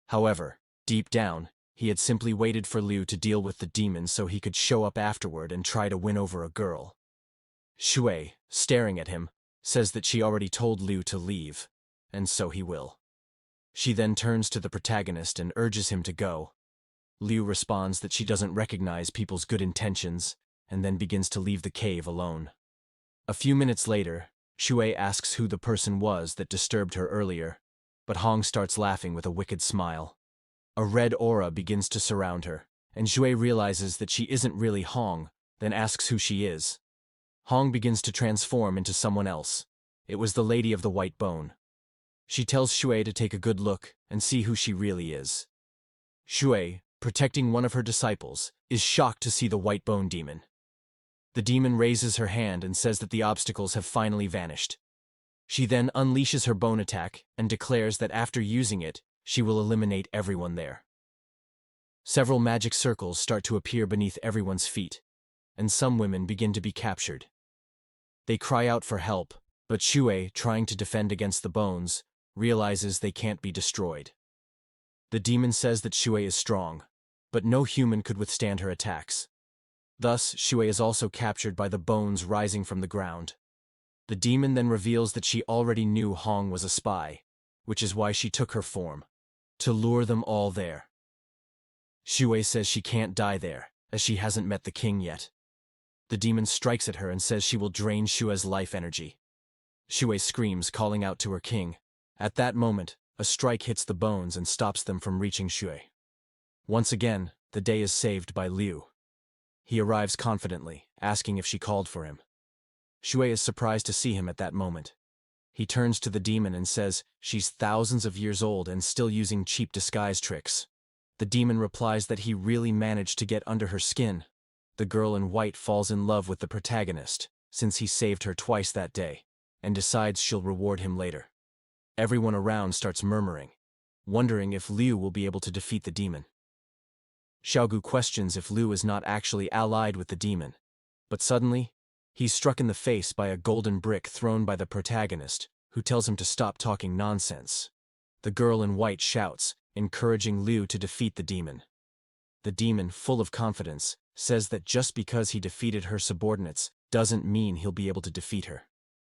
However, deep down, he had simply waited for Liu to deal with the demon so he could show up afterward and try to win over a girl. Shui, staring at him, says that she already told Liu to leave, and so he will. She then turns to the protagonist and urges him to go. Liu responds that she doesn't recognize people's good intentions, and then begins to leave the cave alone. A few minutes later, Shui asks who the person was that disturbed her earlier, but Hong starts laughing with a wicked smile. A red aura begins to surround her, and Shui realizes that she isn't really Hong, then asks who she is. Hong begins to transform into someone else. It was the Lady of the White Bone. She tells Shui to take a good look and see who she really is. Shui, protecting one of her disciples, is shocked to see the White Bone demon. The demon raises her hand and says that the obstacles have finally vanished. She then unleashes her bone attack and declares that after using it, she will eliminate everyone there. Several magic circles start to appear beneath everyone's feet, and some women begin to be captured. They cry out for help, but Shui, trying to defend against the bones, realizes they can't be destroyed. The demon says that Shui is strong, but no human could withstand her attacks. Thus, Shui is also captured by the bones rising from the ground. The demon then reveals that she already knew Hong was a spy, which is why she took her form, to lure them all there. Shui says she can't die there, as she hasn't met the king yet. The demon strikes at her and says she will drain Shui's life energy. Shui screams, calling out to her king. At that moment, a strike hits the bones and stops them from reaching Shui. Once again, the day is saved by Liu. He arrives confidently, asking if she called for him. Shui is surprised to see him at that moment. He turns to the demon and says she's thousands of years old and still using cheap disguise tricks. The demon replies that he really managed to get under her skin. The girl in white falls in love with the protagonist, since he saved her twice that day, and decides she'll reward him later. Everyone around starts murmuring, wondering if Liu will be able to defeat the demon. Xiaogu questions if Liu is not actually allied with the demon, but suddenly, he's struck in the face by a golden brick thrown by the protagonist, who tells him to stop talking nonsense. The girl in white shouts, encouraging Liu to defeat the demon. The demon, full of confidence, says that just because he defeated her subordinates doesn't mean he'll be able to defeat her.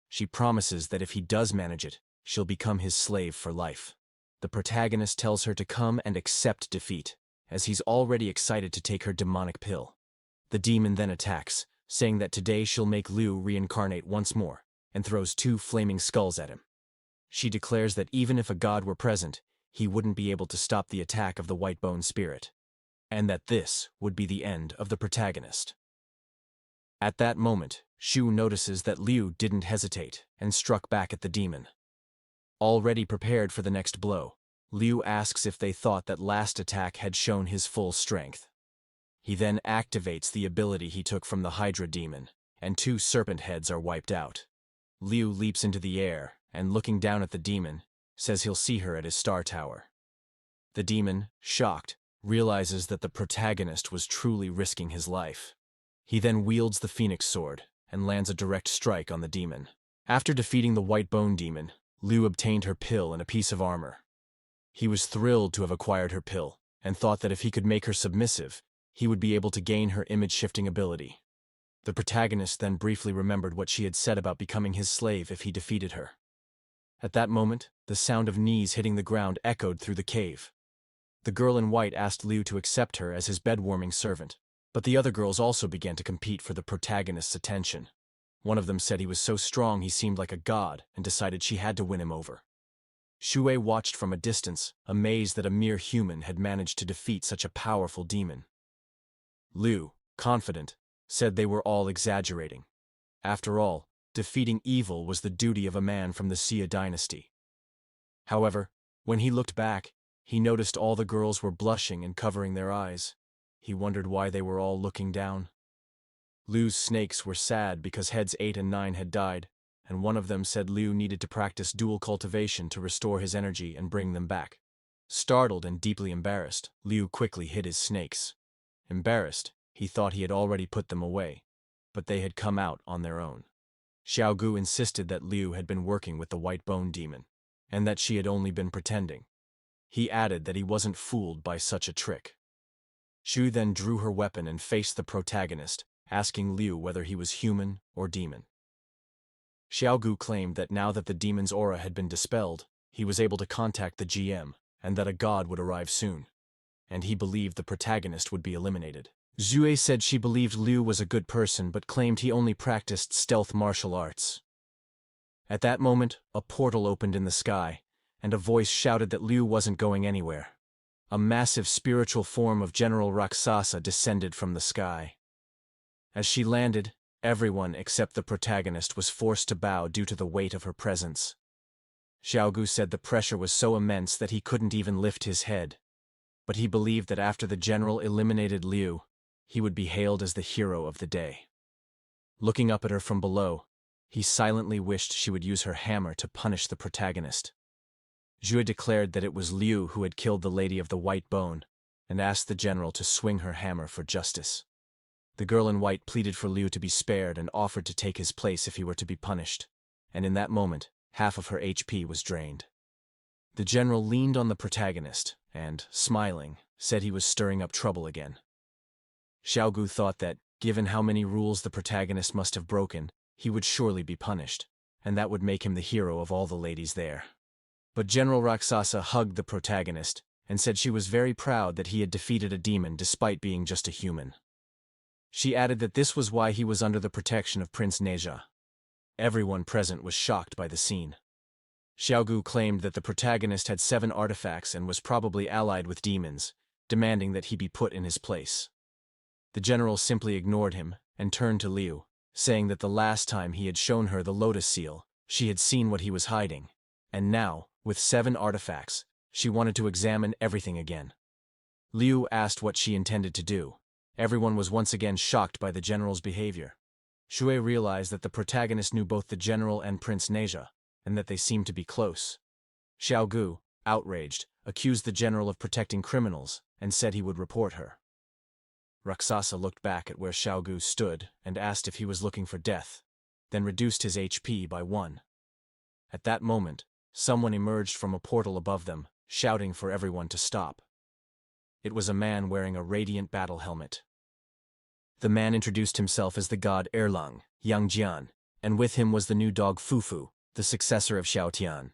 She promises that if he does manage it, she'll become his slave for life. The protagonist tells her to come and accept defeat, as he's already excited to take her demonic pill. The demon then attacks, saying that today she'll make Liu reincarnate once more, and throws 2 flaming skulls at him. She declares that even if a god were present, he wouldn't be able to stop the attack of the white bone spirit, and that this would be the end of the protagonist. At that moment, Shu notices that Liu didn't hesitate and struck back at the demon. Already prepared for the next blow, Liu asks if they thought that last attack had shown his full strength. He then activates the ability he took from the Hydra demon, and 2 serpent heads are wiped out. Liu leaps into the air, and looking down at the demon, says he'll see her at his star tower. The demon, shocked, realizes that the protagonist was truly risking his life. He then wields the Phoenix Sword, and lands a direct strike on the demon. After defeating the White Bone demon, Liu obtained her pill and a piece of armor. He was thrilled to have acquired her pill, and thought that if he could make her submissive, he would be able to gain her image-shifting ability. The protagonist then briefly remembered what she had said about becoming his slave if he defeated her. At that moment, the sound of knees hitting the ground echoed through the cave. The girl in white asked Liu to accept her as his bed-warming servant, but the other girls also began to compete for the protagonist's attention. One of them said he was so strong he seemed like a god and decided she had to win him over. Shui watched from a distance, amazed that a mere human had managed to defeat such a powerful demon. Liu, confident, said they were all exaggerating. After all, defeating evil was the duty of a man from the Xia dynasty. However, when he looked back, he noticed all the girls were blushing and covering their eyes. He wondered why they were all looking down. Liu's snakes were sad because heads 8 and 9 had died, and one of them said Liu needed to practice dual cultivation to restore his energy and bring them back. Startled and deeply embarrassed, Liu quickly hid his snakes. Embarrassed, he thought he had already put them away, but they had come out on their own. Xiaogu insisted that Liu had been working with the white bone demon, and that she had only been pretending. He added that he wasn't fooled by such a trick. Xu then drew her weapon and faced the protagonist, asking Liu whether he was human or demon. Xiaogu claimed that now that the demon's aura had been dispelled, he was able to contact the GM, and that a god would arrive soon, and he believed the protagonist would be eliminated. Zue said she believed Liu was a good person but claimed he only practiced stealth martial arts. At that moment, a portal opened in the sky, and a voice shouted that Liu wasn't going anywhere. A massive spiritual form of General Rakshasa descended from the sky. As she landed, everyone except the protagonist was forced to bow due to the weight of her presence. Xiaogu said the pressure was so immense that he couldn't even lift his head, but he believed that after the general eliminated Liu, he would be hailed as the hero of the day. Looking up at her from below, he silently wished she would use her hammer to punish the protagonist. Zhue declared that it was Liu who had killed the Lady of the White Bone, and asked the general to swing her hammer for justice. The girl in white pleaded for Liu to be spared and offered to take his place if he were to be punished, and in that moment, half of her HP was drained. The general leaned on the protagonist and, smiling, said he was stirring up trouble again. Xiaogu thought that, given how many rules the protagonist must have broken, he would surely be punished, and that would make him the hero of all the ladies there. But General Rakshasa hugged the protagonist and said she was very proud that he had defeated a demon despite being just a human. She added that this was why he was under the protection of Prince Neja. Everyone present was shocked by the scene. Xiaogu claimed that the protagonist had 7 artifacts and was probably allied with demons, demanding that he be put in his place. The general simply ignored him and turned to Liu, saying that the last time he had shown her the lotus seal, she had seen what he was hiding, and now, with 7 artifacts, she wanted to examine everything again. Liu asked what she intended to do. Everyone was once again shocked by the general's behavior. Xue realized that the protagonist knew both the general and Prince Neja, and that they seemed to be close. Xiaogu, outraged, accused the general of protecting criminals and said he would report her. Rakshasa looked back at where Xiaogu stood and asked if he was looking for death, then reduced his HP by 1. At that moment, someone emerged from a portal above them, shouting for everyone to stop. It was a man wearing a radiant battle helmet. The man introduced himself as the god Erlang, Yangjian, and with him was the new dog Fufu, the successor of Xiaotian.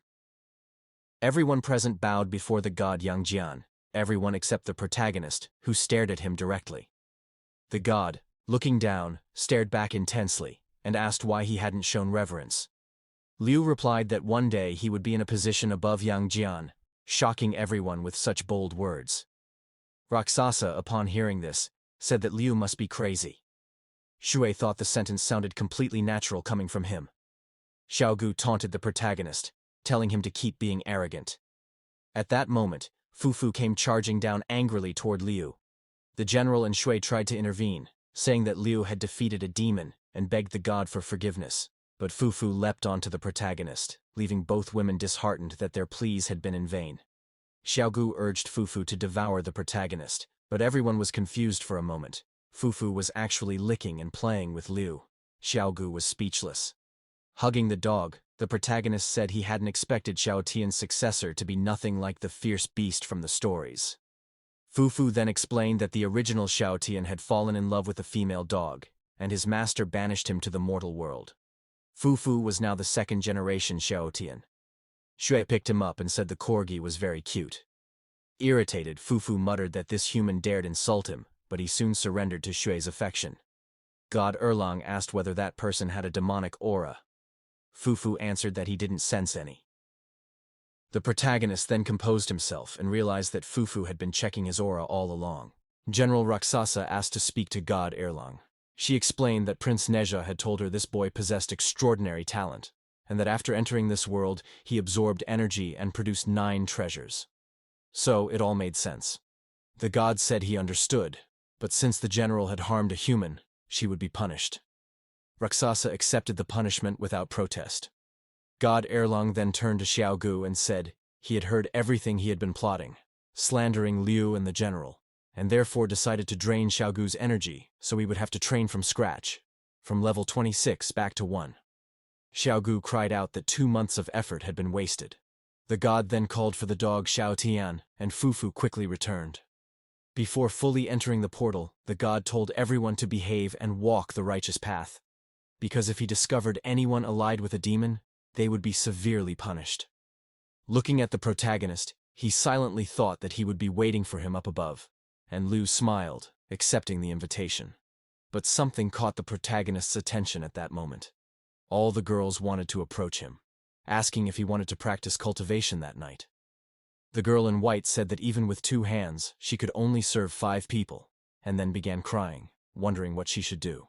Everyone present bowed before the god Yangjian, everyone except the protagonist, who stared at him directly. The god, looking down, stared back intensely, and asked why he hadn't shown reverence. Liu replied that one day he would be in a position above Yangjian, shocking everyone with such bold words. Rakshasa, upon hearing this, said that Liu must be crazy. Xue thought the sentence sounded completely natural coming from him. Xiaogu taunted the protagonist, telling him to keep being arrogant. At that moment, Fufu came charging down angrily toward Liu. The general and Xue tried to intervene, saying that Liu had defeated a demon and begged the god for forgiveness, but Fufu leapt onto the protagonist, leaving both women disheartened that their pleas had been in vain. Xiaogu urged Fufu to devour the protagonist, but everyone was confused for a moment. Fufu was actually licking and playing with Liu. Xiaogu was speechless. Hugging the dog, the protagonist said he hadn't expected Xiaotian's successor to be nothing like the fierce beast from the stories. Fufu then explained that the original Xiaotian had fallen in love with a female dog, and his master banished him to the mortal world. Fufu was now the second-generation Xiaotian. Xue picked him up and said the corgi was very cute. Irritated, Fufu muttered that this human dared insult him, but he soon surrendered to Xue's affection. God Erlang asked whether that person had a demonic aura. Fufu answered that he didn't sense any. The protagonist then composed himself and realized that Fufu had been checking his aura all along. General Rakshasa asked to speak to God Erlang. She explained that Prince Neja had told her this boy possessed extraordinary talent, and that after entering this world, he absorbed energy and produced 9 treasures. So, it all made sense. The god said he understood, but since the general had harmed a human, she would be punished. Rakshasa accepted the punishment without protest. God Erlang then turned to Xiaogu and said he had heard everything he had been plotting, slandering Liu and the general, and therefore decided to drain Xiaogu's energy so he would have to train from scratch, from level 26 back to 1. Xiaogu cried out that 2 months of effort had been wasted. The god then called for the dog Xiao Tian, and Fufu quickly returned. Before fully entering the portal, the god told everyone to behave and walk the righteous path, because if he discovered anyone allied with a demon, they would be severely punished. Looking at the protagonist, he silently thought that he would be waiting for him up above, and Liu smiled, accepting the invitation. But something caught the protagonist's attention at that moment. All the girls wanted to approach him, asking if he wanted to practice cultivation that night. The girl in white said that even with 2 hands, she could only serve 5 people, and then began crying, wondering what she should do.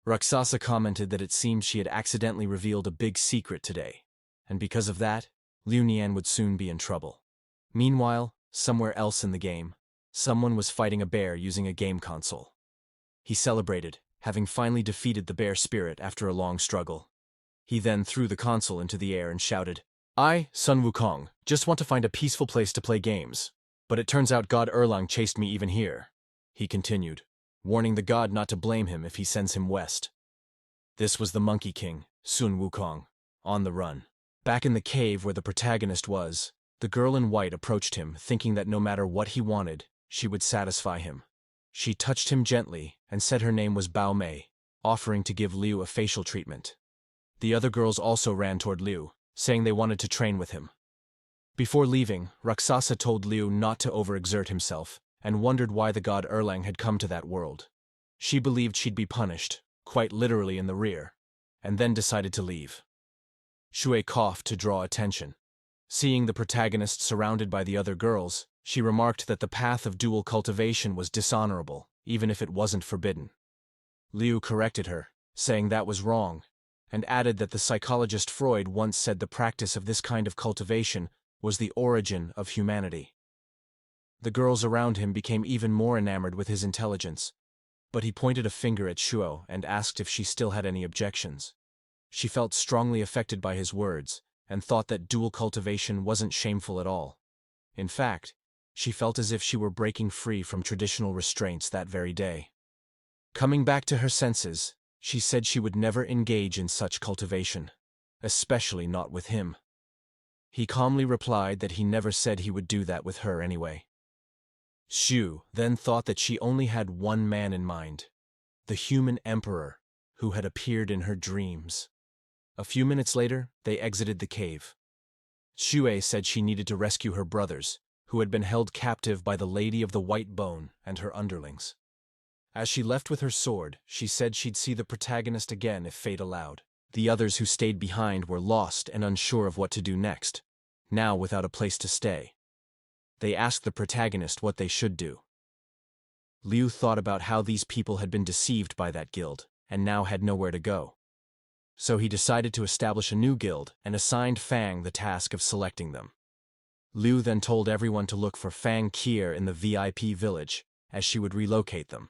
Rakshasa commented that it seemed she had accidentally revealed a big secret today, and because of that, Liu Nian would soon be in trouble. Meanwhile, somewhere else in the game, someone was fighting a bear using a game console. He celebrated, having finally defeated the bear spirit after a long struggle. He then threw the console into the air and shouted, "I, Sun Wukong, just want to find a peaceful place to play games, but it turns out God Erlang chased me even here," he continued, warning the god not to blame him if he sends him west. This was the Monkey King, Sun Wukong, on the run. Back in the cave where the protagonist was, the girl in white approached him, thinking that no matter what he wanted, she would satisfy him. She touched him gently and said her name was Bao Mei, offering to give Liu a facial treatment. The other girls also ran toward Liu, saying they wanted to train with him. Before leaving, Rakshasa told Liu not to overexert himself, and wondered why the god Erlang had come to that world. She believed she'd be punished, quite literally in the rear, and then decided to leave. Shui coughed to draw attention. Seeing the protagonist surrounded by the other girls, she remarked that the path of dual cultivation was dishonorable, even if it wasn't forbidden. Liu corrected her, saying that was wrong, and added that the psychologist Freud once said the practice of this kind of cultivation was the origin of humanity. The girls around him became even more enamored with his intelligence, but he pointed a finger at Shuo and asked if she still had any objections. She felt strongly affected by his words, and thought that dual cultivation wasn't shameful at all. In fact, she felt as if she were breaking free from traditional restraints that very day. Coming back to her senses, she said she would never engage in such cultivation, especially not with him. He calmly replied that he never said he would do that with her anyway. Xu then thought that she only had one man in mind, the human emperor, who had appeared in her dreams. A few minutes later, they exited the cave. Xue said she needed to rescue her brothers, who had been held captive by the Lady of the White Bone and her underlings. As she left with her sword, she said she'd see the protagonist again if fate allowed. The others who stayed behind were lost and unsure of what to do next, now without a place to stay. They asked the protagonist what they should do. Liu thought about how these people had been deceived by that guild, and now had nowhere to go. So he decided to establish a new guild and assigned Fang the task of selecting them. Liu then told everyone to look for Fang Kier in the VIP village, as she would relocate them,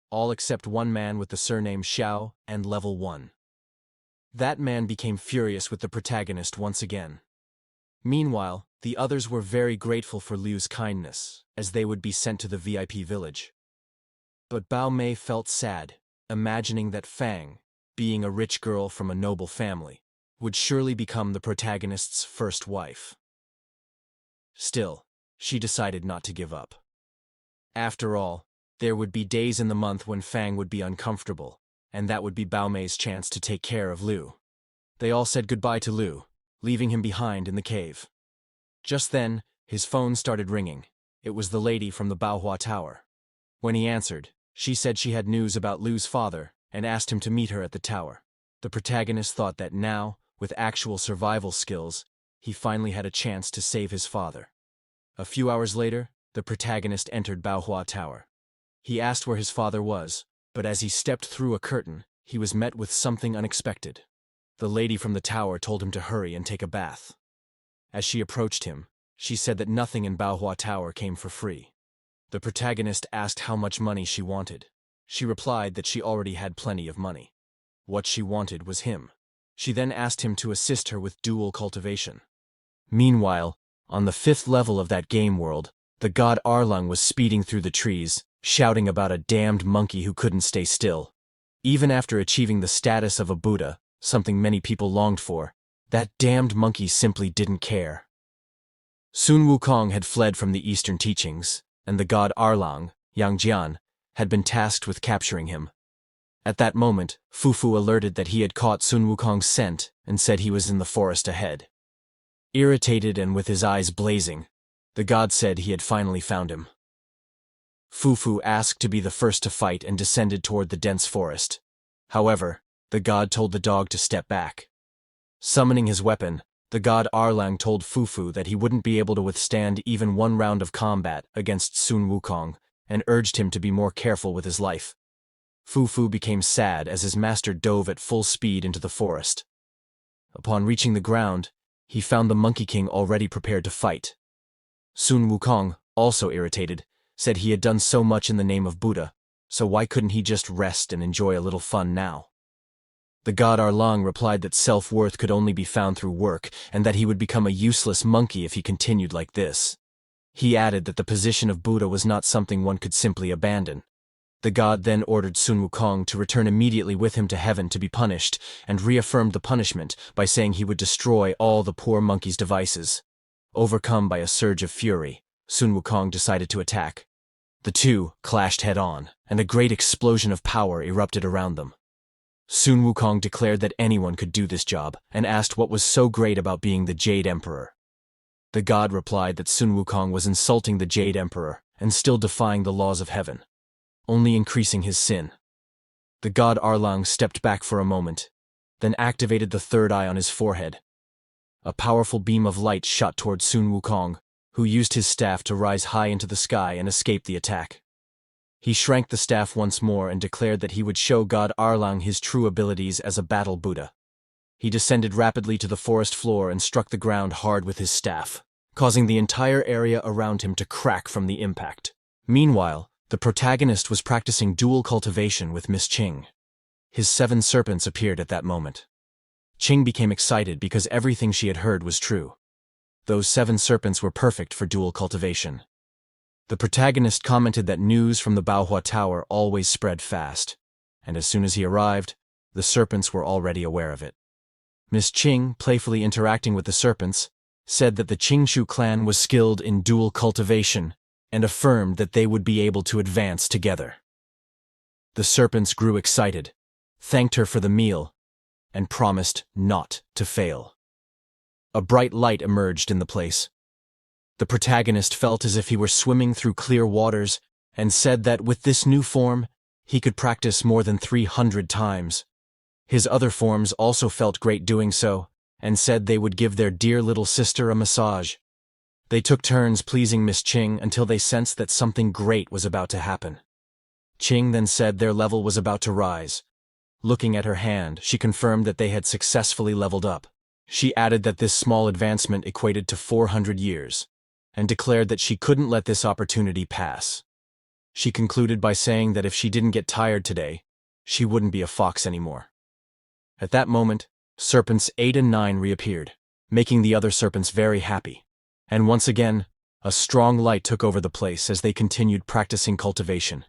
all except one man with the surname Xiao and level 1. That man became furious with the protagonist once again. Meanwhile, the others were very grateful for Liu's kindness, as they would be sent to the VIP village. But Bao Mei felt sad, imagining that Fang, being a rich girl from a noble family, would surely become the protagonist's first wife. Still, she decided not to give up. After all, there would be days in the month when Fang would be uncomfortable, and that would be Bao Mei's chance to take care of Liu. They all said goodbye to Liu, leaving him behind in the cave. Just then, his phone started ringing. It was the lady from the Baohua Tower. When he answered, she said she had news about Liu's father and asked him to meet her at the tower. The protagonist thought that now, with actual survival skills, he finally had a chance to save his father. A few hours later, the protagonist entered Baohua Tower. He asked where his father was, But as he stepped through a curtain, he was met with something unexpected. The lady from the tower told him to hurry and take a bath. As she approached him, she said that nothing in Baohua Tower came for free. The protagonist asked how much money she wanted. She replied that she already had plenty of money. What she wanted was him. She then asked him to assist her with dual cultivation. Meanwhile, on the 5th level of that game world, the god Arlong was speeding through the trees, shouting about a damned monkey who couldn't stay still. Even after achieving the status of a Buddha, something many people longed for, that damned monkey simply didn't care. Sun Wukong had fled from the Eastern teachings, and the god Arlong, Yang Jian, had been tasked with capturing him. At that moment, Fufu alerted that he had caught Sun Wukong's scent and said he was in the forest ahead. Irritated and with his eyes blazing, the god said he had finally found him. Fufu asked to be the first to fight and descended toward the dense forest. However, the god told the dog to step back. Summoning his weapon, the god Arlang told Fufu that he wouldn't be able to withstand even one round of combat against Sun Wukong and urged him to be more careful with his life. Fufu became sad as his master dove at full speed into the forest. Upon reaching the ground, he found the Monkey King already prepared to fight. Sun Wukong, also irritated, said he had done so much in the name of Buddha, so why couldn't he just rest and enjoy a little fun now? The god Arlang replied that self-worth could only be found through work and that he would become a useless monkey if he continued like this. He added that the position of Buddha was not something one could simply abandon. The god then ordered Sun Wukong to return immediately with him to heaven to be punished, and reaffirmed the punishment by saying he would destroy all the poor monkey's devices. Overcome by a surge of fury, Sun Wukong decided to attack. The two clashed head-on, and a great explosion of power erupted around them. Sun Wukong declared that anyone could do this job, and asked what was so great about being the Jade Emperor. The god replied that Sun Wukong was insulting the Jade Emperor and still defying the laws of heaven, only increasing his sin. The god Arlang stepped back for a moment, then activated the third eye on his forehead. A powerful beam of light shot toward Sun Wukong, who used his staff to rise high into the sky and escape the attack. He shrank the staff once more and declared that he would show god Arlang his true abilities as a battle Buddha. He descended rapidly to the forest floor and struck the ground hard with his staff, causing the entire area around him to crack from the impact. Meanwhile, the protagonist was practicing dual cultivation with Miss Qing. His 7 serpents appeared at that moment. Qing became excited because everything she had heard was true. Those 7 serpents were perfect for dual cultivation. The protagonist commented that news from the Baohua Tower always spread fast, and as soon as he arrived, the serpents were already aware of it. Miss Qing, playfully interacting with the serpents, said that the Qingshu clan was skilled in dual cultivation and affirmed that they would be able to advance together. The serpents grew excited, thanked her for the meal, and promised not to fail. A bright light emerged in the place. The protagonist felt as if he were swimming through clear waters and said that with this new form, he could practice more than 300 times. His other forms also felt great doing so and said they would give their dear little sister a massage. They took turns pleasing Miss Qing until they sensed that something great was about to happen. Qing then said their level was about to rise. Looking at her hand, she confirmed that they had successfully leveled up. She added that this small advancement equated to 400 years, and declared that she couldn't let this opportunity pass. She concluded by saying that if she didn't get tired today, she wouldn't be a fox anymore. At that moment, serpents 8 and 9 reappeared, making the other serpents very happy. And once again, a strong light took over the place as they continued practicing cultivation.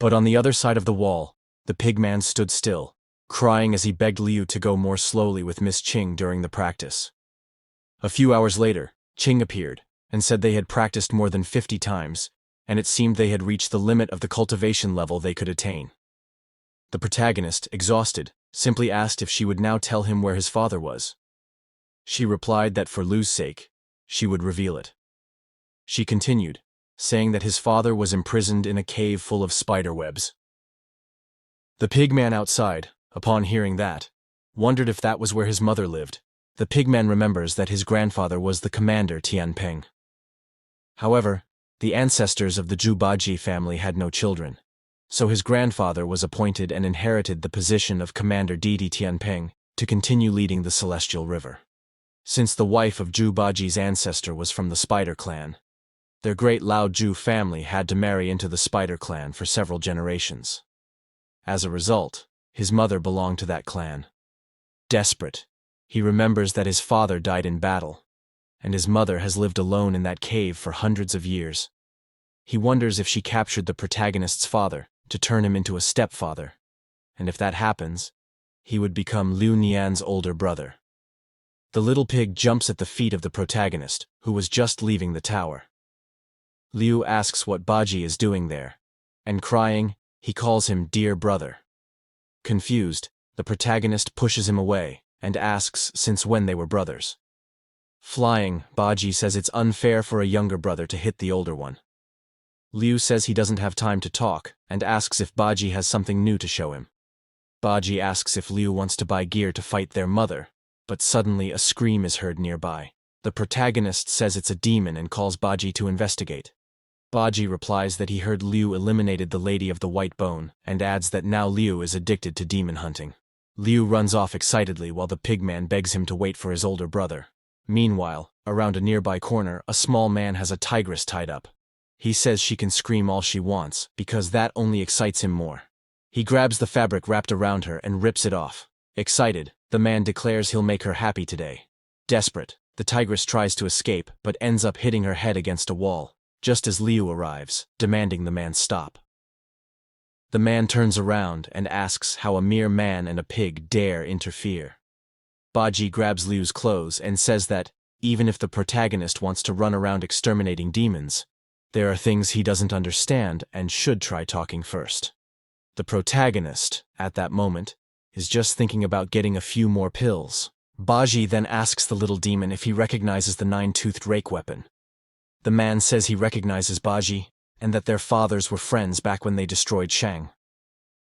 But on the other side of the wall, the pigman stood still, crying as he begged Liu to go more slowly with Miss Qing during the practice. A few hours later, Qing appeared and said they had practiced more than 50 times, and it seemed they had reached the limit of the cultivation level they could attain. The protagonist, exhausted, simply asked if she would now tell him where his father was. She replied that for Liu's sake, she would reveal it. She continued, saying that his father was imprisoned in a cave full of spider webs. The pigman outside, upon hearing that, wondered if that was where his mother lived. The pigman remembers that his grandfather was the commander Tianping. However, the ancestors of the Zhubaji family had no children, so his grandfather was appointed and inherited the position of Commander Deity Tianping to continue leading the Celestial River. Since the wife of Zhu Baji's ancestor was from the Spider Clan, their great Lao Zhu family had to marry into the Spider Clan for several generations. As a result, his mother belonged to that clan. Desperate, he remembers that his father died in battle, and his mother has lived alone in that cave for hundreds of years. He wonders if she captured the protagonist's father to turn him into a stepfather, and if that happens, he would become Liu Nian's older brother. The little pig jumps at the feet of the protagonist, who was just leaving the tower. Liu asks what Baji is doing there, and crying, he calls him dear brother. Confused, the protagonist pushes him away and asks since when they were brothers. Flying, Baji says it's unfair for a younger brother to hit the older one. Liu says he doesn't have time to talk and asks if Baji has something new to show him. Baji asks if Liu wants to buy gear to fight their mother, but suddenly a scream is heard nearby. The protagonist says it's a demon and calls Baji to investigate. Baji replies that he heard Liu eliminated the Lady of the White Bone and adds that now Liu is addicted to demon hunting. Liu runs off excitedly while the pigman begs him to wait for his older brother. Meanwhile, around a nearby corner, a small man has a tigress tied up. He says she can scream all she wants because that only excites him more. He grabs the fabric wrapped around her and rips it off. Excited, the man declares he'll make her happy today. Desperate, the tigress tries to escape but ends up hitting her head against a wall, just as Liu arrives, demanding the man stop. The man turns around and asks how a mere man and a pig dare interfere. Baji grabs Liu's clothes and says that, even if the protagonist wants to run around exterminating demons, there are things he doesn't understand and should try talking first. The protagonist, at that moment, is just thinking about getting a few more pills. Baji then asks the little demon if he recognizes the nine-toothed rake weapon. The man says he recognizes Baji, and that their fathers were friends back when they destroyed Shang.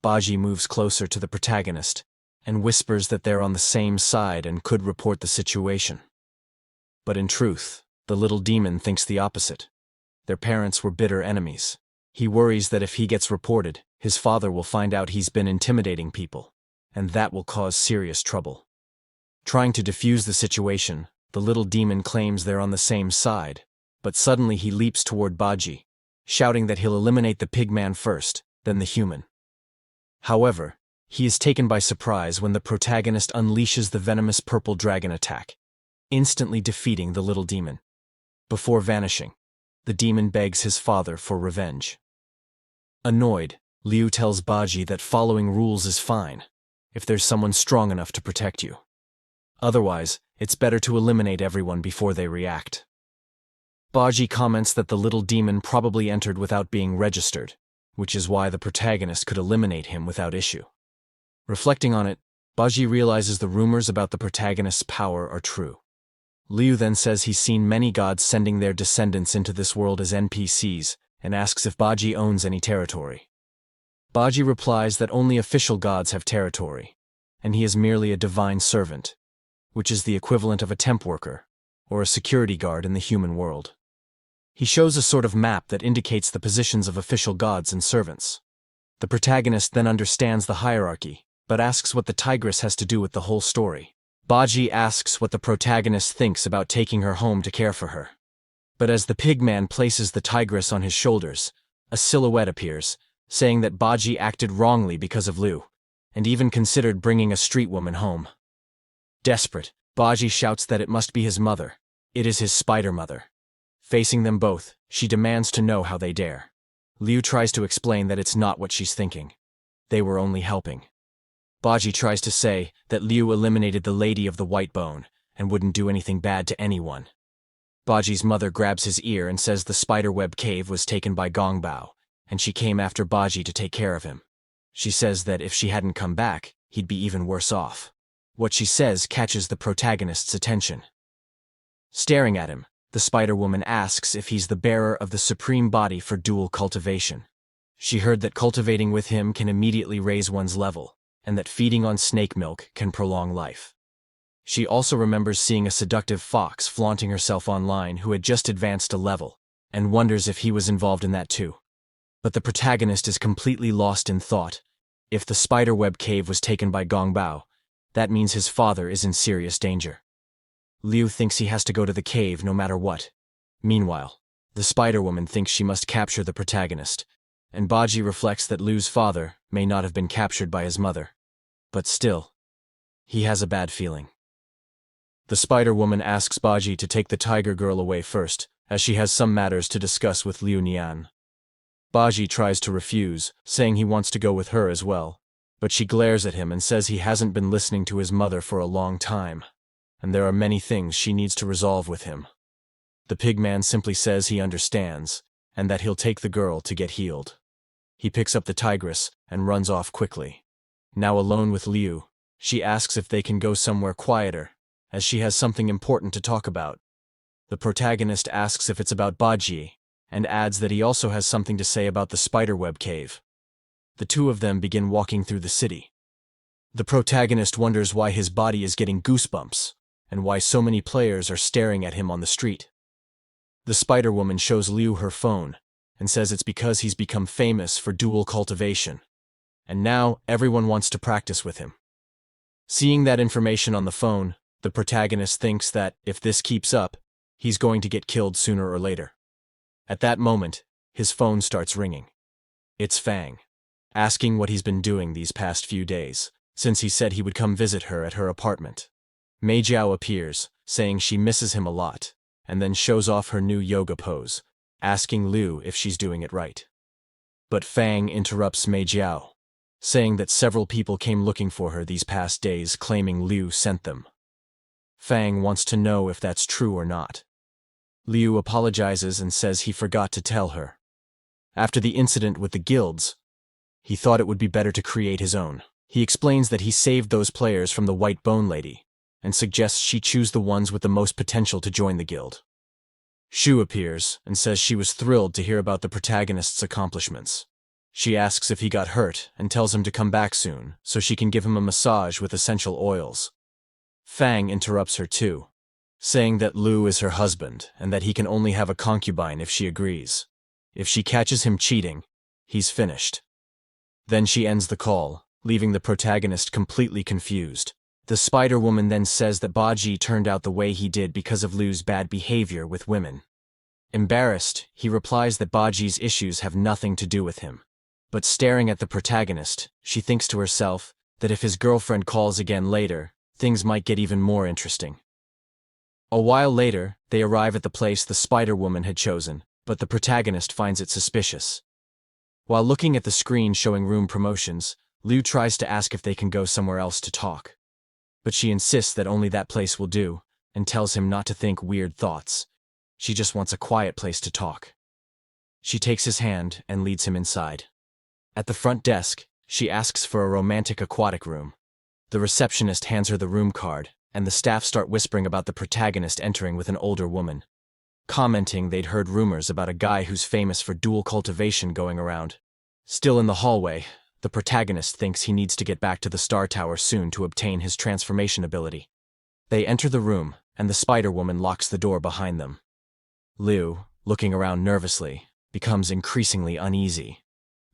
Baji moves closer to the protagonist, and whispers that they're on the same side and could report the situation. But in truth, the little demon thinks the opposite. Their parents were bitter enemies. He worries that if he gets reported, his father will find out he's been intimidating people, and that will cause serious trouble. Trying to defuse the situation, the little demon claims they're on the same side, but suddenly he leaps toward Baji, shouting that he'll eliminate the pigman first, then the human. However, he is taken by surprise when the protagonist unleashes the venomous purple dragon attack, instantly defeating the little demon. Before vanishing, the demon begs his father for revenge. Annoyed, Liu tells Baji that following rules is fine, if there's someone strong enough to protect you. Otherwise, it's better to eliminate everyone before they react. Baji comments that the little demon probably entered without being registered, which is why the protagonist could eliminate him without issue. Reflecting on it, Baji realizes the rumors about the protagonist's power are true. Liu then says he's seen many gods sending their descendants into this world as NPCs, and asks if Baji owns any territory. Baji replies that only official gods have territory, and he is merely a divine servant, which is the equivalent of a temp worker, or a security guard in the human world. He shows a sort of map that indicates the positions of official gods and servants. The protagonist then understands the hierarchy, but asks what the tigress has to do with the whole story. Baji asks what the protagonist thinks about taking her home to care for her. But as the pigman places the tigress on his shoulders, a silhouette appears, saying that Baji acted wrongly because of Liu, and even considered bringing a street woman home. Desperate, Baji shouts that it must be his mother. It is his spider mother. Facing them both, she demands to know how they dare. Liu tries to explain that it's not what she's thinking. They were only helping. Baji tries to say that Liu eliminated the Lady of the White Bone and wouldn't do anything bad to anyone. Baji's mother grabs his ear and says the spiderweb cave was taken by Gongbao, and she came after Baji to take care of him. She says that if she hadn't come back, he'd be even worse off. What she says catches the protagonist's attention. Staring at him, the Spider-Woman asks if he's the bearer of the supreme body for dual cultivation. She heard that cultivating with him can immediately raise one's level, and that feeding on snake milk can prolong life. She also remembers seeing a seductive fox flaunting herself online who had just advanced a level, and wonders if he was involved in that too. But the protagonist is completely lost in thought. If the spiderweb cave was taken by Gongbao, that means his father is in serious danger. Liu thinks he has to go to the cave no matter what. Meanwhile, the Spider-Woman thinks she must capture the protagonist, and Baji reflects that Liu's father may not have been captured by his mother. But still, he has a bad feeling. The Spider-Woman asks Baji to take the tiger girl away first, as she has some matters to discuss with Liu Nian. Baji tries to refuse, saying he wants to go with her as well, but she glares at him and says he hasn't been listening to his mother for a long time, and there are many things she needs to resolve with him. The pigman simply says he understands, and that he'll take the girl to get healed. He picks up the tigress and runs off quickly. Now alone with Liu, she asks if they can go somewhere quieter, as she has something important to talk about. The protagonist asks if it's about Baji, and adds that he also has something to say about the spiderweb cave. The two of them begin walking through the city. The protagonist wonders why his body is getting goosebumps, and why so many players are staring at him on the street. The Spider-Woman shows Liu her phone, and says it's because he's become famous for dual cultivation, and now everyone wants to practice with him. Seeing that information on the phone, the protagonist thinks that, if this keeps up, he's going to get killed sooner or later. At that moment, his phone starts ringing. It's Fang, asking what he's been doing these past few days, since he said he would come visit her at her apartment. Mei Jiao appears, saying she misses him a lot, and then shows off her new yoga pose, asking Liu if she's doing it right. But Fang interrupts Mei Jiao, saying that several people came looking for her these past days, claiming Liu sent them. Fang wants to know if that's true or not. Liu apologizes and says he forgot to tell her. After the incident with the guilds, he thought it would be better to create his own. He explains that he saved those players from the White Bone Lady, and suggests she choose the ones with the most potential to join the guild. Shu appears and says she was thrilled to hear about the protagonist's accomplishments. She asks if he got hurt and tells him to come back soon so she can give him a massage with essential oils. Fang interrupts her too, saying that Liu is her husband and that he can only have a concubine if she agrees. If she catches him cheating, he's finished. Then she ends the call, leaving the protagonist completely confused. The Spider-Woman then says that Baji turned out the way he did because of Liu's bad behavior with women. Embarrassed, he replies that Baji's issues have nothing to do with him. But staring at the protagonist, she thinks to herself that if his girlfriend calls again later, things might get even more interesting. A while later, they arrive at the place the Spider-Woman had chosen, but the protagonist finds it suspicious. While looking at the screen showing room promotions, Liu tries to ask if they can go somewhere else to talk. But she insists that only that place will do, and tells him not to think weird thoughts. She just wants a quiet place to talk. She takes his hand and leads him inside. At the front desk, she asks for a romantic aquatic room. The receptionist hands her the room card, and the staff start whispering about the protagonist entering with an older woman, commenting they'd heard rumors about a guy who's famous for dual cultivation going around. Still in the hallway, the protagonist thinks he needs to get back to the Star Tower soon to obtain his transformation ability. They enter the room, and the Spider-Woman locks the door behind them. Liu, looking around nervously, becomes increasingly uneasy.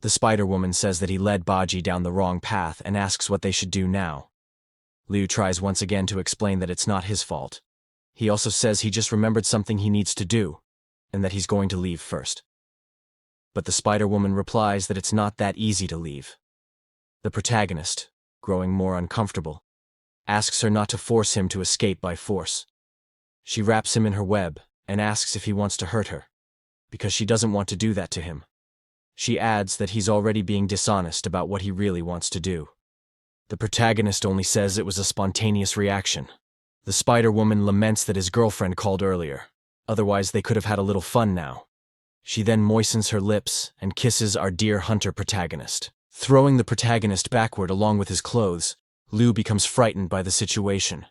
The Spider-Woman says that he led Baji down the wrong path and asks what they should do now. Liu tries once again to explain that it's not his fault. He also says he just remembered something he needs to do, and that he's going to leave first. But the Spider-Woman replies that it's not that easy to leave. The protagonist, growing more uncomfortable, asks her not to force him to escape by force. She wraps him in her web and asks if he wants to hurt her, because she doesn't want to do that to him. She adds that he's already being dishonest about what he really wants to do. The protagonist only says it was a spontaneous reaction. The Spider-Woman laments that his girlfriend called earlier, otherwise they could have had a little fun now. She then moistens her lips and kisses our dear hunter protagonist. Throwing the protagonist backward along with his clothes, Liu becomes frightened by the situation.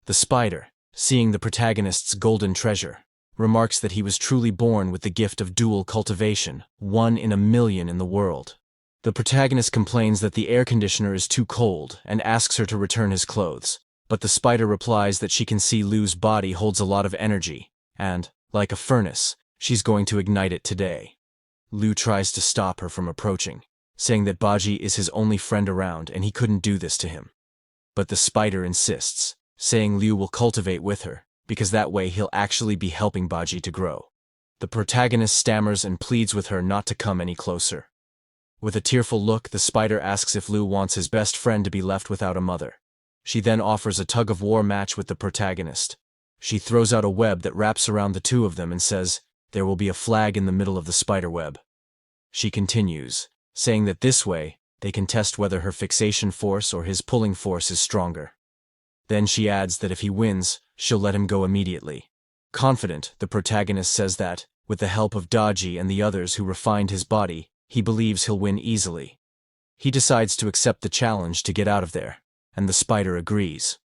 The spider, seeing the protagonist's golden treasure, remarks that he was truly born with the gift of dual cultivation, 1 in a million in the world. The protagonist complains that the air conditioner is too cold and asks her to return his clothes, but the spider replies that she can see Liu's body holds a lot of energy, and, like a furnace, she's going to ignite it today. Liu tries to stop her from approaching, saying that Baji is his only friend around and he couldn't do this to him. But the spider insists, saying Liu will cultivate with her, because that way he'll actually be helping Baji to grow. The protagonist stammers and pleads with her not to come any closer. With a tearful look, the spider asks if Liu wants his best friend to be left without a mother. She then offers a tug-of-war match with the protagonist. She throws out a web that wraps around the two of them and says, "There will be a flag in the middle of the spider web." She continues, saying that this way, they can test whether her fixation force or his pulling force is stronger. Then she adds that if he wins, she'll let him go immediately. Confident, the protagonist says that, with the help of Daji and the others who refined his body, he believes he'll win easily. He decides to accept the challenge to get out of there, and the spider agrees.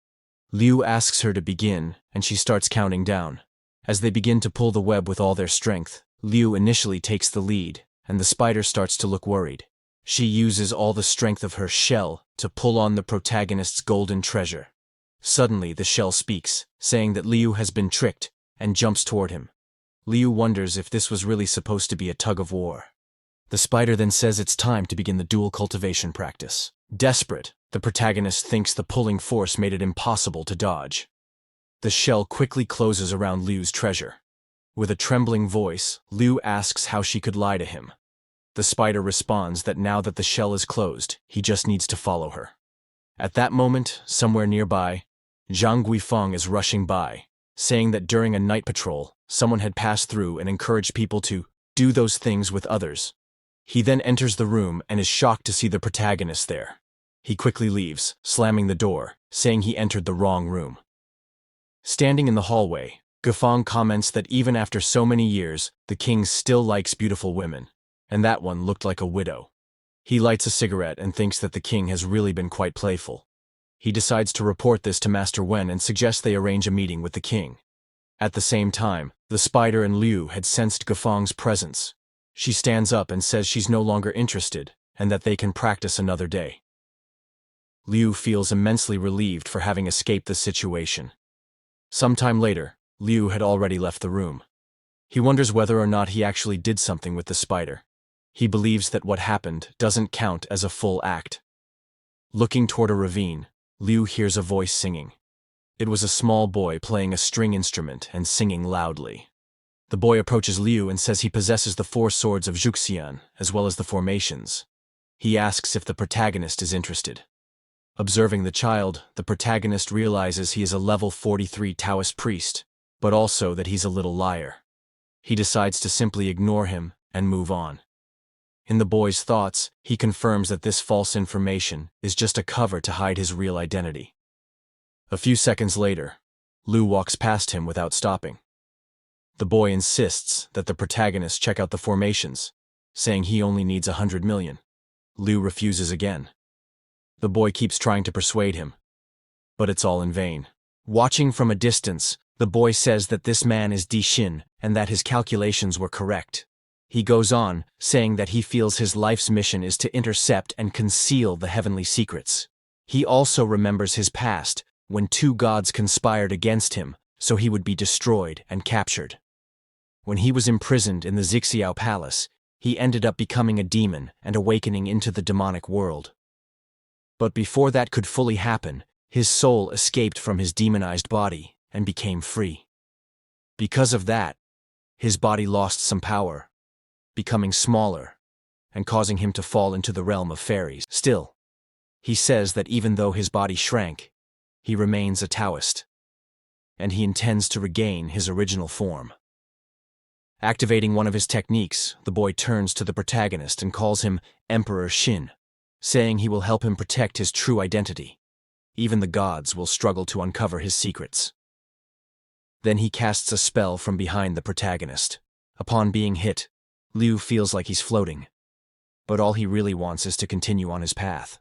Liu asks her to begin, and she starts counting down. As they begin to pull the web with all their strength, Liu initially takes the lead, and the spider starts to look worried. She uses all the strength of her shell to pull on the protagonist's golden treasure. Suddenly, the shell speaks, saying that Liu has been tricked, and jumps toward him. Liu wonders if this was really supposed to be a tug-of-war. The spider then says it's time to begin the dual cultivation practice. Desperate, the protagonist thinks the pulling force made it impossible to dodge. The shell quickly closes around Liu's treasure. With a trembling voice, Liu asks how she could lie to him. The spider responds that now that the shell is closed, he just needs to follow her. At that moment, somewhere nearby, Zhang Guifeng is rushing by, saying that during a night patrol, someone had passed through and encouraged people to do those things with others. He then enters the room and is shocked to see the protagonist there. He quickly leaves, slamming the door, saying he entered the wrong room. Standing in the hallway, Guifeng comments that even after so many years, the king still likes beautiful women, and that one looked like a widow. He lights a cigarette and thinks that the king has really been quite playful. He decides to report this to Master Wen and suggests they arrange a meeting with the king. At the same time, the spider and Liu had sensed Guifeng's presence. She stands up and says she's no longer interested, and that they can practice another day. Liu feels immensely relieved for having escaped the situation. Sometime later, Liu had already left the room. He wonders whether or not he actually did something with the spider. He believes that what happened doesn't count as a full act. Looking toward a ravine, Liu hears a voice singing. It was a small boy playing a string instrument and singing loudly. The boy approaches Liu and says he possesses the 4 swords of Zhuxian, as well as the formations. He asks if the protagonist is interested. Observing the child, the protagonist realizes he is a level 43 Taoist priest, but also that he's a little liar. He decides to simply ignore him and move on. In the boy's thoughts, he confirms that this false information is just a cover to hide his real identity. A few seconds later, Liu walks past him without stopping. The boy insists that the protagonist check out the formations, saying he only needs 100 million. Liu refuses again. The boy keeps trying to persuade him, but it's all in vain. Watching from a distance, the boy says that this man is Di Xin and that his calculations were correct. He goes on, saying that he feels his life's mission is to intercept and conceal the heavenly secrets. He also remembers his past, when 2 gods conspired against him, so he would be destroyed and captured. When he was imprisoned in the Zixiao Palace, he ended up becoming a demon and awakening into the demonic world. But before that could fully happen, his soul escaped from his demonized body and became free. Because of that, his body lost some power, becoming smaller and causing him to fall into the realm of fairies. Still, he says that even though his body shrank, he remains a Taoist, and he intends to regain his original form. Activating one of his techniques, the boy turns to the protagonist and calls him Emperor Xin, saying he will help him protect his true identity. Even the gods will struggle to uncover his secrets. Then he casts a spell from behind the protagonist. Upon being hit, Liu feels like he's floating, but all he really wants is to continue on his path.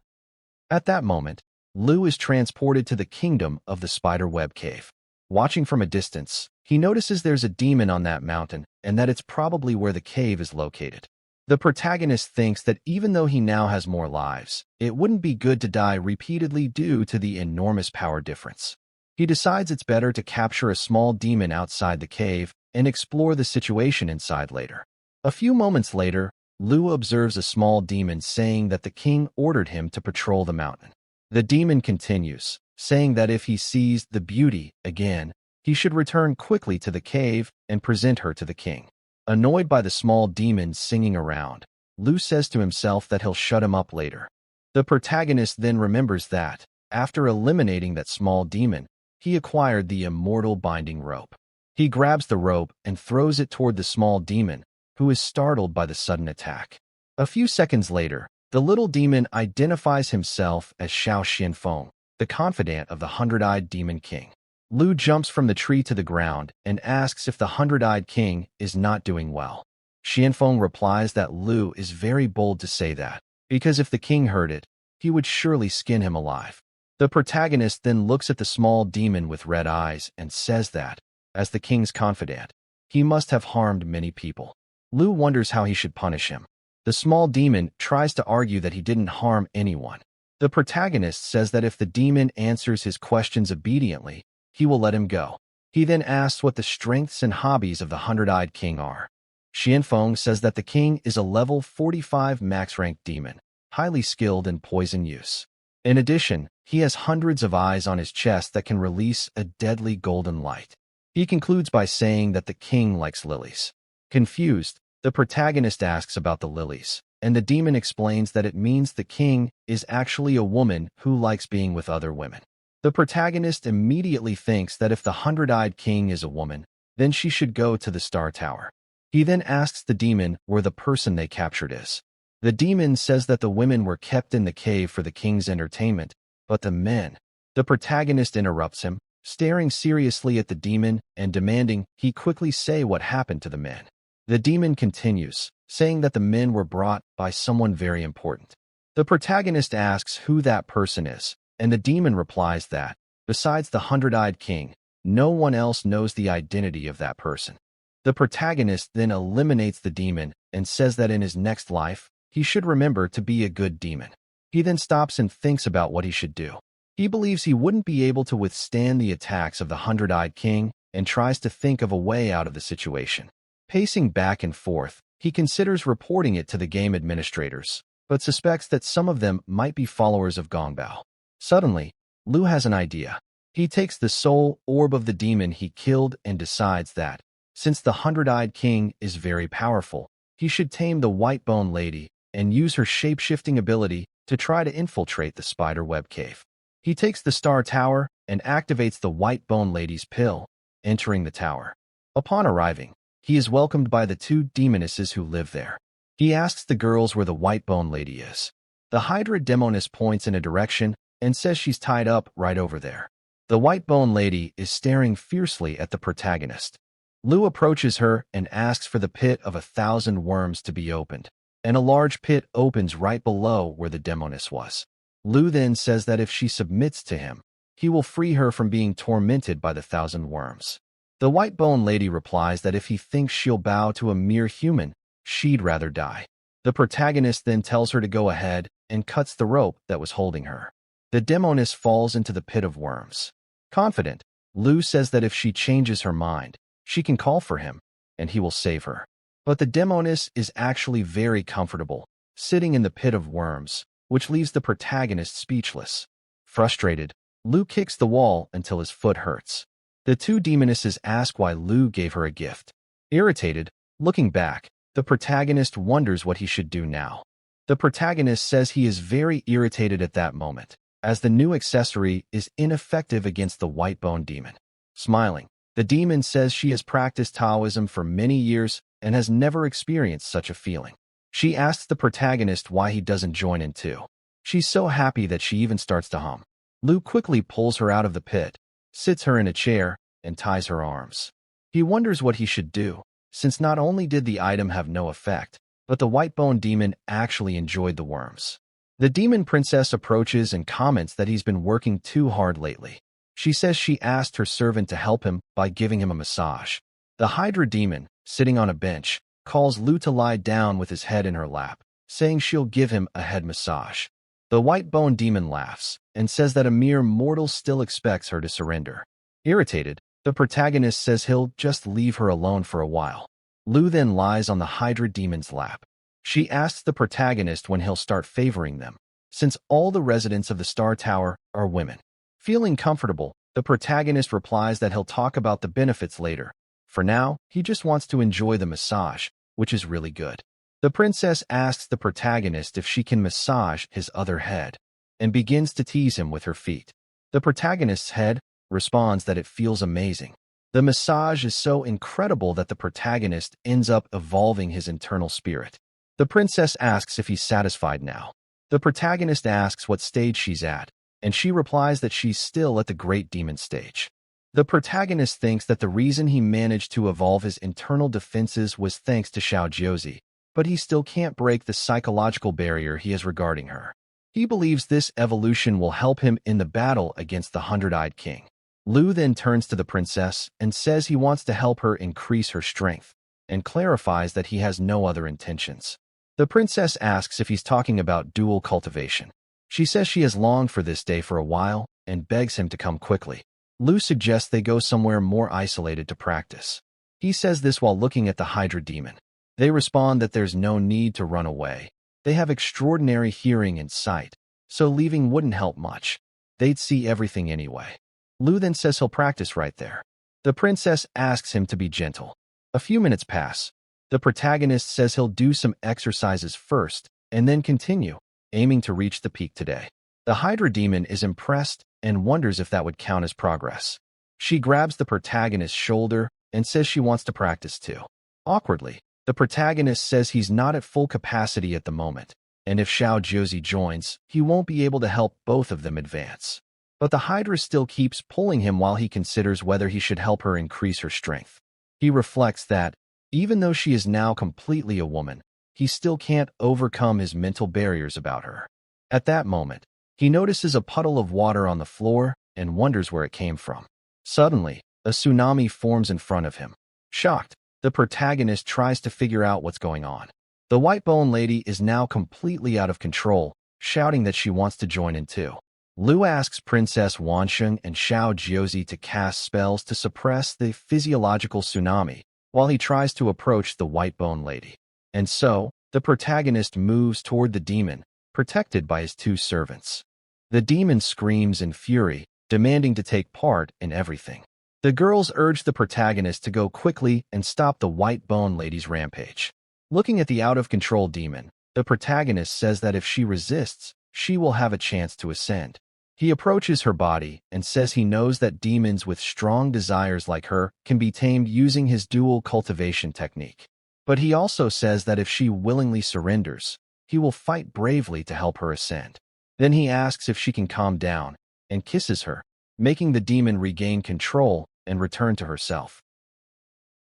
At that moment, Liu is transported to the kingdom of the spider web cave. Watching from a distance, he notices there's a demon on that mountain and that it's probably where the cave is located. The protagonist thinks that even though he now has more lives, it wouldn't be good to die repeatedly due to the enormous power difference. He decides it's better to capture a small demon outside the cave and explore the situation inside later. A few moments later, Liu observes a small demon saying that the king ordered him to patrol the mountain. The demon continues, saying that if he sees the beauty again, he should return quickly to the cave and present her to the king. Annoyed by the small demon singing around, Liu says to himself that he'll shut him up later. The protagonist then remembers that, after eliminating that small demon, he acquired the immortal binding rope. He grabs the rope and throws it toward the small demon, who is startled by the sudden attack. A few seconds later, the little demon identifies himself as Xiao Xianfeng, the confidant of the hundred-eyed demon king. Liu jumps from the tree to the ground and asks if the hundred-eyed king is not doing well. Xianfeng replies that Liu is very bold to say that, because if the king heard it, he would surely skin him alive. The protagonist then looks at the small demon with red eyes and says that, as the king's confidant, he must have harmed many people. Liu wonders how he should punish him. The small demon tries to argue that he didn't harm anyone. The protagonist says that if the demon answers his questions obediently, he will let him go. He then asks what the strengths and hobbies of the hundred-eyed king are. Xianfeng says that the king is a level 45 max-rank demon, highly skilled in poison use. In addition, he has hundreds of eyes on his chest that can release a deadly golden light. He concludes by saying that the king likes lilies. Confused, the protagonist asks about the lilies, and the demon explains that it means the king is actually a woman who likes being with other women. The protagonist immediately thinks that if the hundred-eyed king is a woman, then she should go to the Star Tower. He then asks the demon where the person they captured is. The demon says that the women were kept in the cave for the king's entertainment, but the men. The protagonist interrupts him, staring seriously at the demon and demanding he quickly say what happened to the men. The demon continues, saying that the men were brought by someone very important. The protagonist asks who that person is, and the demon replies that, besides the hundred-eyed king, no one else knows the identity of that person. The protagonist then eliminates the demon and says that in his next life, he should remember to be a good demon. He then stops and thinks about what he should do. He believes he wouldn't be able to withstand the attacks of the hundred-eyed king and tries to think of a way out of the situation. Pacing back and forth, he considers reporting it to the game administrators, but suspects that some of them might be followers of Gongbao. Suddenly, Liu has an idea. He takes the soul orb of the demon he killed and decides that, since the hundred-eyed king is very powerful, he should tame the white bone lady and use her shape-shifting ability to try to infiltrate the spider web cave. He takes the Star Tower and activates the white bone lady's pill, entering the tower. Upon arriving, he is welcomed by the two demonesses who live there. He asks the girls where the white bone lady is. The Hydra demoness points in a direction and says she's tied up right over there. The white bone lady is staring fiercely at the protagonist. Liu approaches her and asks for the pit of 1,000 worms to be opened, and a large pit opens right below where the demoness was. Liu then says that if she submits to him, he will free her from being tormented by the 1,000 worms. The white bone lady replies that if he thinks she'll bow to a mere human, she'd rather die. The protagonist then tells her to go ahead and cuts the rope that was holding her. The demoness falls into the pit of worms. Confident, Liu says that if she changes her mind, she can call for him, and he will save her. But the demoness is actually very comfortable, sitting in the pit of worms, which leaves the protagonist speechless. Frustrated, Liu kicks the wall until his foot hurts. The two demonesses ask why Liu gave her a gift. Irritated, looking back, the protagonist wonders what he should do now. The protagonist says he is very irritated at that moment, as the new accessory is ineffective against the white bone demon. Smiling, the demon says she has practiced Taoism for many years and has never experienced such a feeling. She asks the protagonist why he doesn't join in too. She's so happy that she even starts to hum. Liu quickly pulls her out of the pit, sits her in a chair, and ties her arms. He wonders what he should do, since not only did the item have no effect, but the white bone demon actually enjoyed the worms. The demon princess approaches and comments that he's been working too hard lately. She says she asked her servant to help him by giving him a massage. The Hydra demon, sitting on a bench, calls Liu to lie down with his head in her lap, saying she'll give him a head massage. The white bone demon laughs and says that a mere mortal still expects her to surrender. Irritated, the protagonist says he'll just leave her alone for a while. Liu then lies on the Hydra demon's lap. She asks the protagonist when he'll start favoring them, since all the residents of the Star Tower are women. Feeling comfortable, the protagonist replies that he'll talk about the benefits later. For now, he just wants to enjoy the massage, which is really good. The princess asks the protagonist if she can massage his other head, and begins to tease him with her feet. The protagonist's head responds that it feels amazing. The massage is so incredible that the protagonist ends up evolving his internal spirit. The princess asks if he's satisfied now. The protagonist asks what stage she's at, and she replies that she's still at the Great Demon stage. The protagonist thinks that the reason he managed to evolve his internal defenses was thanks to Xiao Jiuzi, but he still can't break the psychological barrier he has regarding her. He believes this evolution will help him in the battle against the Hundred-Eyed King. Liu then turns to the princess and says he wants to help her increase her strength, and clarifies that he has no other intentions. The princess asks if he's talking about dual cultivation. She says she has longed for this day for a while and begs him to come quickly. Liu suggests they go somewhere more isolated to practice. He says this while looking at the Hydra demon. They respond that there's no need to run away. They have extraordinary hearing and sight, so leaving wouldn't help much. They'd see everything anyway. Liu then says he'll practice right there. The princess asks him to be gentle. A few minutes pass. The protagonist says he'll do some exercises first and then continue, aiming to reach the peak today. The Hydra demon is impressed and wonders if that would count as progress. She grabs the protagonist's shoulder and says she wants to practice too. Awkwardly, the protagonist says he's not at full capacity at the moment, and if Xiao Jiuzi joins, he won't be able to help both of them advance. But the Hydra still keeps pulling him while he considers whether he should help her increase her strength. He reflects that, even though she is now completely a woman, he still can't overcome his mental barriers about her. At that moment, he notices a puddle of water on the floor and wonders where it came from. Suddenly, a tsunami forms in front of him. Shocked, the protagonist tries to figure out what's going on. The white bone lady is now completely out of control, shouting that she wants to join in too. Liu asks Princess Wansheng and Xiao Jiuzi to cast spells to suppress the physiological tsunami, while he tries to approach the white bone lady. And so, the protagonist moves toward the demon, protected by his two servants. The demon screams in fury, demanding to take part in everything. The girls urge the protagonist to go quickly and stop the white bone lady's rampage. Looking at the out-of-control demon, the protagonist says that if she resists, she will have a chance to ascend. He approaches her body and says he knows that demons with strong desires like her can be tamed using his dual cultivation technique. But he also says that if she willingly surrenders, he will fight bravely to help her ascend. Then he asks if she can calm down, and kisses her, making the demon regain control and return to herself.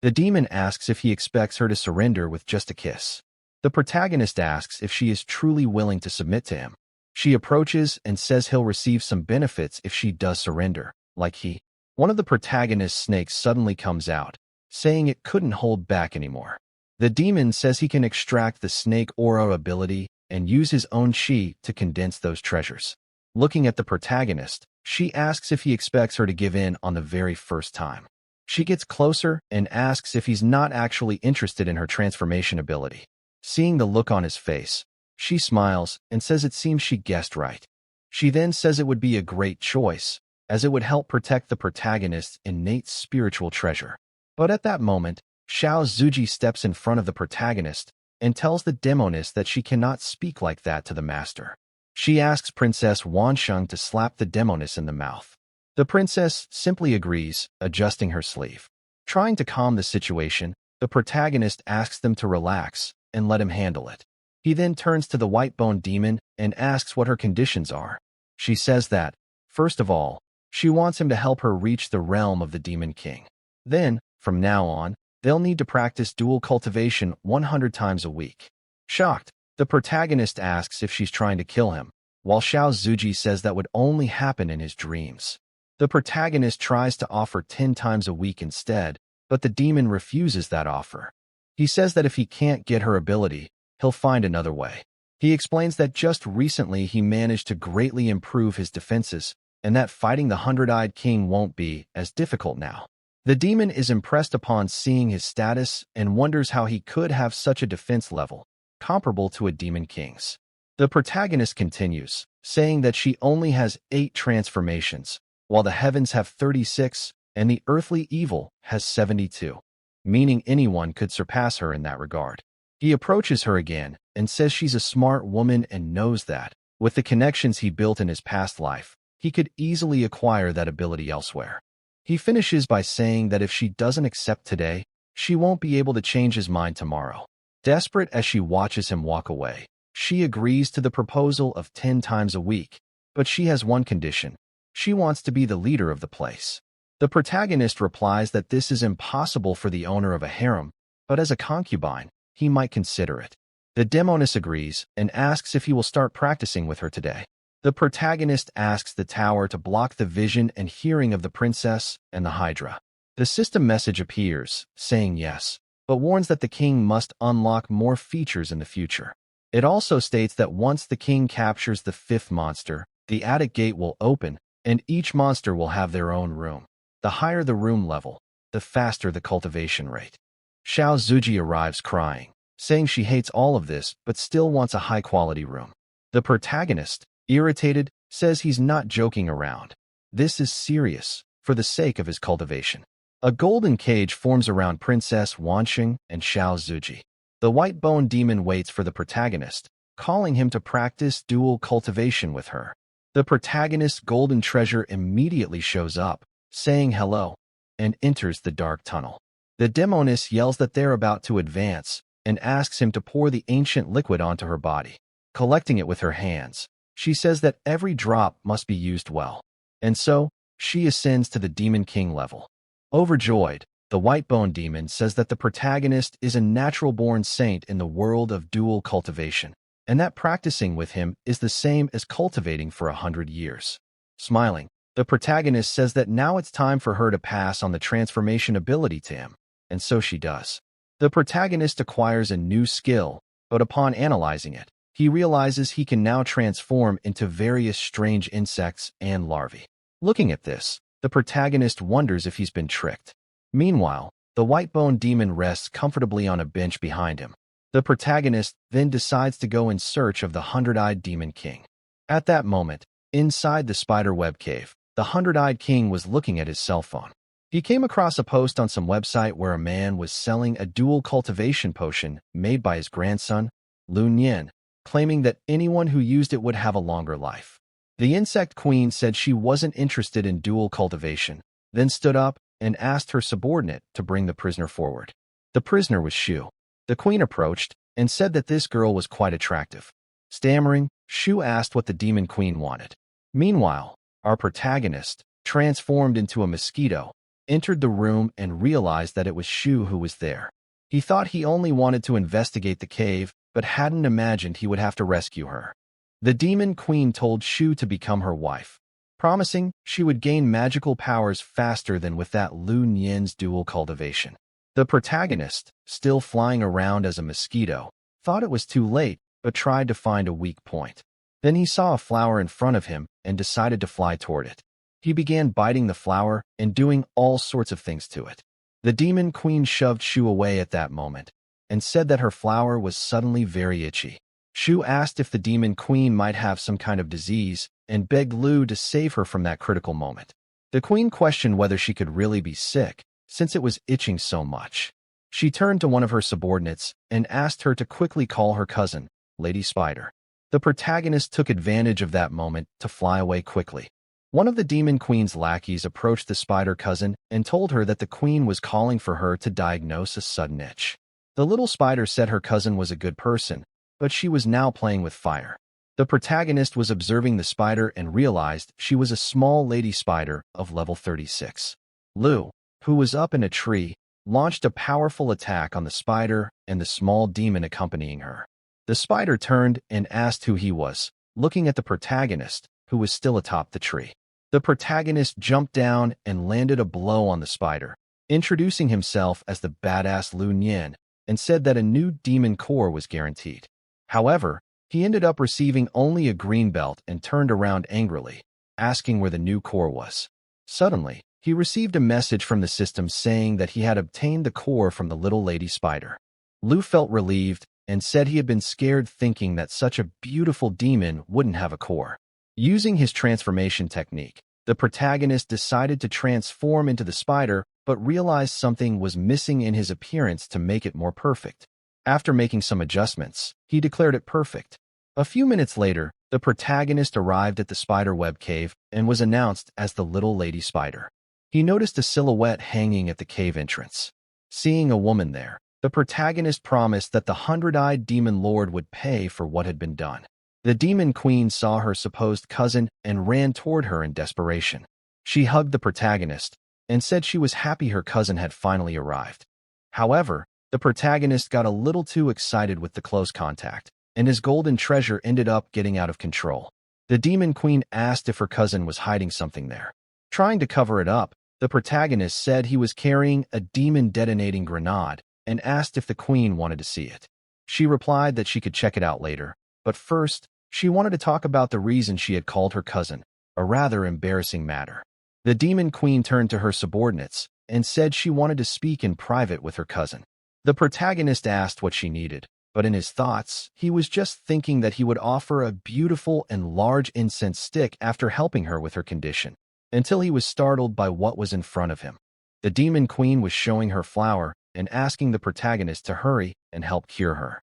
The demon asks if he expects her to surrender with just a kiss. The protagonist asks if she is truly willing to submit to him. She approaches and says he'll receive some benefits if she does surrender, like he. One of the protagonist's snakes suddenly comes out, saying it couldn't hold back anymore. The demon says he can extract the snake aura ability and use his own chi to condense those treasures. Looking at the protagonist, she asks if he expects her to give in on the very first time. She gets closer and asks if he's not actually interested in her transformation ability. Seeing the look on his face, she smiles and says it seems she guessed right. She then says it would be a great choice, as it would help protect the protagonist's innate spiritual treasure. But at that moment, Xiao Zuji steps in front of the protagonist and tells the demoness that she cannot speak like that to the master. She asks Princess Wansheng to slap the demoness in the mouth. The princess simply agrees, adjusting her sleeve. Trying to calm the situation, the protagonist asks them to relax and let him handle it. He then turns to the white-bone demon and asks what her conditions are. She says that, first of all, she wants him to help her reach the realm of the Demon King. Then, from now on, they'll need to practice dual cultivation 100 times a week. Shocked, the protagonist asks if she's trying to kill him, while Xiao Zuji says that would only happen in his dreams. The protagonist tries to offer 10 times a week instead, but the demon refuses that offer. He says that if he can't get her ability, he'll find another way. He explains that just recently he managed to greatly improve his defenses, and that fighting the Hundred-Eyed King won't be as difficult now. The demon is impressed upon seeing his status and wonders how he could have such a defense level, comparable to a demon king's. The protagonist continues, saying that she only has 8 transformations, while the heavens have 36, and the earthly evil has 72, meaning anyone could surpass her in that regard. He approaches her again and says she's a smart woman and knows that, with the connections he built in his past life, he could easily acquire that ability elsewhere. He finishes by saying that if she doesn't accept today, she won't be able to change his mind tomorrow. Desperate as she watches him walk away, she agrees to the proposal of 10 times a week, but she has one condition. She wants to be the leader of the place. The protagonist replies that this is impossible for the owner of a harem, but as a concubine, he might consider it. The demoness agrees and asks if he will start practicing with her today. The protagonist asks the tower to block the vision and hearing of the princess and the Hydra. The system message appears, saying yes, but warns that the king must unlock more features in the future. It also states that once the king captures the 5th monster, the attic gate will open, and each monster will have their own room. The higher the room level, the faster the cultivation rate. Xiao Zuji arrives crying, saying she hates all of this but still wants a high-quality room. The protagonist, irritated, says he's not joking around. This is serious, for the sake of his cultivation. A golden cage forms around Princess Wanxing and Xiao Zuji. The white bone demon waits for the protagonist, calling him to practice dual cultivation with her. The protagonist's golden treasure immediately shows up, saying hello, and enters the dark tunnel. The demoness yells that they're about to advance, and asks him to pour the ancient liquid onto her body. Collecting it with her hands, she says that every drop must be used well. And so, she ascends to the Demon King level. Overjoyed, the white bone demon says that the protagonist is a natural-born saint in the world of dual cultivation, and that practicing with him is the same as cultivating for 100 years. Smiling, the protagonist says that now it's time for her to pass on the transformation ability to him, and so she does. The protagonist acquires a new skill, but upon analyzing it, he realizes he can now transform into various strange insects and larvae. Looking at this, the protagonist wonders if he's been tricked. Meanwhile, the white bone demon rests comfortably on a bench behind him. The protagonist then decides to go in search of the 100-eyed demon king. At that moment, inside the spider web cave, the 100-eyed king was looking at his cell phone. He came across a post on some website where a man was selling a dual cultivation potion made by his grandson, Liu Nian, claiming that anyone who used it would have a longer life. The insect queen said she wasn't interested in dual cultivation, then stood up and asked her subordinate to bring the prisoner forward. The prisoner was Shu. The queen approached and said that this girl was quite attractive. Stammering, Shu asked what the demon queen wanted. Meanwhile, our protagonist, transformed into a mosquito, entered the room and realized that it was Shu who was there. He thought he only wanted to investigate the cave, but hadn't imagined he would have to rescue her. The demon queen told Shu to become her wife, promising she would gain magical powers faster than with that Liu Nian's dual cultivation. The protagonist, still flying around as a mosquito, thought it was too late, but tried to find a weak point. Then he saw a flower in front of him and decided to fly toward it. He began biting the flower and doing all sorts of things to it. The demon queen shoved Shu away at that moment and said that her flower was suddenly very itchy. Shu asked if the demon queen might have some kind of disease and begged Liu to save her from that critical moment. The queen questioned whether she could really be sick, since it was itching so much. She turned to one of her subordinates and asked her to quickly call her cousin, Lady Spider. The protagonist took advantage of that moment to fly away quickly. One of the demon queen's lackeys approached the spider cousin and told her that the queen was calling for her to diagnose a sudden itch. The little spider said her cousin was a good person, but she was now playing with fire. The protagonist was observing the spider and realized she was a small lady spider of level 36. Liu, who was up in a tree, launched a powerful attack on the spider and the small demon accompanying her. The spider turned and asked who he was, looking at the protagonist, who was still atop the tree. The protagonist jumped down and landed a blow on the spider, introducing himself as the badass Liu Nian, and said that a new demon core was guaranteed. However, he ended up receiving only a green belt and turned around angrily, asking where the new core was. Suddenly, he received a message from the system saying that he had obtained the core from the little lady spider. Liu felt relieved and said he had been scared thinking that such a beautiful demon wouldn't have a core. Using his transformation technique, the protagonist decided to transform into the spider but realized something was missing in his appearance to make it more perfect. After making some adjustments, he declared it perfect. A few minutes later, the protagonist arrived at the spider web cave and was announced as the little lady spider. He noticed a silhouette hanging at the cave entrance. Seeing a woman there, the protagonist promised that the hundred-eyed demon lord would pay for what had been done. The demon queen saw her supposed cousin and ran toward her in desperation. She hugged the protagonist and said she was happy her cousin had finally arrived. However, the protagonist got a little too excited with the close contact, and his golden treasure ended up getting out of control. The demon queen asked if her cousin was hiding something there. Trying to cover it up, the protagonist said he was carrying a demon-detonating grenade and asked if the queen wanted to see it. She replied that she could check it out later, but first, she wanted to talk about the reason she had called her cousin, a rather embarrassing matter. The demon queen turned to her subordinates and said she wanted to speak in private with her cousin. The protagonist asked what she needed, but in his thoughts, he was just thinking that he would offer a beautiful and large incense stick after helping her with her condition, until he was startled by what was in front of him. The demon queen was showing her flower and asking the protagonist to hurry and help cure her.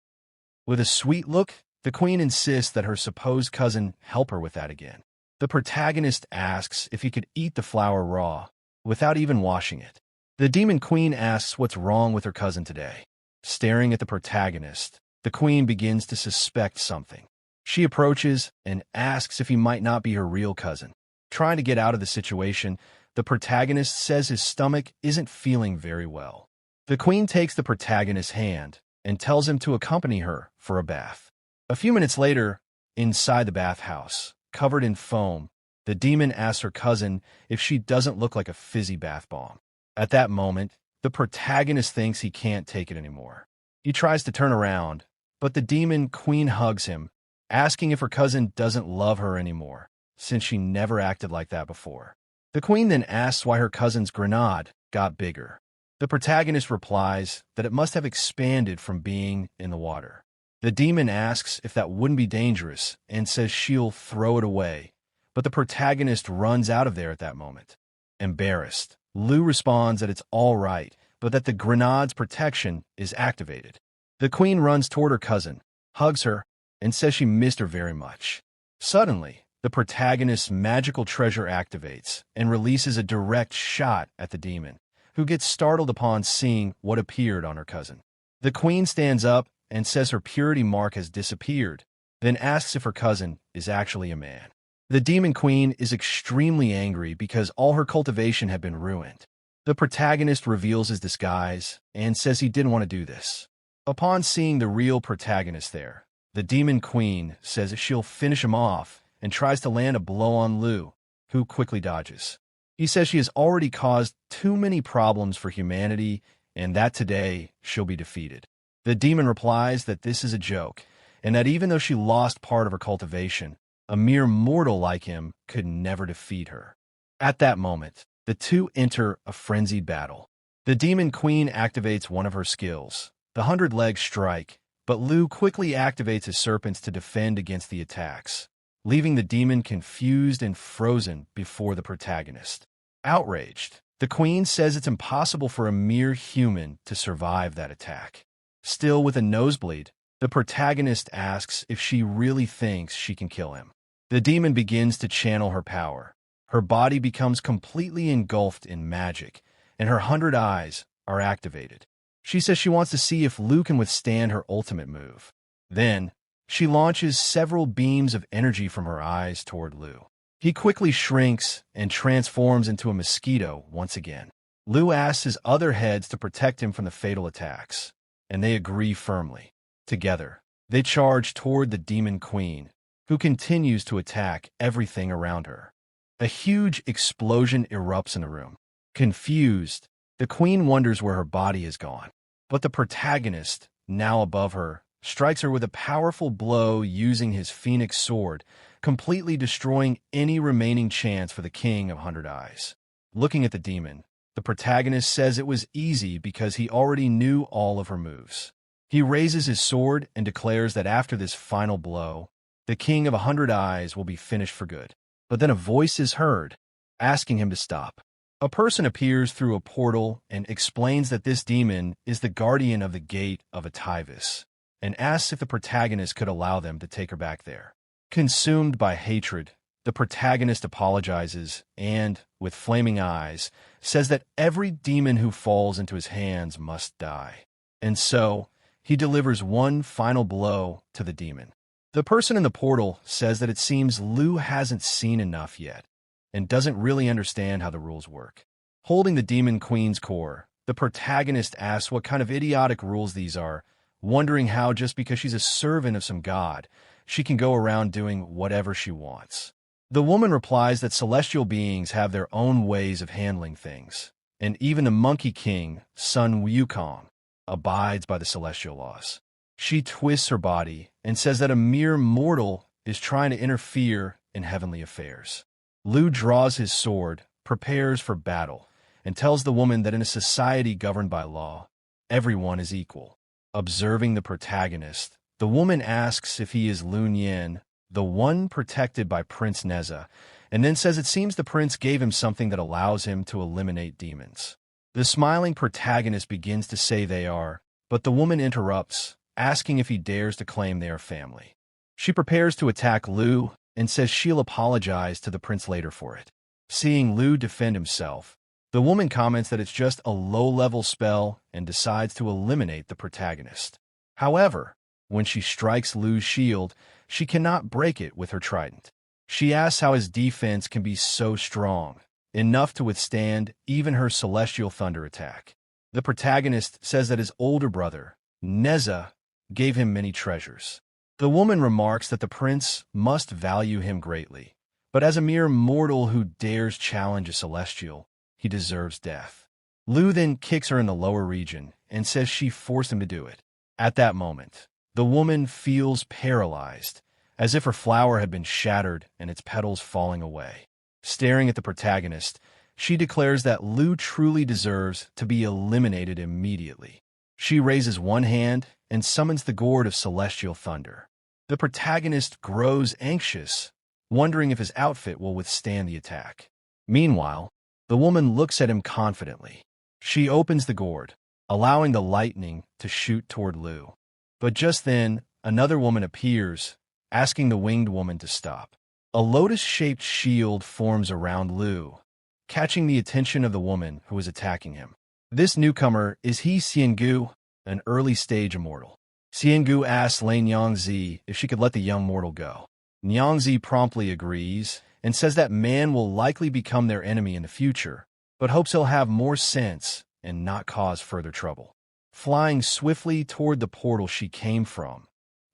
With a sweet look, the queen insists that her supposed cousin help her with that again. The protagonist asks if he could eat the flower raw, without even washing it. The demon queen asks what's wrong with her cousin today. Staring at the protagonist, the queen begins to suspect something. She approaches and asks if he might not be her real cousin. Trying to get out of the situation, the protagonist says his stomach isn't feeling very well. The queen takes the protagonist's hand and tells him to accompany her for a bath. A few minutes later, inside the bathhouse, covered in foam, the demon asks her cousin if she doesn't look like a fizzy bath bomb. At that moment, the protagonist thinks he can't take it anymore. He tries to turn around, but the demon queen hugs him, asking if her cousin doesn't love her anymore, since she never acted like that before. The queen then asks why her cousin's grenade got bigger. The protagonist replies that it must have expanded from being in the water. The demon asks if that wouldn't be dangerous and says she'll throw it away, but the protagonist runs out of there at that moment. Embarrassed, Liu responds that it's all right, but that the grenade's protection is activated. The queen runs toward her cousin, hugs her, and says she missed her very much. Suddenly, the protagonist's magical treasure activates and releases a direct shot at the demon, who gets startled upon seeing what appeared on her cousin. The queen stands up and says her purity mark has disappeared, then asks if her cousin is actually a man. The demon queen is extremely angry because all her cultivation had been ruined. The protagonist reveals his disguise and says he didn't want to do this. Upon seeing the real protagonist there, the demon queen says she'll finish him off and tries to land a blow on Liu, who quickly dodges. He says she has already caused too many problems for humanity and that today she'll be defeated. The demon replies that this is a joke and that even though she lost part of her cultivation, a mere mortal like him could never defeat her. At that moment, the two enter a frenzied battle. The demon queen activates one of her skills, the 100-leg strike, but Liu quickly activates his serpents to defend against the attacks, leaving the demon confused and frozen before the protagonist. Outraged, the queen says it's impossible for a mere human to survive that attack. Still with a nosebleed, the protagonist asks if she really thinks she can kill him. The demon begins to channel her power. Her body becomes completely engulfed in magic, and her 100 eyes are activated. She says she wants to see if Liu can withstand her ultimate move. Then, she launches several beams of energy from her eyes toward Liu. He quickly shrinks and transforms into a mosquito once again. Liu asks his other heads to protect him from the fatal attacks, and they agree firmly. Together, they charge toward the demon queen, who continues to attack everything around her. A huge explosion erupts in the room. Confused, the queen wonders where her body is gone, but the protagonist, now above her, strikes her with a powerful blow using his phoenix sword, completely destroying any remaining chance for the King of 100 Eyes. Looking at the demon, the protagonist says it was easy because he already knew all of her moves. He raises his sword and declares that after this final blow, the king of 100 eyes will be finished for good. But then a voice is heard, asking him to stop. A person appears through a portal and explains that this demon is the guardian of the gate of Ativus, and asks if the protagonist could allow them to take her back there. Consumed by hatred, the protagonist apologizes and, with flaming eyes, says that every demon who falls into his hands must die. And so, he delivers one final blow to the demon. The person in the portal says that it seems Liu hasn't seen enough yet, and doesn't really understand how the rules work. Holding the Demon Queen's core, the protagonist asks what kind of idiotic rules these are, wondering how just because she's a servant of some god, she can go around doing whatever she wants. The woman replies that celestial beings have their own ways of handling things, and even the Monkey King, Sun Wukong, abides by the celestial laws. She twists her body and says that a mere mortal is trying to interfere in heavenly affairs. Liu draws his sword, prepares for battle, and tells the woman that in a society governed by law, everyone is equal. Observing the protagonist, the woman asks if he is Liu Nian, the one protected by Prince Neza, and then says it seems the prince gave him something that allows him to eliminate demons. The smiling protagonist begins to say they are, but the woman interrupts, asking if he dares to claim they are family. She prepares to attack Liu and says she'll apologize to the prince later for it. Seeing Liu defend himself, the woman comments that it's just a low-level spell and decides to eliminate the protagonist. However, when she strikes Liu's shield, she cannot break it with her trident. She asks how his defense can be so strong, enough to withstand even her celestial thunder attack. The protagonist says that his older brother, Neza, gave him many treasures. The woman remarks that the prince must value him greatly, but as a mere mortal who dares challenge a celestial, he deserves death. Liu then kicks her in the lower region and says she forced him to do it. At that moment, the woman feels paralyzed, as if her flower had been shattered and its petals falling away. Staring at the protagonist, she declares that Liu truly deserves to be eliminated immediately. She raises one hand and summons the gourd of celestial thunder. The protagonist grows anxious, wondering if his outfit will withstand the attack. Meanwhile, the woman looks at him confidently. She opens the gourd, allowing the lightning to shoot toward Liu. But just then, another woman appears, asking the winged woman to stop. A lotus-shaped shield forms around Liu, catching the attention of the woman who is attacking him. This newcomer is Xiangu, an early-stage immortal. Xiangu asks Lei Nyangzi if she could let the young mortal go. Nyangzi promptly agrees and says that man will likely become their enemy in the future, but hopes he'll have more sense and not cause further trouble. Flying swiftly toward the portal she came from,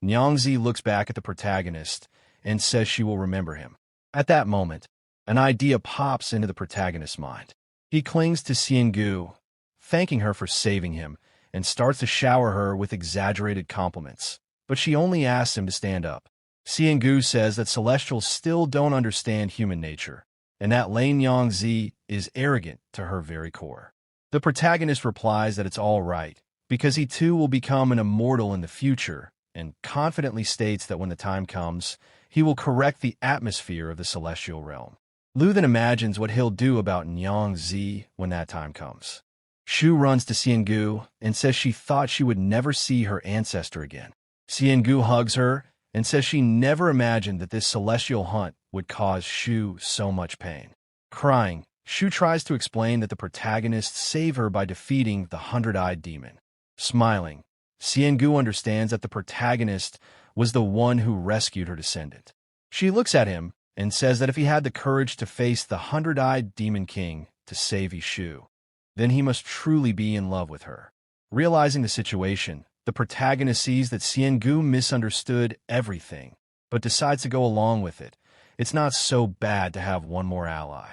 Nyangzi looks back at the protagonist and says she will remember him. At that moment, an idea pops into the protagonist's mind. He clings to Xiangu, thanking her for saving him, and starts to shower her with exaggerated compliments, but she only asks him to stand up. Xiangu says that Celestials still don't understand human nature, and that Lei Nyangzi is arrogant to her very core. The protagonist replies that it's all right, because he too will become an immortal in the future, and confidently states that when the time comes, he will correct the atmosphere of the celestial realm. Liu then imagines what he'll do about Nyangzi when that time comes. Shu runs to Xiangu and says she thought she would never see her ancestor again. Xiangu hugs her and says she never imagined that this celestial hunt would cause Shu so much pain. Crying, Shu tries to explain that the protagonist saved her by defeating the 100-eyed demon. Smiling, Xiangu understands that the protagonist was the one who rescued her descendant. She looks at him and says that if he had the courage to face the 100-eyed demon king to save Shu, then he must truly be in love with her. Realizing the situation, the protagonist sees that Xiangu misunderstood everything, but decides to go along with it. It's not so bad to have one more ally.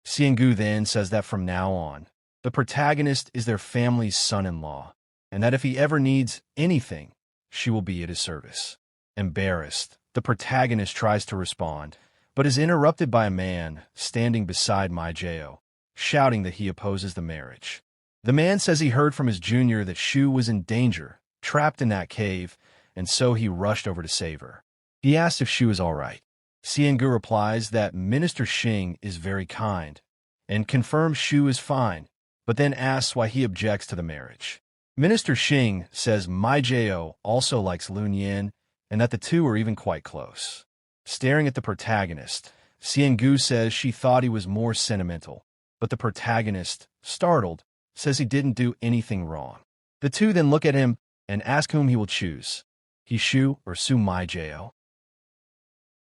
Xiangu then says that from now on, the protagonist is their family's son-in-law, and that if he ever needs anything, she will be at his service. Embarrassed, the protagonist tries to respond, but is interrupted by a man standing beside Mai Jao. shouting that he opposes the marriage. The man says he heard from his junior that Shu was in danger, trapped in that cave, and so he rushed over to save her. He asks if Shu is all right. Xiangu replies that Minister Xing is very kind and confirms Shu is fine, but then asks why he objects to the marriage. Minister Xing says Mai Jiao also likes Liu Nian and that the two are even quite close. Staring at the protagonist, Xiangu says she thought he was more sentimental, but the protagonist, startled, says he didn't do anything wrong. The two then look at him and ask whom he will choose, he Shu or Su Mai Jiao.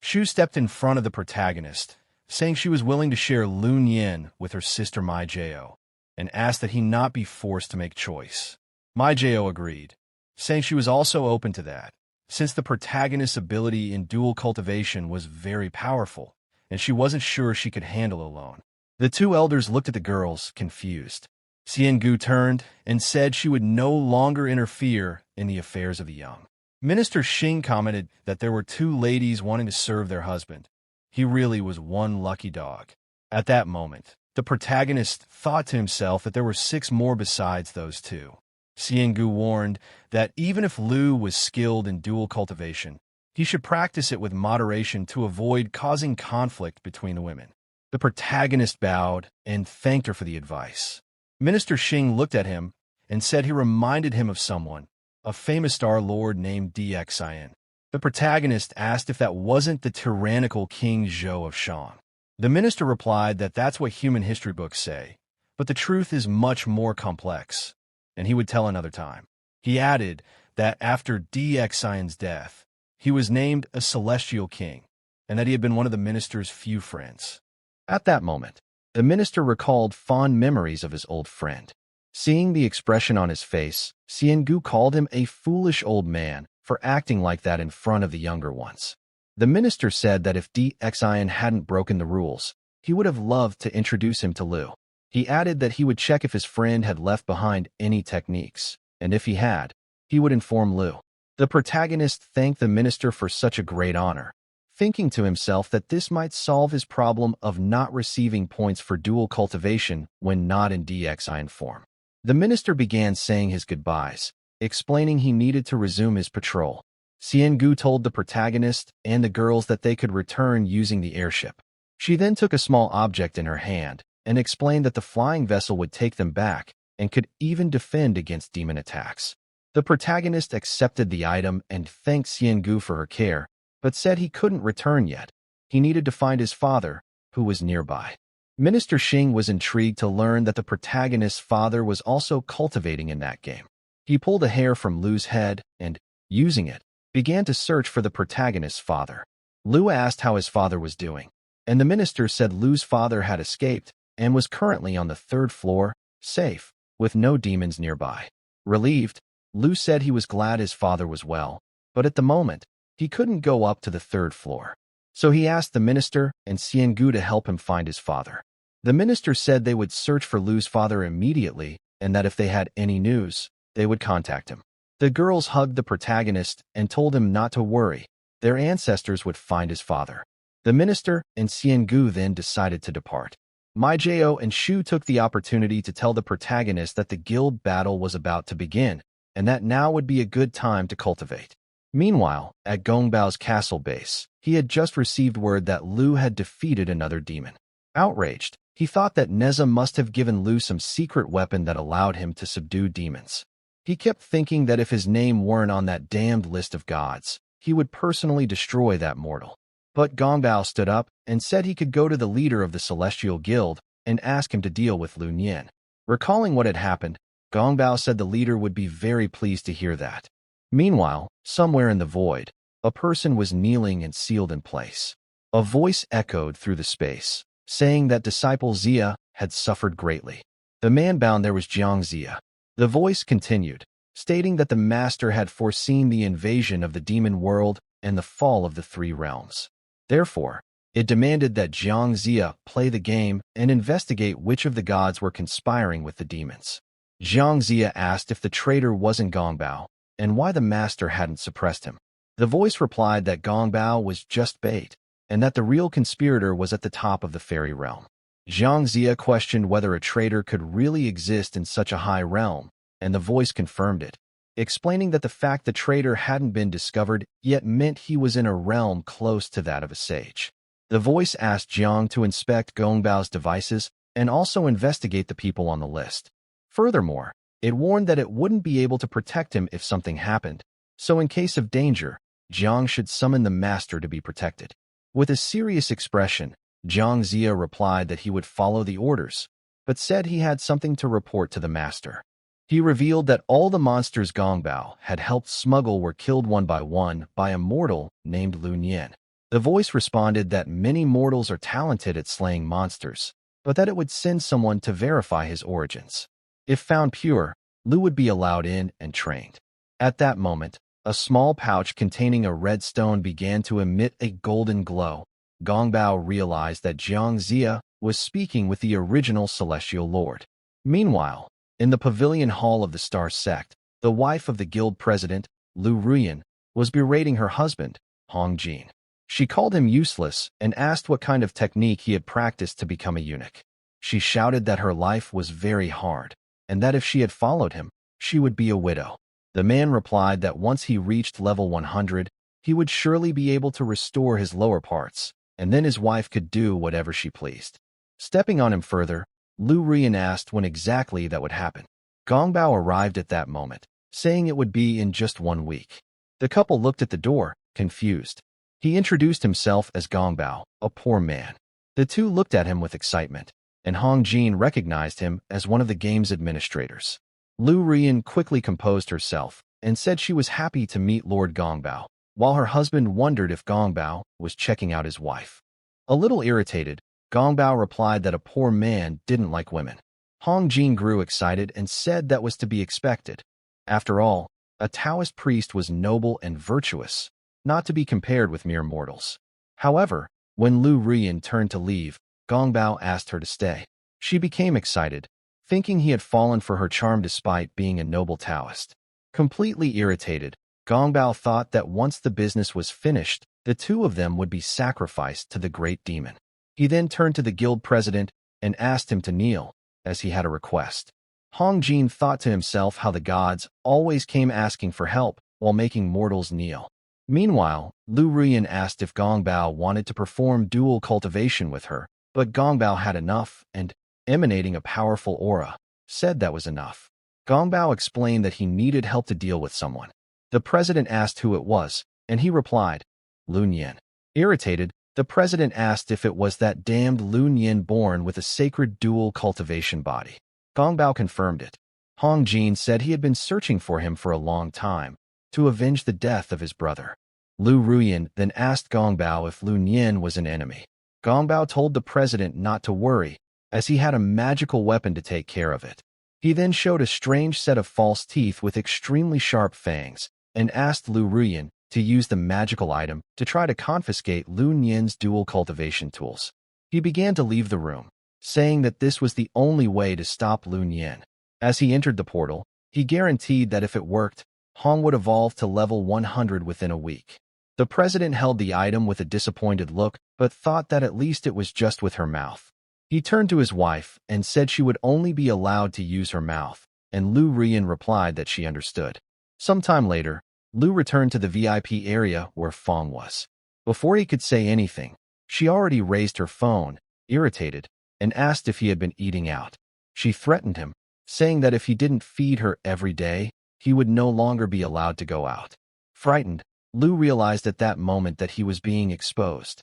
Shu stepped in front of the protagonist, saying she was willing to share Liu Nian with her sister Mai Jiao, and asked that he not be forced to make choice. Mai Jiao agreed, saying she was also open to that, since the protagonist's ability in dual cultivation was very powerful, and she wasn't sure she could handle alone. The two elders looked at the girls, confused. Xiangu turned and said she would no longer interfere in the affairs of the young. Minister Xing commented that there were two ladies wanting to serve their husband. He really was one lucky dog. At that moment, the protagonist thought to himself that there were 6 more besides those two. Xiangu warned that even if Liu was skilled in dual cultivation, he should practice it with moderation to avoid causing conflict between the women. The protagonist bowed and thanked her for the advice. Minister Xing looked at him and said he reminded him of someone, a famous Star Lord named Dxian. The protagonist asked if that wasn't the tyrannical King Zhou of Shang. The minister replied that that's what human history books say, but the truth is much more complex, and he would tell another time. He added that after Dxian's death, he was named a celestial king, and that he had been one of the minister's few friends. At that moment, the minister recalled fond memories of his old friend. Seeing the expression on his face, Xiangu called him a foolish old man for acting like that in front of the younger ones. The minister said that if Dxian hadn't broken the rules, he would have loved to introduce him to Liu. He added that he would check if his friend had left behind any techniques, and if he had, he would inform Liu. The protagonist thanked the minister for such a great honor, thinking to himself that this might solve his problem of not receiving points for dual cultivation when not in Dxian form. The minister began saying his goodbyes, explaining he needed to resume his patrol. Xiangu told the protagonist and the girls that they could return using the airship. She then took a small object in her hand and explained that the flying vessel would take them back and could even defend against demon attacks. The protagonist accepted the item and thanked Xiangu for her care, but said he couldn't return yet. He needed to find his father, who was nearby. Minister Xing was intrigued to learn that the protagonist's father was also cultivating in that game. He pulled a hair from Liu's head and, using it, began to search for the protagonist's father. Liu asked how his father was doing, and the minister said Liu's father had escaped and was currently on the 3rd floor, safe, with no demons nearby. Relieved, Liu said he was glad his father was well, but at the moment, he couldn't go up to the 3rd floor. So he asked the minister and Xiangu to help him find his father. The minister said they would search for Liu's father immediately and that if they had any news, they would contact him. The girls hugged the protagonist and told him not to worry. Their ancestors would find his father. The minister and Xiangu then decided to depart. Mai Jiao and Shu took the opportunity to tell the protagonist that the guild battle was about to begin and that now would be a good time to cultivate. Meanwhile, at Gongbao's castle base, he had just received word that Liu had defeated another demon. Outraged, he thought that Neza must have given Liu some secret weapon that allowed him to subdue demons. He kept thinking that if his name weren't on that damned list of gods, he would personally destroy that mortal. But Gongbao stood up and said he could go to the leader of the Celestial Guild and ask him to deal with Liu Nian. Recalling what had happened, Gongbao said the leader would be very pleased to hear that. Meanwhile, somewhere in the void, a person was kneeling and sealed in place. A voice echoed through the space, saying that disciple Zia had suffered greatly. The man bound there was Jiang Zia. The voice continued, stating that the master had foreseen the invasion of the demon world and the fall of the 3 realms. Therefore, it demanded that Jiang Zia play the game and investigate which of the gods were conspiring with the demons. Jiang Zia asked if the traitor wasn't Gongbao, and why the master hadn't suppressed him. The voice replied that Gongbao was just bait, and that the real conspirator was at the top of the fairy realm. Zhang Zia questioned whether a traitor could really exist in such a high realm, and the voice confirmed it, explaining that the fact the traitor hadn't been discovered yet meant he was in a realm close to that of a sage. The voice asked Jiang to inspect Gongbao's devices and also investigate the people on the list. Furthermore, it warned that it wouldn't be able to protect him if something happened, so in case of danger, Jiang should summon the master to be protected. With a serious expression, Zhang Zia replied that he would follow the orders, but said he had something to report to the master. He revealed that all the monsters Gongbao had helped smuggle were killed one by a mortal named Liu Nian. The voice responded that many mortals are talented at slaying monsters, but that it would send someone to verify his origins. If found pure, Liu would be allowed in and trained. At that moment, a small pouch containing a red stone began to emit a golden glow. Gongbao realized that Zhang Zia was speaking with the original celestial lord. Meanwhile, in the pavilion hall of the Star Sect, the wife of the guild president, Liu Nian, was berating her husband, Hong Jin. She called him useless and asked what kind of technique he had practiced to become a eunuch. She shouted that her life was very hard, and that if she had followed him, she would be a widow. The man replied that once he reached level 100, he would surely be able to restore his lower parts, and then his wife could do whatever she pleased. Stepping on him further, Liu Nian asked when exactly that would happen. Gongbao arrived at that moment, saying it would be in just 1 week. The couple looked at the door, confused. He introduced himself as Gongbao, a poor man. The two looked at him with excitement, and Hong Jin recognized him as one of the game's administrators. Liu Nian quickly composed herself and said she was happy to meet Lord Gongbao, while her husband wondered if Gongbao was checking out his wife. A little irritated, Gongbao replied that a poor man didn't like women. Hong Jin grew excited and said that was to be expected. After all, a Taoist priest was noble and virtuous, not to be compared with mere mortals. However, when Liu Nian turned to leave, Gongbao asked her to stay. She became excited, thinking he had fallen for her charm despite being a noble Taoist. Completely irritated, Gongbao thought that once the business was finished, the two of them would be sacrificed to the great demon. He then turned to the guild president and asked him to kneel, as he had a request. Hong Jin thought to himself how the gods always came asking for help while making mortals kneel. Meanwhile, Liu Nian asked if Gongbao wanted to perform dual cultivation with her, but Gongbao had enough and, emanating a powerful aura, said that was enough. Gongbao explained that he needed help to deal with someone. The president asked who it was, and he replied, Liu Nian. Irritated, the president asked if it was that damned Liu Nian born with a sacred dual cultivation body. Gongbao confirmed it. Hong Jin said he had been searching for him for a long time, to avenge the death of his brother. Liu Nian then asked Gongbao if Liu Nian was an enemy. Gongbao told the president not to worry, as he had a magical weapon to take care of it. He then showed a strange set of false teeth with extremely sharp fangs, and asked Liu Nian to use the magical item to try to confiscate Liu Nian's dual cultivation tools. He began to leave the room, saying that this was the only way to stop Liu Nian. As he entered the portal, he guaranteed that if it worked, Hong would evolve to level 100 within a week. The president held the item with a disappointed look, but thought that at least it was just with her mouth. He turned to his wife and said she would only be allowed to use her mouth, and Liu Nian replied that she understood. Sometime later, Liu returned to the VIP area where Fong was. Before he could say anything, she already raised her phone, irritated, and asked if he had been eating out. She threatened him, saying that if he didn't feed her every day, he would no longer be allowed to go out. Frightened, Liu realized at that moment that he was being exposed.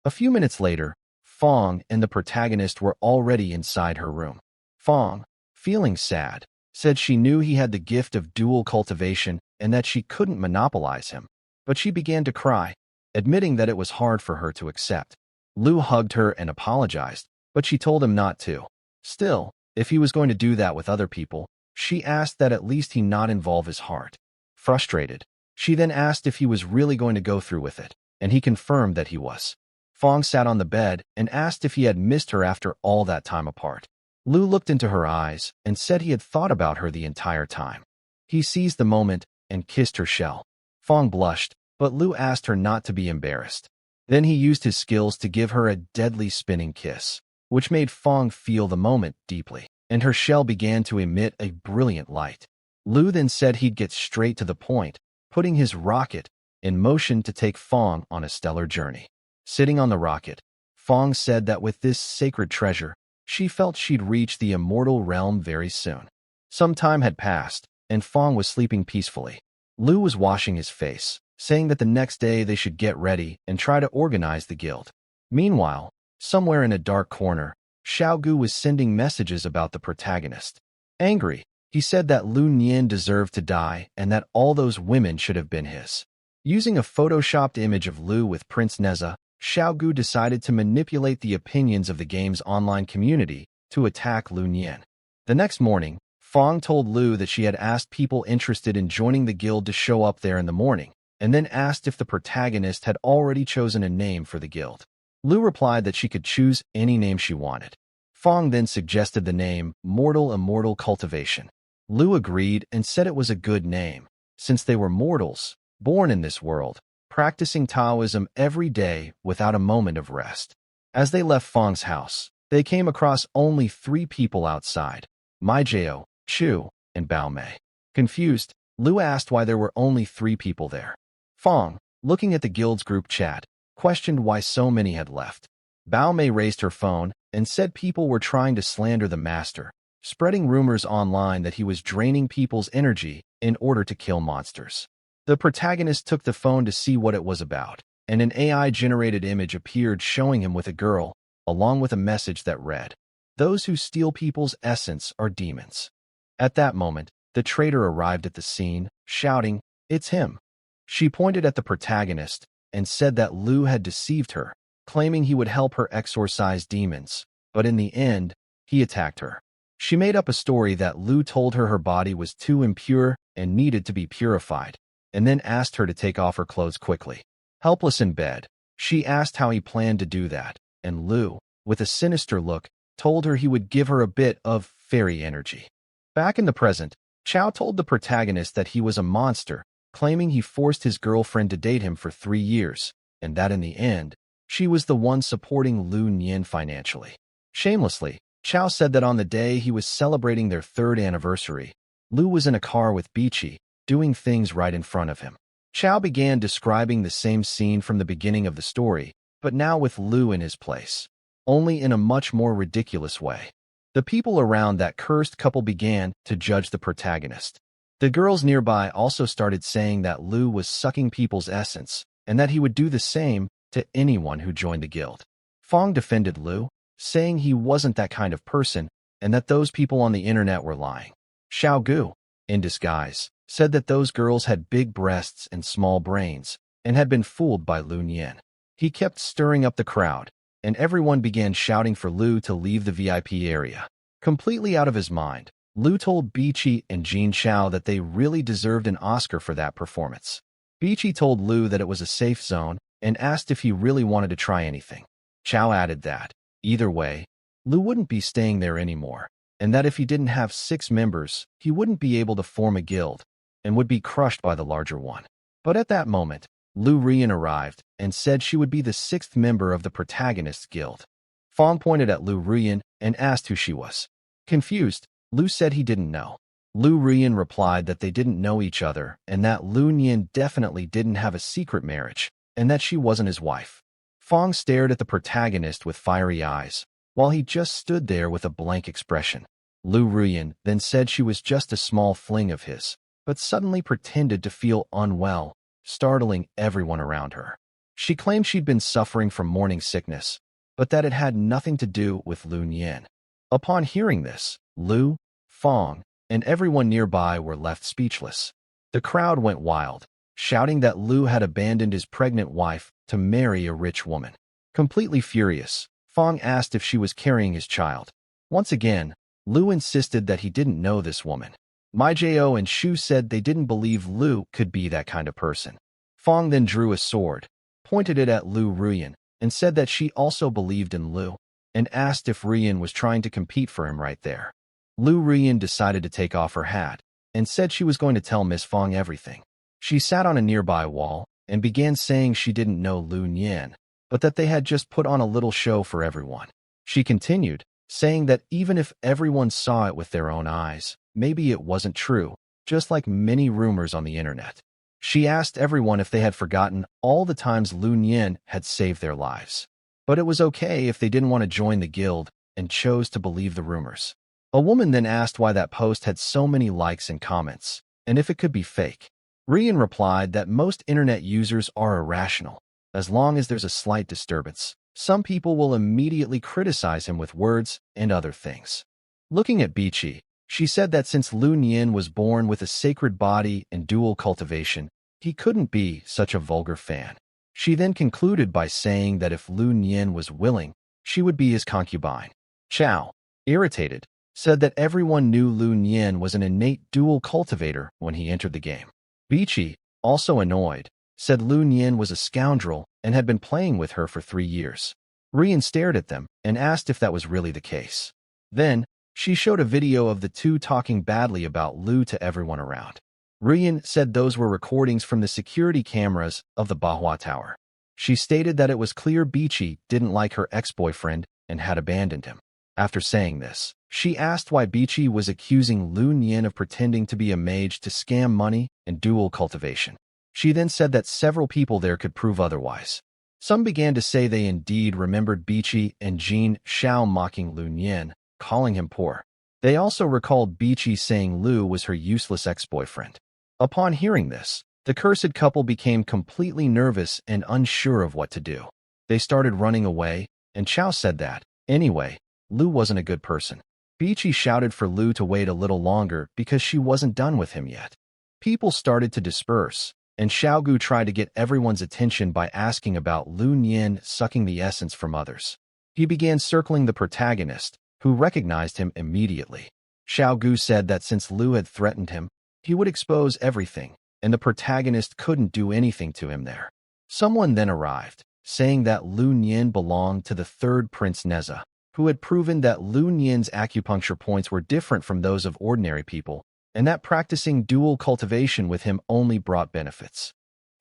A few minutes later, Fong and the protagonist were already inside her room. Fong, feeling sad, said she knew he had the gift of dual cultivation and that she couldn't monopolize him, but she began to cry, admitting that it was hard for her to accept. Liu hugged her and apologized, but she told him not to. Still, if he was going to do that with other people, she asked that at least he not involve his heart. Frustrated, she then asked if he was really going to go through with it, and he confirmed that he was. Fong sat on the bed and asked if he had missed her after all that time apart. Liu looked into her eyes and said he had thought about her the entire time. He seized the moment and kissed her shell. Fong blushed, but Liu asked her not to be embarrassed. Then he used his skills to give her a deadly spinning kiss. which made Fong feel the moment deeply, and her shell began to emit a brilliant light. Liu then said he'd get straight to the point, putting his rocket in motion to take Fong on a stellar journey. Sitting on the rocket, Fong said that with this sacred treasure, she felt she'd reach the immortal realm very soon. Some time had passed, and Fong was sleeping peacefully. Liu was washing his face, saying that the next day they should get ready and try to organize the guild. Meanwhile, somewhere in a dark corner, Xiaogu was sending messages about the protagonist. Angry, he said that Liu Nian deserved to die and that all those women should have been his. Using a photoshopped image of Liu with Prince Neza, Xiaogu decided to manipulate the opinions of the game's online community to attack Liu Nian. The next morning, Fong told Liu that she had asked people interested in joining the guild to show up there in the morning, and then asked if the protagonist had already chosen a name for the guild. Liu replied that she could choose any name she wanted. Fong then suggested the name Mortal Immortal Cultivation. Liu agreed and said it was a good name, since they were mortals, born in this world, practicing Taoism every day without a moment of rest. As they left Fong's house, they came across only 3 people outside: Maijao, Chu, and Bao Mei. Confused, Liu asked why there were only 3 people there. Fong, looking at the guild's group chat, questioned why so many had left. Bao Mei raised her phone and said people were trying to slander the master, spreading rumors online that he was draining people's energy in order to kill monsters. The protagonist took the phone to see what it was about, and an AI-generated image appeared showing him with a girl, along with a message that read, "Those who steal people's essence are demons." At that moment, the traitor arrived at the scene, shouting, "It's him." She pointed at the protagonist and said that Liu had deceived her, claiming he would help her exorcise demons, but in the end, he attacked her. She made up a story that Liu told her body was too impure and needed to be purified, and then asked her to take off her clothes quickly. Helpless in bed, she asked how he planned to do that, and Liu, with a sinister look, told her he would give her a bit of fairy energy. Back in the present, Chao told the protagonist that he was a monster, claiming he forced his girlfriend to date him for 3 years, and that in the end, she was the one supporting Liu Nian financially. Shamelessly, Chao said that on the day he was celebrating their 3rd anniversary, Liu was in a car with Bichi, doing things right in front of him. Chao began describing the same scene from the beginning of the story, but now with Liu in his place, only in a much more ridiculous way. The people around that cursed couple began to judge the protagonist. The girls nearby also started saying that Liu was sucking people's essence, and that he would do the same to anyone who joined the guild. Fong defended Liu, saying he wasn't that kind of person, and that those people on the internet were lying. Xiaogu, in disguise, said that those girls had big breasts and small brains, and had been fooled by Liu Nian. He kept stirring up the crowd, and everyone began shouting for Liu to leave the VIP area. Completely out of his mind, Liu told Bichi and Jin Chao that they really deserved an Oscar for that performance. Bichi told Liu that it was a safe zone and asked if he really wanted to try anything. Chao added that, either way, Liu wouldn't be staying there anymore, and that if he didn't have 6 members, he wouldn't be able to form a guild, and would be crushed by the larger one. But at that moment, Liu Rian arrived and said she would be the 6th member of the protagonist's guild. Fong pointed at Liu Rian and asked who she was. Confused, Liu said he didn't know. Liu Rian replied that they didn't know each other and that Liu Nian definitely didn't have a secret marriage, and that she wasn't his wife. Fong stared at the protagonist with fiery eyes, while he just stood there with a blank expression. Liu Rian then said she was just a small fling of his, but suddenly pretended to feel unwell, startling everyone around her. She claimed she'd been suffering from morning sickness, but that it had nothing to do with Liu Nian. Upon hearing this, Liu, Fong, and everyone nearby were left speechless. The crowd went wild, shouting that Liu had abandoned his pregnant wife to marry a rich woman. Completely furious, Fong asked if she was carrying his child. Once again, Liu insisted that he didn't know this woman. Maijao and Shu said they didn't believe Liu could be that kind of person. Fong then drew a sword, pointed it at Liu Ruyan, and said that she also believed in Liu, and asked if Ruyan was trying to compete for him right there. Liu Ruyan decided to take off her hat, and said she was going to tell Miss Fong everything. She sat on a nearby wall, and began saying she didn't know Liu Nian, but that they had just put on a little show for everyone. She continued, saying that even if everyone saw it with their own eyes, maybe it wasn't true, just like many rumors on the internet. She asked everyone if they had forgotten all the times Liu Nian had saved their lives. But it was okay if they didn't want to join the guild and chose to believe the rumors. A woman then asked why that post had so many likes and comments, and if it could be fake. Rian replied that most internet users are irrational. As long as there's a slight disturbance, some people will immediately criticize him with words and other things. Looking at Bichi, she said that since Liu Nian was born with a sacred body and dual cultivation, he couldn't be such a vulgar fan. She then concluded by saying that if Liu Nian was willing, she would be his concubine. Chao, irritated, said that everyone knew Liu Nian was an innate dual cultivator when he entered the game. Bichi, also annoyed, said Liu Nian was a scoundrel and had been playing with her for 3 years. Rian stared at them and asked if that was really the case. Then, she showed a video of the two talking badly about Liu to everyone around. Rian said those were recordings from the security cameras of the Manhwa Tower. She stated that it was clear Bichi didn't like her ex-boyfriend and had abandoned him. After saying this, she asked why Bichi was accusing Liu Nian of pretending to be a mage to scam money and dual cultivation. She then said that several people there could prove otherwise. Some began to say they indeed remembered Bichi and Jin Shao mocking Liu Nian, calling him poor. They also recalled Bichi saying Liu was her useless ex-boyfriend. Upon hearing this, the cursed couple became completely nervous and unsure of what to do. They started running away, and Chao said that, anyway, Liu wasn't a good person. Bichi shouted for Liu to wait a little longer because she wasn't done with him yet. People started to disperse, and Xiaogu tried to get everyone's attention by asking about Liu Nian sucking the essence from others. He began circling the protagonist, who recognized him immediately. Xiaogu said that since Liu had threatened him, he would expose everything, and the protagonist couldn't do anything to him there. Someone then arrived, saying that Liu Nian belonged to the third Prince Neza, who had proven that Liu Nian's acupuncture points were different from those of ordinary people, and that practicing dual cultivation with him only brought benefits.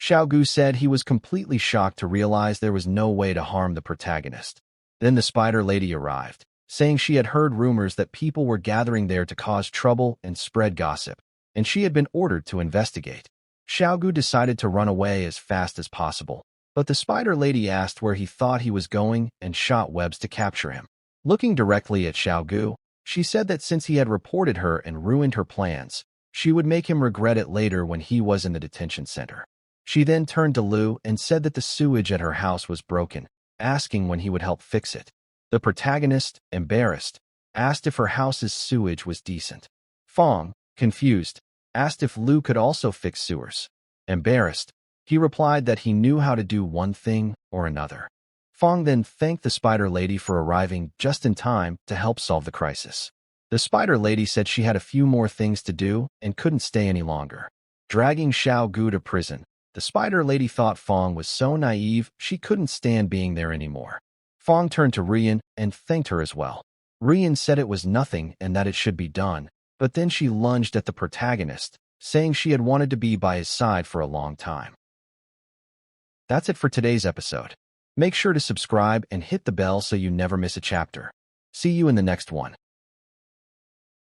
Xiaogu said he was completely shocked to realize there was no way to harm the protagonist. Then the spider lady arrived, saying she had heard rumors that people were gathering there to cause trouble and spread gossip, and she had been ordered to investigate. Xiaogu decided to run away as fast as possible, but the spider lady asked where he thought he was going and shot webs to capture him. Looking directly at Xiaogu, she said that since he had reported her and ruined her plans, she would make him regret it later when he was in the detention center. She then turned to Liu and said that the sewage at her house was broken, asking when he would help fix it. The protagonist, embarrassed, asked if her house's sewage was decent. Fong, confused, asked if Liu could also fix sewers. Embarrassed, he replied that he knew how to do one thing or another. Fong then thanked the spider lady for arriving just in time to help solve the crisis. The spider lady said she had a few more things to do and couldn't stay any longer. Dragging Xiaogu to prison, the spider lady thought Fong was so naive she couldn't stand being there anymore. Fong turned to Rian and thanked her as well. Rian said it was nothing and that it should be done, but then she lunged at the protagonist, saying she had wanted to be by his side for a long time. That's it for today's episode. Make sure to subscribe and hit the bell so you never miss a chapter. See you in the next one.